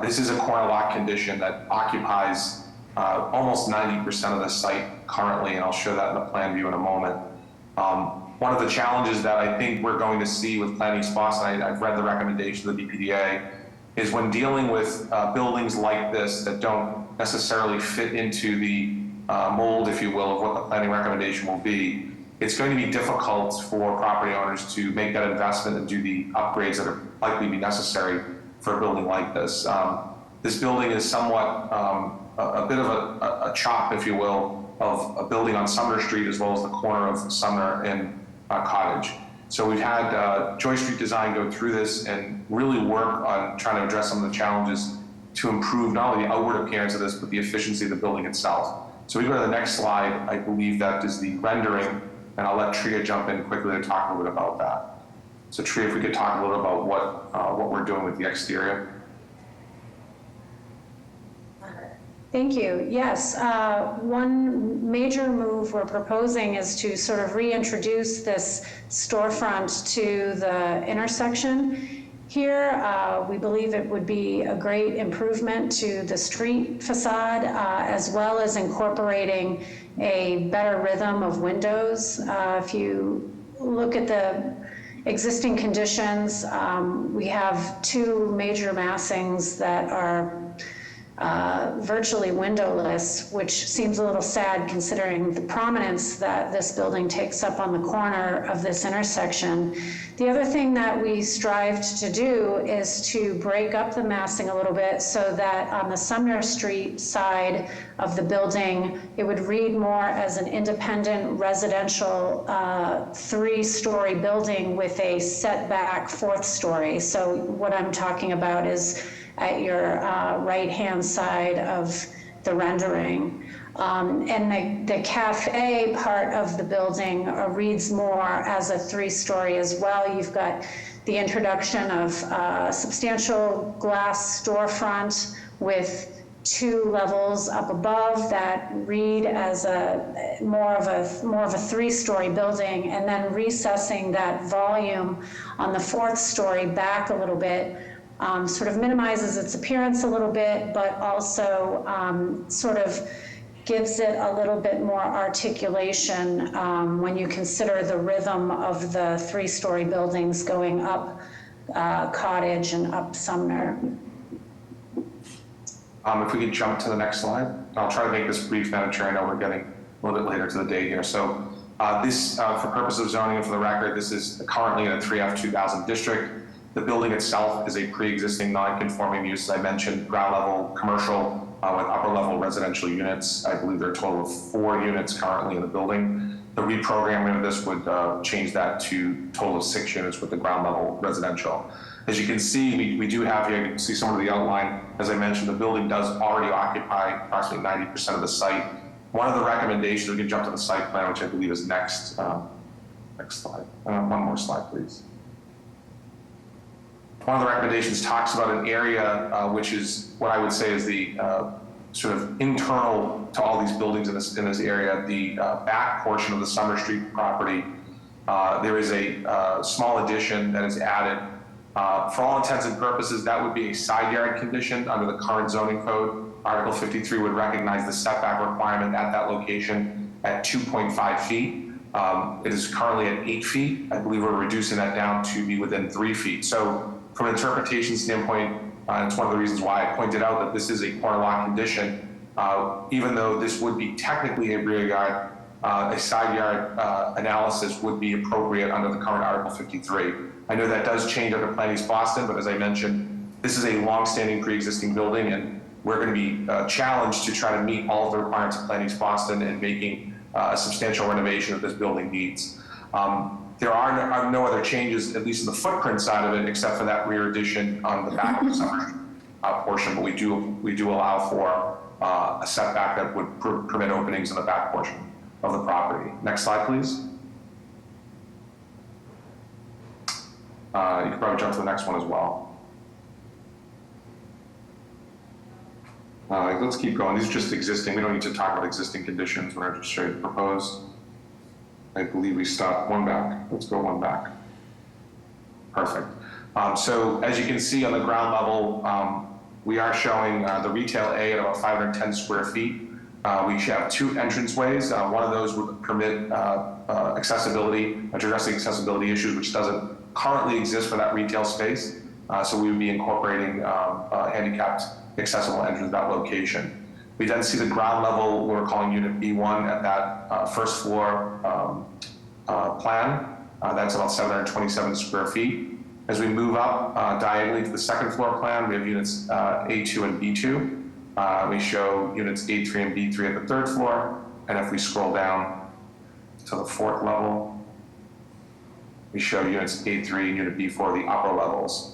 this is a corner lot condition that occupies almost 90% of the site currently, and I'll show that in the plan view in a moment. One of the challenges that I think we're going to see with Plan East Boston, I've read the recommendation of the BPDA, is when dealing with buildings like this that don't necessarily fit into the mold, if you will, of what the planning recommendation will be, it's going to be difficult for property owners to make that investment and do the upgrades that are likely to be necessary for a building like this. This building is somewhat a bit of a chop, if you will, of a building on Sumner Street as well as the corner of Sumner and Cottage. So we've had Joy Street Design go through this and really work on trying to address some of the challenges to improve not only the outward appearance of this, but the efficiency of the building itself. So we go to the next slide. I believe that is the rendering, and I'll let Tria jump in quickly to talk a little bit about that. So Tria, if we could talk a little about what we're doing with the exterior. Thank you. Yes, one major move we're proposing is to sort of reintroduce this storefront to the intersection. Here, we believe it would be a great improvement to the street facade, as well as incorporating a better rhythm of windows. If you look at the existing conditions, we have 2 major massings that are virtually windowless, which seems a little sad considering the prominence that this building takes up on the corner of this intersection. The other thing that we strived to do is to break up the massing a little bit so that on the Sumner Street side of the building, it would read more as an independent residential 3-story building with a setback 4th story. So what I'm talking about is at your right-hand side of the rendering. And the cafe part of the building reads more as a 3-story as well. You've got the introduction of substantial glass storefront with 2 levels up above that read as more of a 3-story building, and then recessing that volume on the 4th story back a little bit. Sort of minimizes its appearance a little bit, but also sort of gives it a little bit more articulation when you consider the rhythm of the 3-story buildings going up Cottage and up Sumner. If we could jump to the next slide. I'll try to make this brief, Madam Chair. I know we're getting a little bit later to the day here. So this, for purpose of zoning and for the record, this is currently in a 3F 2000 district. The building itself is a pre-existing non-conforming use, as I mentioned, ground level commercial with upper level residential units. I believe there are a total of 4 units currently in the building. The reprogramming of this would change that to a total of 6 units with the ground level residential. As you can see, we do have here, you can see some of the outline. As I mentioned, the building does already occupy approximately 90% of the site. One of the recommendations, we can jump to the site plan, which I believe is next. Next slide. One more slide, please. One of the recommendations talks about an area which is what I would say is the sort of internal to all these buildings in this area, the back portion of the Sumner Street property. There is a small addition that is added For all intents and purposes, that would be a side yard condition under the current zoning code. Article 53 would recognize the setback requirement at that location at 2.5 feet. It is currently at 8 feet. I believe we're reducing that down to be within 3 feet. So from an interpretation standpoint, it's one of the reasons why I pointed out that this is a corner lot condition. Even though this would be technically a rear yard, a side yard analysis would be appropriate under the current Article 53. I know that does change under Plan East Boston, but as I mentioned, this is a long-standing pre-existing building, and we're going to be challenged to try to meet all of the requirements of Plan East Boston and making a substantial renovation that this building needs. There are no other changes, at least in the footprint side of it, except for that rear addition on the back of the summer portion, but we do allow for a setback that would permit openings in the back portion of the property. Next slide, please. You can probably jump to the next one as well. Let's keep going. These are just existing. We don't need to talk about existing conditions. We're just straight proposed. I believe we stopped one back. Let's go one back. Perfect. So as you can see on the ground level, we are showing the retail A at about 510 square feet. We have 2 entranceways. One of those would permit accessibility, addressing accessibility issues, which doesn't currently exist for that retail space. So we would be incorporating handicapped accessible entrance at that location. We then see the ground level, we're calling Unit B1 at that first floor plan. That's about 727 square feet. As we move up diagonally to the second floor plan, we have units A2 and B2. We show units A3 and B3 at the third floor. And if we scroll down to the fourth level, we show units A3 and unit B4, the upper levels.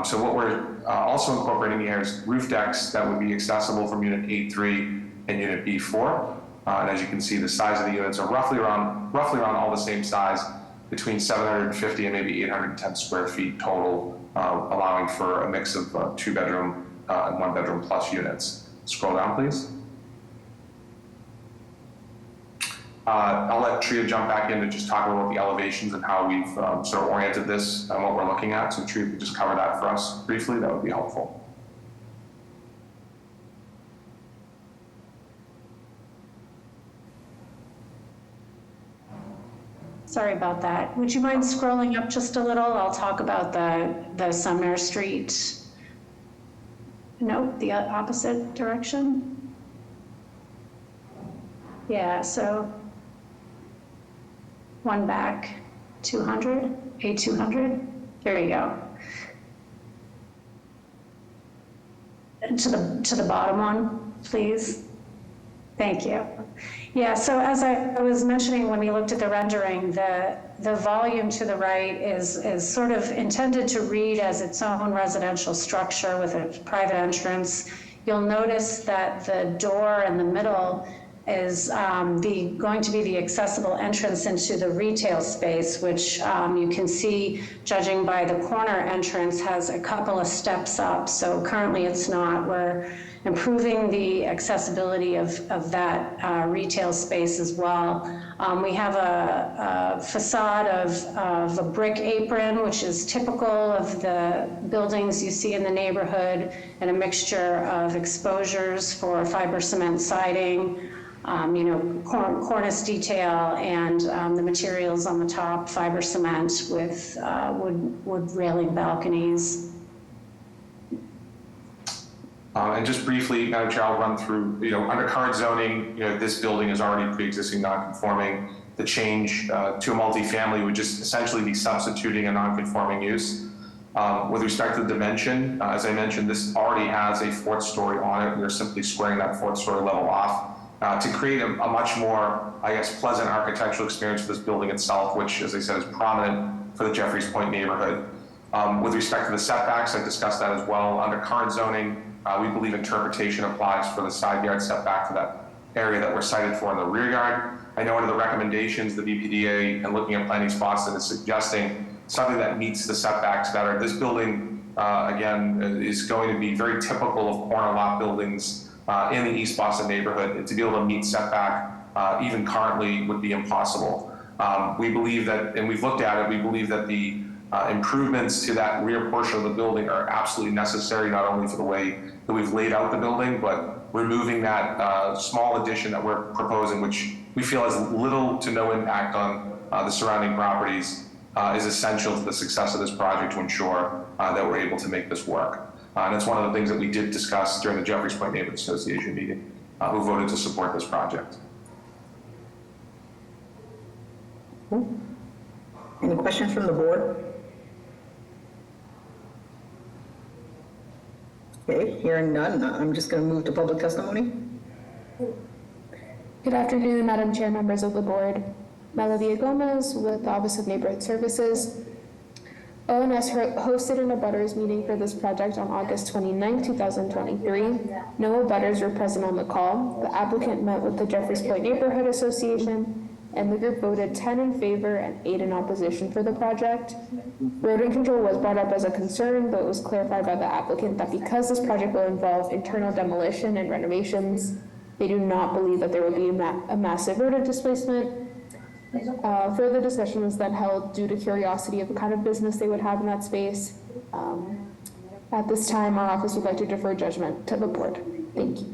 So what we're also incorporating here is roof decks that would be accessible from unit A3 and unit B4. And as you can see, the size of the units are roughly around all the same size, between 750 and maybe 810 square feet total, allowing for a mix of 2-bedroom and 1-bedroom plus units. Scroll down, please. I'll let Tria jump back in to just talk about the elevations and how we've sort of oriented this and what we're looking at. So Tria, if you just cover that for us briefly, that would be helpful. Sorry about that. Would you mind scrolling up just a little? I'll talk about the Sumner Street. No, the opposite direction. Yeah, so one back, 200, A200. There you go. And to the bottom one, please. Thank you. Yeah, so as I was mentioning when we looked at the rendering, the volume to the right is sort of intended to read as its own residential structure with a private entrance. You'll notice that the door in the middle is going to be the accessible entrance into the retail space, which you can see, judging by the corner entrance, has a couple of steps up. So currently it's not. We're improving the accessibility of that retail space as well. We have a facade of a brick apron, which is typical of the buildings you see in the neighborhood, and a mixture of exposures for fiber cement siding, cornice detail, and the materials on the top, fiber cement with wood railing balconies. And just briefly, Madam Chair, I'll run through, under current zoning, this building is already pre-existing non-conforming. The change to a multifamily would just essentially be substituting a non-conforming use. With respect to the dimension, as I mentioned, this already has a 4th story on it. We're simply squaring that 4th story level off to create a much more, pleasant architectural experience for this building itself, which, as I said, is prominent for the Jeffreys Point neighborhood. With respect to the setbacks, I discussed that as well. Under current zoning, we believe interpretation applies for the side yard setback for that area that we're cited for in the rear yard. I know under the recommendations, the BPDA, and looking at Plan East Boston, is suggesting something that meets the setbacks better. This building, again, is going to be very typical of corner lot buildings in the East Boston neighborhood. And to be able to meet setback, even currently, would be impossible. We believe that, and we've looked at it, we believe that the improvements to that rear portion of the building are absolutely necessary, not only for the way that we've laid out the building, but removing that small addition that we're proposing, which we feel has little to no impact on the surrounding properties, is essential to the success of this project to ensure that we're able to make this work. And it's one of the things that we did discuss during the Jeffries Point Neighborhood Association meeting, who voted to support this project. Any questions from the board? Okay, hearing none, I'm just going to move to public testimony. Good afternoon, Madam Chair, members of the board. Melavia Gomez with the Office of Neighborhood Services. ONS hosted an abutters meeting for this project on August 29, 2023. No abutters were present on the call. The applicant met with the Jeffries Point Neighborhood Association, and the group voted 10 in favor and 8 in opposition for the project. Rodent control was brought up as a concern, but it was clarified by the applicant that because this project will involve internal demolition and renovations, they do not believe that there will be a massive rodent displacement. Further discussion was then held due to curiosity of the kind of business they would have in that space. At this time, our office would like to defer judgment to the board. Thank you.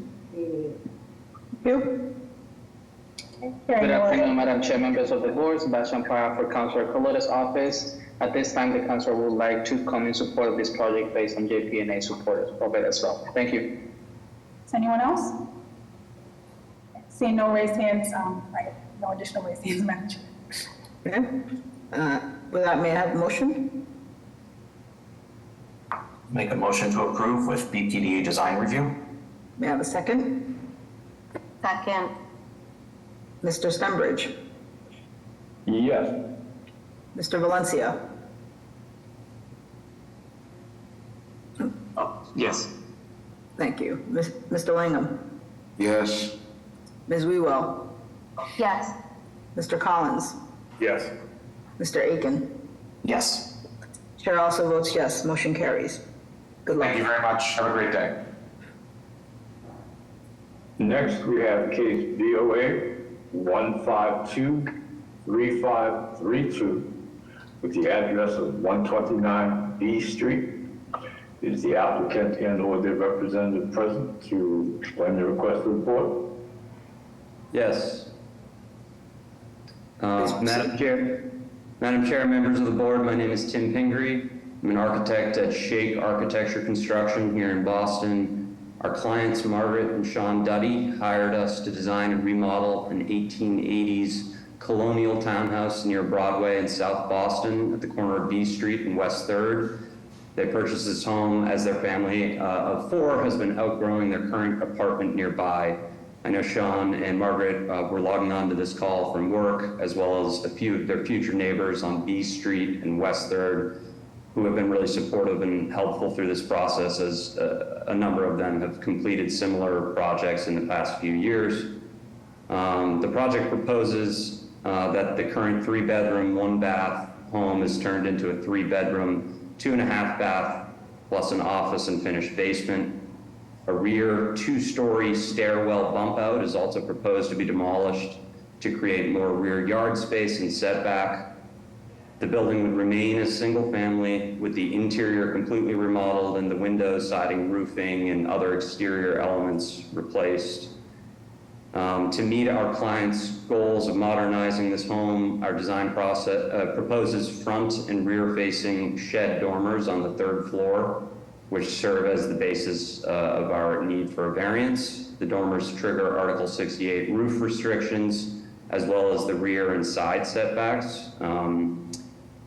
Good afternoon, Madam Chair, members of the board. Sebastian Parra for Councilor Colora's office. At this time, the councilor would like to come in support of this project based on JPNA support of it as well. Thank you. Is anyone else? Seeing no raised hands, no additional raised hands, Madam Chair. Okay. With that, may I have a motion? Make a motion to approve with BPDA design review. May I have a second? Second. Mr. Stenbridge? Yes. Mr. Valencia? Yes. Thank you. Mr. Langham? Yes. Ms. Wewell? Yes. Mr. Collins? Yes. Mr. Aiken? Yes. Chair also votes yes. Motion carries. Good luck. Thank you very much. Have a great day. Next, we have case VOA 1523532 with the address of 129 B Street. Is the applicant and/or their representative present to explain the request to the board? Yes. Madam Chair, members of the board, my name is Tim Pingree. I'm an architect at Shake Architecture Construction here in Boston. Our clients, Margaret and Sean Duddy, hired us to design and remodel an 1880s colonial townhouse near Broadway in South Boston at the corner of B Street and West 3rd. They purchased this home as their family of 4 has been outgrowing their current apartment nearby. I know Sean and Margaret were logging on to this call from work, as well as a few of their future neighbors on B Street and West 3rd, who have been really supportive and helpful through this process, as a number of them have completed similar projects in the past few years. The project proposes that the current 3-bedroom, 1-bath home is turned into a 3-bedroom, 2.5-bath, plus an office and finished basement. A rear 2-story stairwell bump out is also proposed to be demolished to create more rear yard space and setback. The building would remain a single family with the interior completely remodeled and the windows, siding, roofing, and other exterior elements replaced. To meet our clients' goals of modernizing this home, our design process proposes front and rear facing shed dormers on the 3rd floor, which serve as the basis of our need for a variance. The dormers trigger Article 68 roof restrictions, as well as the rear and side setbacks.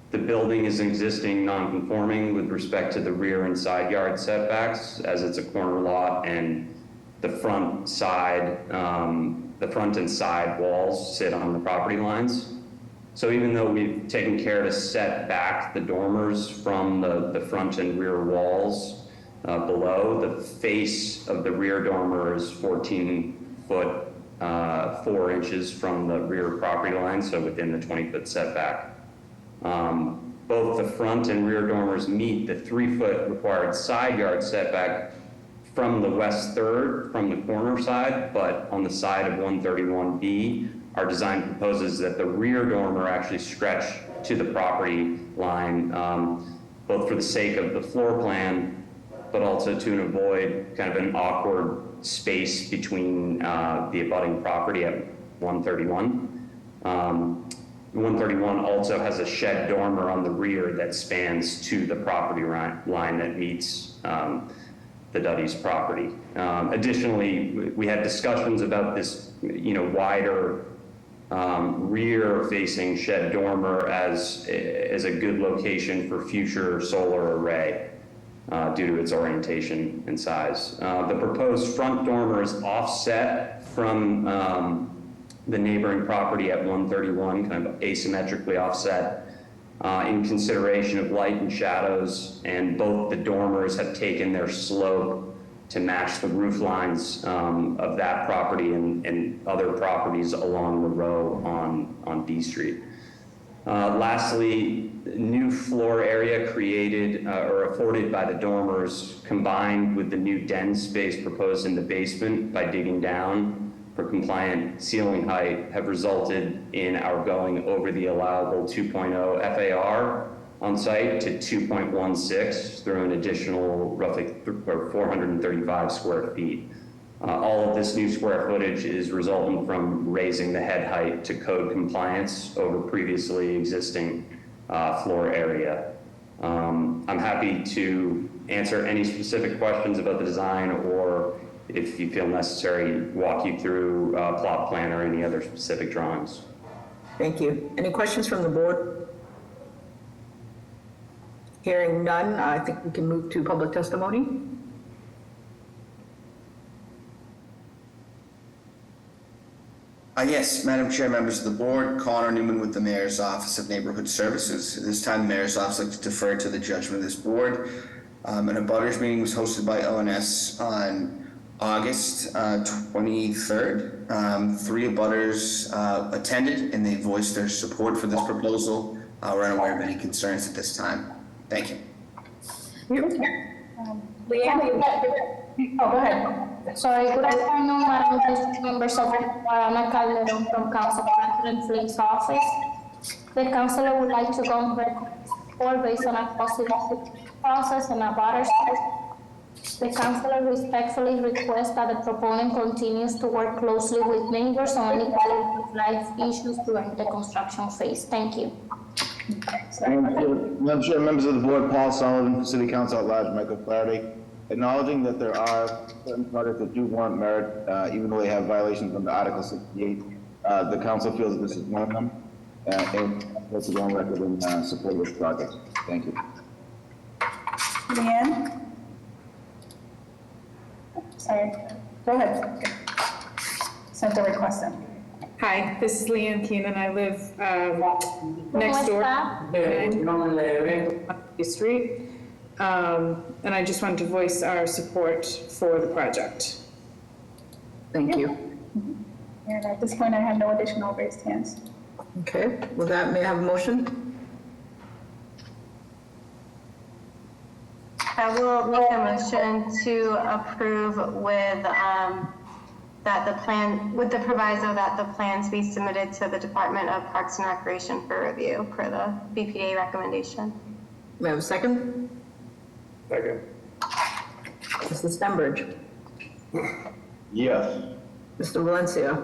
The building is existing non-conforming with respect to the rear and side yard setbacks, as it's a corner lot, and the front and side walls sit on the property lines. So even though we've taken care to set back the dormers from the front and rear walls below, the face of the rear dormer is 14 foot 4 inches from the rear property line, so within the 20-foot setback. Both the front and rear dormers meet the 3-foot required side yard setback from the West 3rd, from the corner side, but on the side of 131B, our design proposes that the rear dormer actually stretch to the property line, both for the sake of the floor plan, but also to avoid kind of an awkward space between the abutting property at 131. 131 also has a shed dormer on the rear that spans to the property line that meets the Duddy's property. Additionally, we had discussions about this, wider rear-facing shed dormer as a good location for future solar array due to its orientation and size. The proposed front dormer is offset from the neighboring property at 131, kind of asymmetrically offset in consideration of light and shadows, and both the dormers have taken their slope to match the roof lines of that property and other properties along the row on D Street. Lastly, new floor area created or afforded by the dormers combined with the new den space proposed in the basement by digging down for compliant ceiling height have resulted in our going over the allowable 2.0 FAR on site to 2.16 through an additional roughly 435 square feet. All of this new square footage is resulting from raising the head height to code compliance over previously existing floor area. I'm happy to answer any specific questions about the design, or if you feel necessary, walk you through a plot plan or any other specific drawings. Thank you. Any questions from the board? Hearing none, I think we can move to public testimony. Yes, Madam Chair, members of the board, Connor Newman with the Mayor's Office of Neighborhood Services. At this time, the Mayor's Office would like to defer to the judgment of this board. An abutters meeting was hosted by ONS on August 23rd. 3 abutters attended and they voiced their support for this proposal. We're unaware of any concerns at this time. Thank you. Leanne? Oh, go ahead. Sorry, good afternoon, Madam District members of Ana Calderon from Council President Flink's office. The councilor would like to go on record or based on a positive process and a butter. The councilor respectfully requests that the proponent continues to work closely with neighbors on any quality of life issues during the construction phase. Thank you. Madam Chair, members of the board, Paul Sullivan, City Council at Large, Michael Flaherty. Acknowledging that there are certain projects that do warrant merit, even though they have violations under Article 68, the council feels that this is one of them, and let's go on record in support of this project. Thank you. Leanne? Sorry, go ahead. Sent the request in. Hi, this is Leanne Keenan. I live next door on the street. And I just wanted to voice our support for the project. Thank you. And at this point, I have no additional raised hands. Okay, with that, may I have a motion? I will make a motion to approve with with the proviso that the plans be submitted to the Department of Parks and Recreation for review per the BPA recommendation. May I have a second? Second. Mr. Stenbridge? Yes. Mr. Valencia?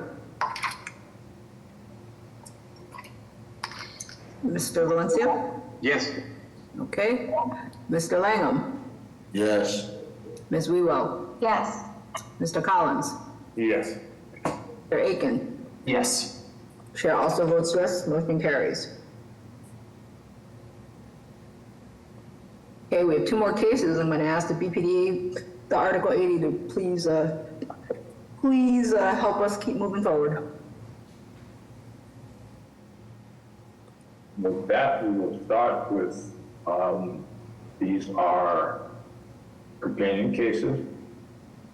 Mr. Valencia? Yes. Okay. Mr. Langham? Yes. Ms. Wewell? Yes. Mr. Collins? Yes. Mr. Aiken? Yes. Chair also votes yes, motion carries. Okay, we have 2 more cases. I'm going to ask the BPDA, the Article 80, to please help us keep moving forward. With that, we will start with, these are companion cases.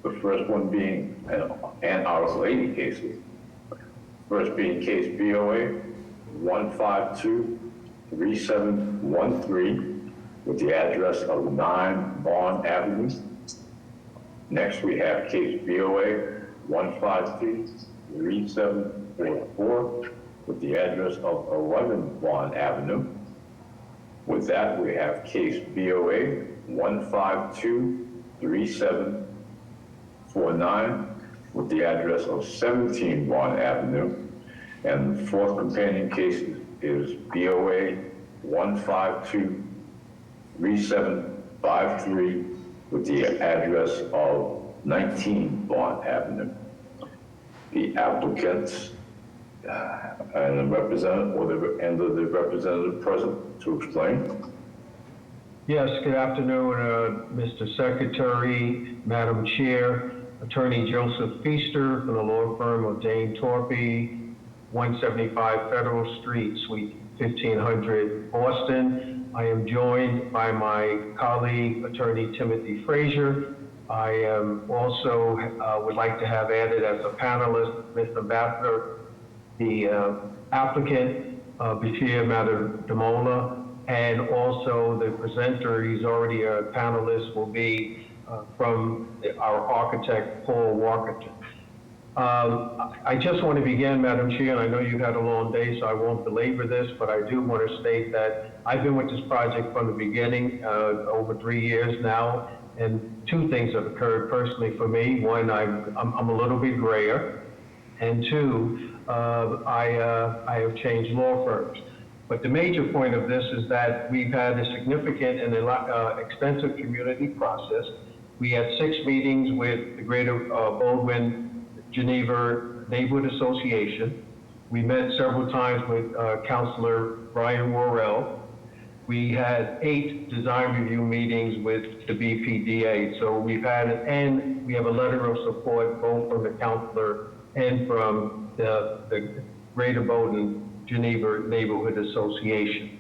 The first one being an Article 80 cases. First being case BOA 1523713 with the address of 9 Bond Avenue. Next, we have case BOA 1533744 with the address of 11 Vaughn Avenue. With that, we have case BOA 1523749 with the address of 17 Vaughn Avenue. And the fourth companion case is BOA 1523753 with the address of 19 Vaughn Avenue. The applicants and the representative or the representative present to explain. Yes, good afternoon, Mr. Secretary, Madam Chair, Attorney Joseph Feaster from the law firm of Dane Torpy, 175 Federal Street, Suite 1500, Boston. I am joined by my colleague, Attorney Timothy Frazier. I am also would like to have added as a panelist, Mr. Ambassador, the applicant, Bashir Madamola, and also the presenter, he's already a panelist, will be from our architect, Paul Warkington. I just want to begin, Madam Chair, and I know you had a long day, so I won't belabor this, but I do want to state that I've been with this project from the beginning, over 3 years now, and two things have occurred personally for me. One, I'm a little bit grayer, and two, I have changed law firms. But the major point of this is that we've had a significant and extensive community process. We had 6 meetings with the Greater Baldwin Geneva Neighborhood Association. We met several times with Councilor Brian Worrell. We had 8 design review meetings with the BPDA. So we've had, and we have a letter of support both from the councilor and from the Greater Baldwin Geneva Neighborhood Association.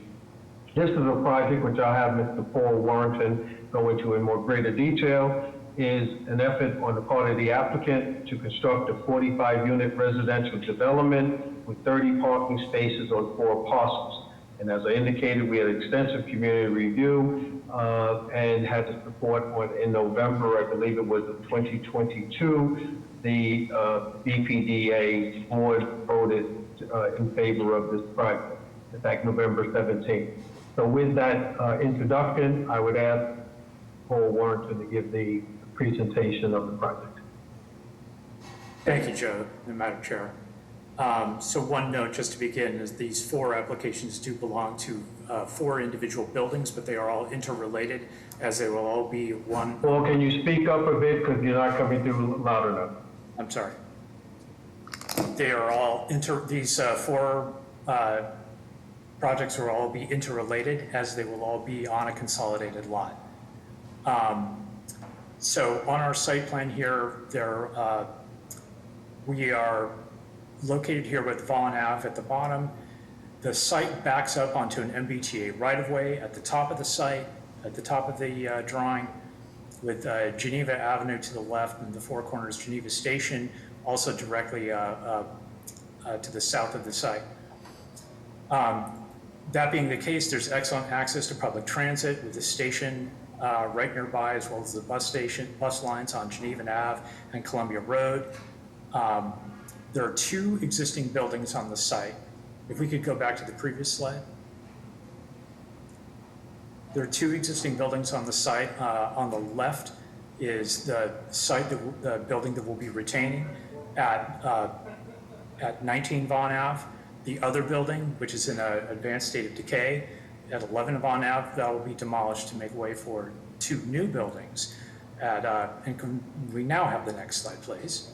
This is a project which I'll have Mr. Paul Warrington go into in more greater detail, is an effort on the part of the applicant to construct a 45-unit residential development with 30 parking spaces on 4 parcels. And as I indicated, we had extensive community review and had the support in November, I believe it was of 2022, the BPDA board voted in favor of this project, in fact, November 17th. So with that introduction, I would ask Paul Warrington to give the presentation of the project. Thank you, Joe and Madam Chair. So one note just to begin is these 4 applications do belong to 4 individual buildings, but they are all interrelated as they will all be one. Paul, can you speak up a bit because you're not coming through loud enough? I'm sorry. They are all these 4 projects will all be interrelated as they will all be on a consolidated lot. So on our site plan here, we are located here with Vaughn Ave at the bottom. The site backs up onto an MBTA right-of-way at the top of the site, at the top of the drawing, with Geneva Avenue to the left and the 4 corners Geneva Station, also directly to the south of the site. That being the case, there's excellent access to public transit with the station right nearby, as well as the bus lines on Geneva Ave and Columbia Road. There are 2 existing buildings on the site. If we could go back to the previous slide. There are 2 existing buildings on the site. On the left is the building that we'll be retaining at 19 Vaughn Ave. The other building, which is in an advanced state of decay, at 11 Vaughn Ave, that will be demolished to make way for 2 new buildings. And we now have the next slide, please.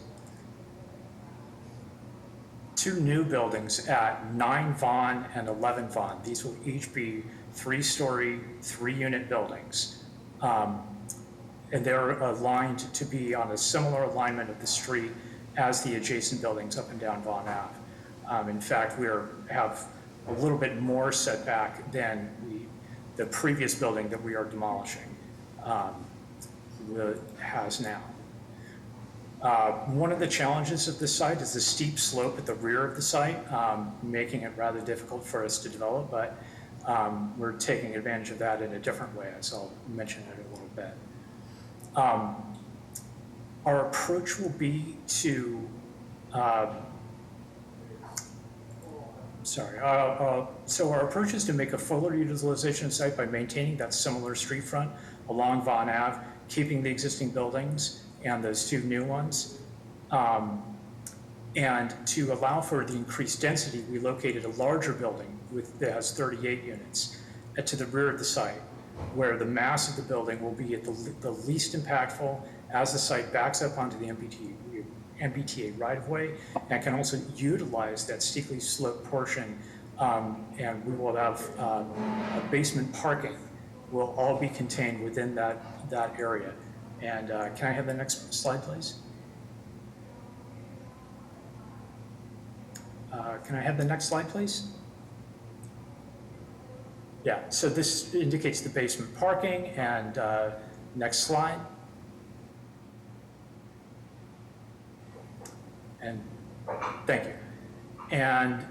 2 new buildings at 9 Vaughn and 11 Vaughn. These will each be 3-story, 3-unit buildings. And they're aligned to be on a similar alignment of the street as the adjacent buildings up and down Vaughn Ave. In fact, we have a little bit more setback than the previous building that we are demolishing has now. One of the challenges of this site is the steep slope at the rear of the site, making it rather difficult for us to develop, but we're taking advantage of that in a different way, as I'll mention in a little bit. Our approach will be to sorry. So our approach is to make a fuller utilization of site by maintaining that similar street front along Von Ave, keeping the existing buildings and those two new ones. And to allow for the increased density, we located a larger building that has 38 units to the rear of the site, where the mass of the building will be at the least impactful as the site backs up onto the MBTA right-of-way, and can also utilize that steeply sloped portion. And we will have a basement parking will all be contained within that area. And can I have the next slide, please? Can I have the next slide, please? Yeah, so this indicates the basement parking, and next slide. And thank you. And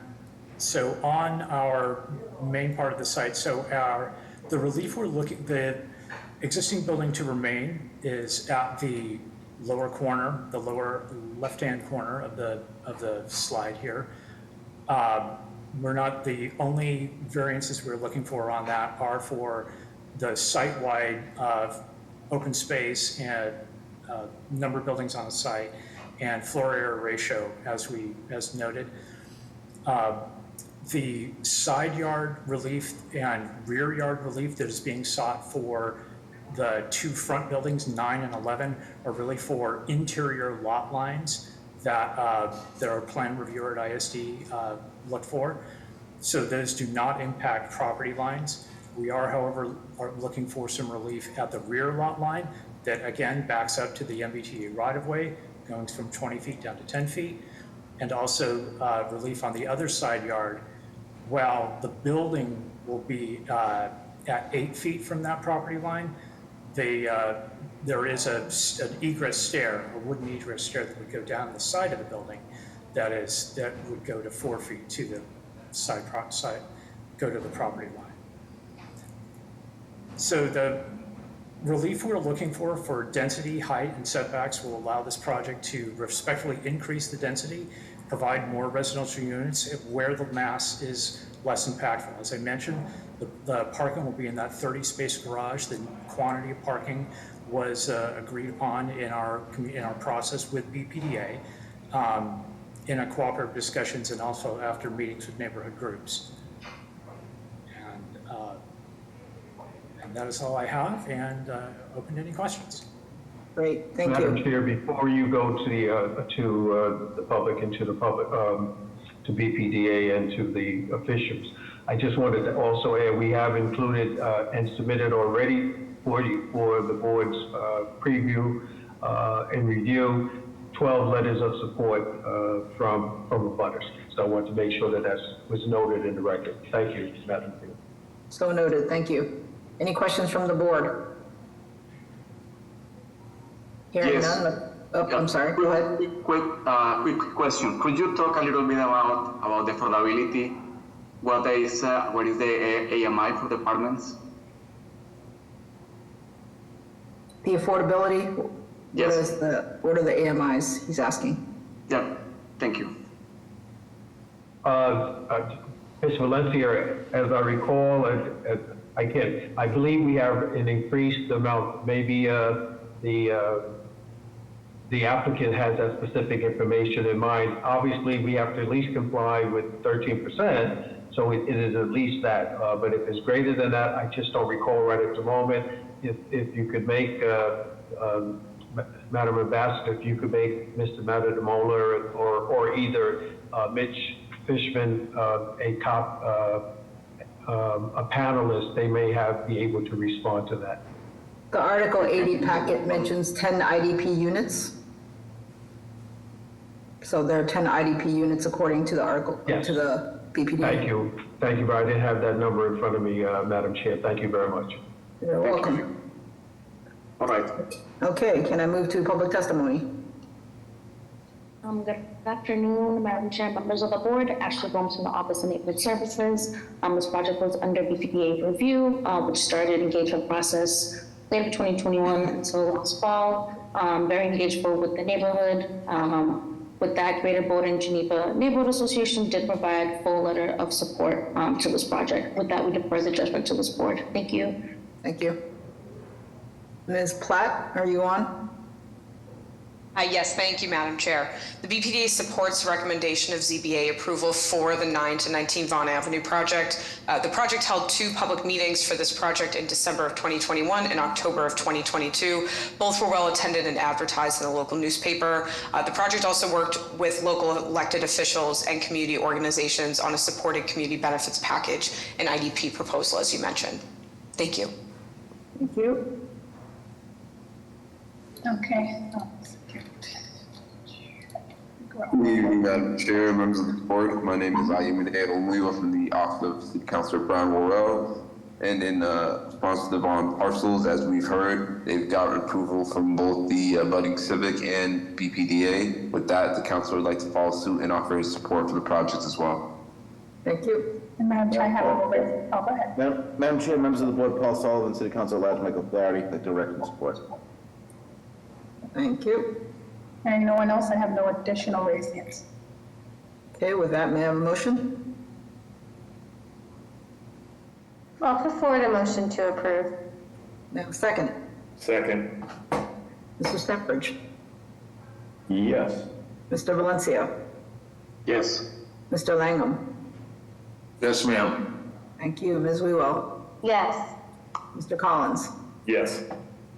so on our main part of the site, so the relief the existing building to remain is at the lower corner, the lower left-hand corner of the slide here. We're not, the only variances we're looking for on that are for the site-wide open space and number of buildings on the site and floor area ratio, as noted. The side yard relief and rear yard relief that is being sought for the two front buildings, 9 and 11, are really for interior lot lines that our plan reviewer at ISD looked for. So those do not impact property lines. We are, however, looking for some relief at the rear lot line that again backs up to the MBTA right-of-way, going from 20 feet down to 10 feet, and also relief on the other side yard. While the building will be at 8 feet from that property line, there is an egress stair, a wooden egress stair that would go down the side of the building that would go to 4 feet to the go to the property line. So the relief we're looking for density, height, and setbacks will allow this project to respectfully increase the density, provide more residential units where the mass is less impactful. As I mentioned, the parking will be in that 30-space garage. The quantity of parking was agreed upon in our process with BPDA in a cooperative discussions and also after meetings with neighborhood groups. And that is all I have, and open to any questions. Great, thank you. Madam Chair, before you go to the public and to BPDA and to the officials, I just wanted to also add, we have included and submitted already for the board's preview and review 12 letters of support from abutters. So I want to make sure that was noted in the record. Thank you, Madam Chair. So noted, thank you. Any questions from the board? Hearing none. Oh, I'm sorry, go ahead. Quick question. Could you talk a little bit about the affordability? What is the AMI for the apartments? The affordability? Yes. What are the AMIs, he's asking? Yeah, thank you. Ms. Valencia, as I recall, I believe we have an increased amount. Maybe the applicant has that specific information in mind. Obviously, we have to at least comply with 13%, so it is at least that. But if it's greater than that, I just don't recall right at the moment. If you could make, Madam Ambassador, if you could make Mr. Matademola or either Mitch Fishman a panelist, they may be able to respond to that. The Article 80 packet mentions 10 IDP units. So there are 10 IDP units according to the article, yes, to the BPD. Thank you, but I didn't have that number in front of me, Madam Chair. Thank you very much. You're welcome. All right. Okay, can I move to public testimony? Good afternoon, Madam Chair, members of the board. Ashley Gomes from the Office of Neighborhood Services. This project was under BPDA review, which started engagement process late of 2021 until last fall. Very engaged with the neighborhood, With that, Greater Boulder and Geneva Neighborhood Association did provide full letter of support to this project. With that, we defer the judgment to this board. Thank you. Thank you. Ms. Platt, are you on? Yes, thank you, Madam Chair. The BPDA supports the recommendation of ZBA approval for the 9 to 19 Vaughan Avenue project. The project held 2 public meetings for this project in December of 2021 and October of 2022. Both were well attended and advertised in the local newspaper. The project also worked with local elected officials and community organizations on a supported community benefits package and IDP proposal, as you mentioned. Thank you. Thank you. Okay. Good evening, Madam Chair, members of the board. My name is Ayumide Onliwa from the Office of City Councilor Brian Worrell. And in response to the Vaughan parcels, as we've heard, they've gotten approval from both the Budding Civic and BPDA. With that, the councilor would like to follow suit and offer his support for the project as well. Thank you. And Madam Chair, I have a little bit, oh, go ahead. Madam Chair, members of the board, Paul Sullivan, City Council at Large, Michael Flaherty, like to recommend support. Thank you. And no one else, I have no additional raised hands. Okay, with that, may I have a motion? I'll put forward a motion to approve. May I have a second? Second. Mr. Stepbridge? Yes. Mr. Valencia? Yes. Mr. Langham? Yes, ma'am. Thank you. Ms. Wewell? Yes. Mr. Collins? Yes.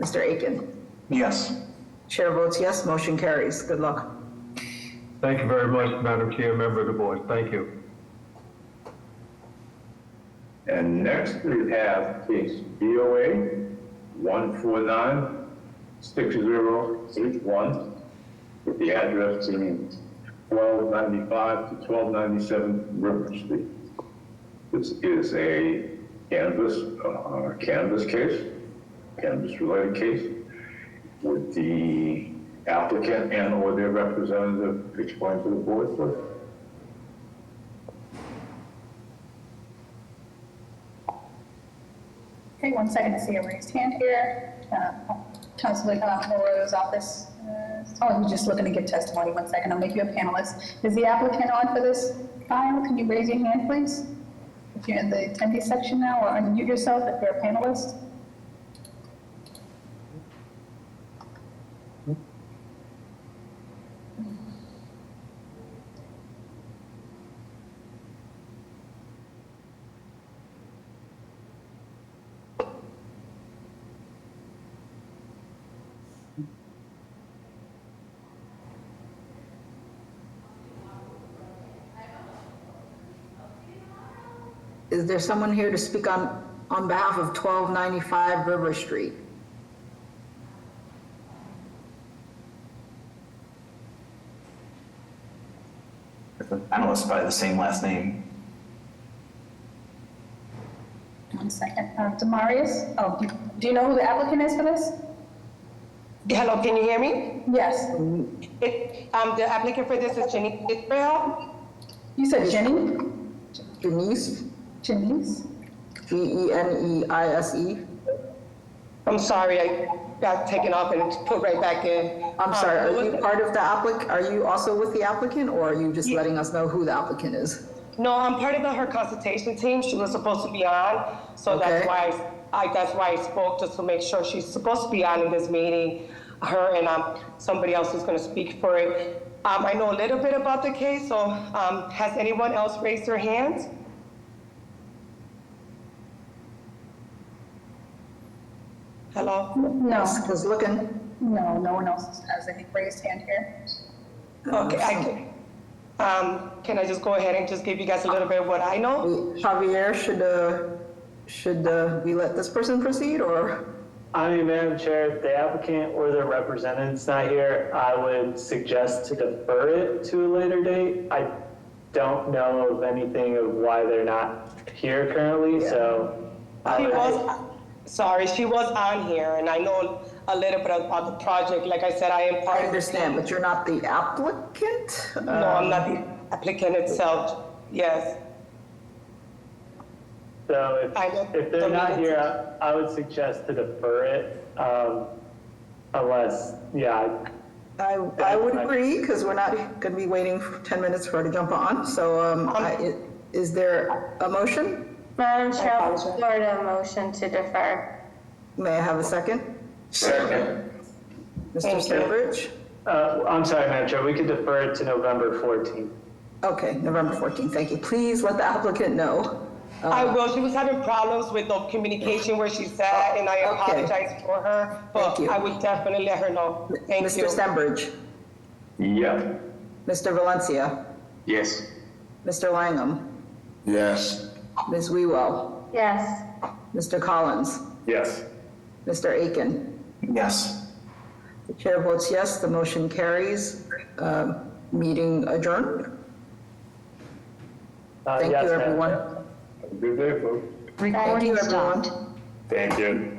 Mr. Aiken? Yes. Chair votes yes, motion carries. Good luck. Thank you very much, Madam Chair, member of the board. Thank you. And next we have case BOA 1496081 with the address being 1295 to 1297 River Street. This is a cannabis related case. Would the applicant and or their representative explain to the board, please? Okay, 1 second to see a raised hand here. Councilor Moro's office. Oh, you're just looking to give testimony. 1 second, I'll make you a panelist. Is the applicant on for this file? Can you raise your hand, please? If you're in the attendee section now, or unmute yourself if you're a panelist. Is there someone here to speak on behalf of 1295 River Street? Analyst by the same last name. 1 second. Demarius? Oh, do you know who the applicant is for this? Hello, can you hear me? Yes. The applicant for this is Jenny Israel. You said Jenny? Janice? Janice? Geneise? I'm sorry, I got taken off and put right back in. I'm sorry, are you part of the applicant? Are you also with the applicant, or are you just letting us know who the applicant is? No, I'm part of her consultation team. She was supposed to be on, so that's why I spoke, just to make sure she's supposed to be on in this meeting. Her and somebody else is going to speak for it. I know a little bit about the case, so has anyone else raised their hands? Hello? No. Who's looking? No, no one else has any raised hand here. Okay, can I just go ahead and just give you guys a little bit of what I know? Javier, should we let this person proceed, or? I mean, Madam Chair, if the applicant or their representative's not here, I would suggest to defer it to a later date. I don't know of anything of why they're not here currently, so. She was on here, and I know a little bit about the project. Like I said, I am part of the understand, but you're not the applicant? No, I'm not the applicant itself, yes. So if they're not here, I would suggest to defer it, unless, I would agree, because we're not going to be waiting for 10 minutes for her to jump on. So is there a motion? Madam Chair, I'll support a motion to defer. May I have a second? Second. Mr. Sturbridge? I'm sorry, Madam Chair, we could defer it to November 14th. Okay, November 14th, thank you. Please let the applicant know. I will. She was having problems with the communication where she sat, and I apologize for her, but I would definitely let her know. Thank you. Mr. Stenbridge? Yeah. Mr. Valencia? Yes. Mr. Langham? Yes. Ms. Wewell? Yes. Mr. Collins? Yes. Mr. Aiken? Yes. The chair votes yes, the motion carries. Meeting adjourned. Thank Yes, you, Madam everyone. Chair. Have a good day, folks. Thank you, everyone. Thank you.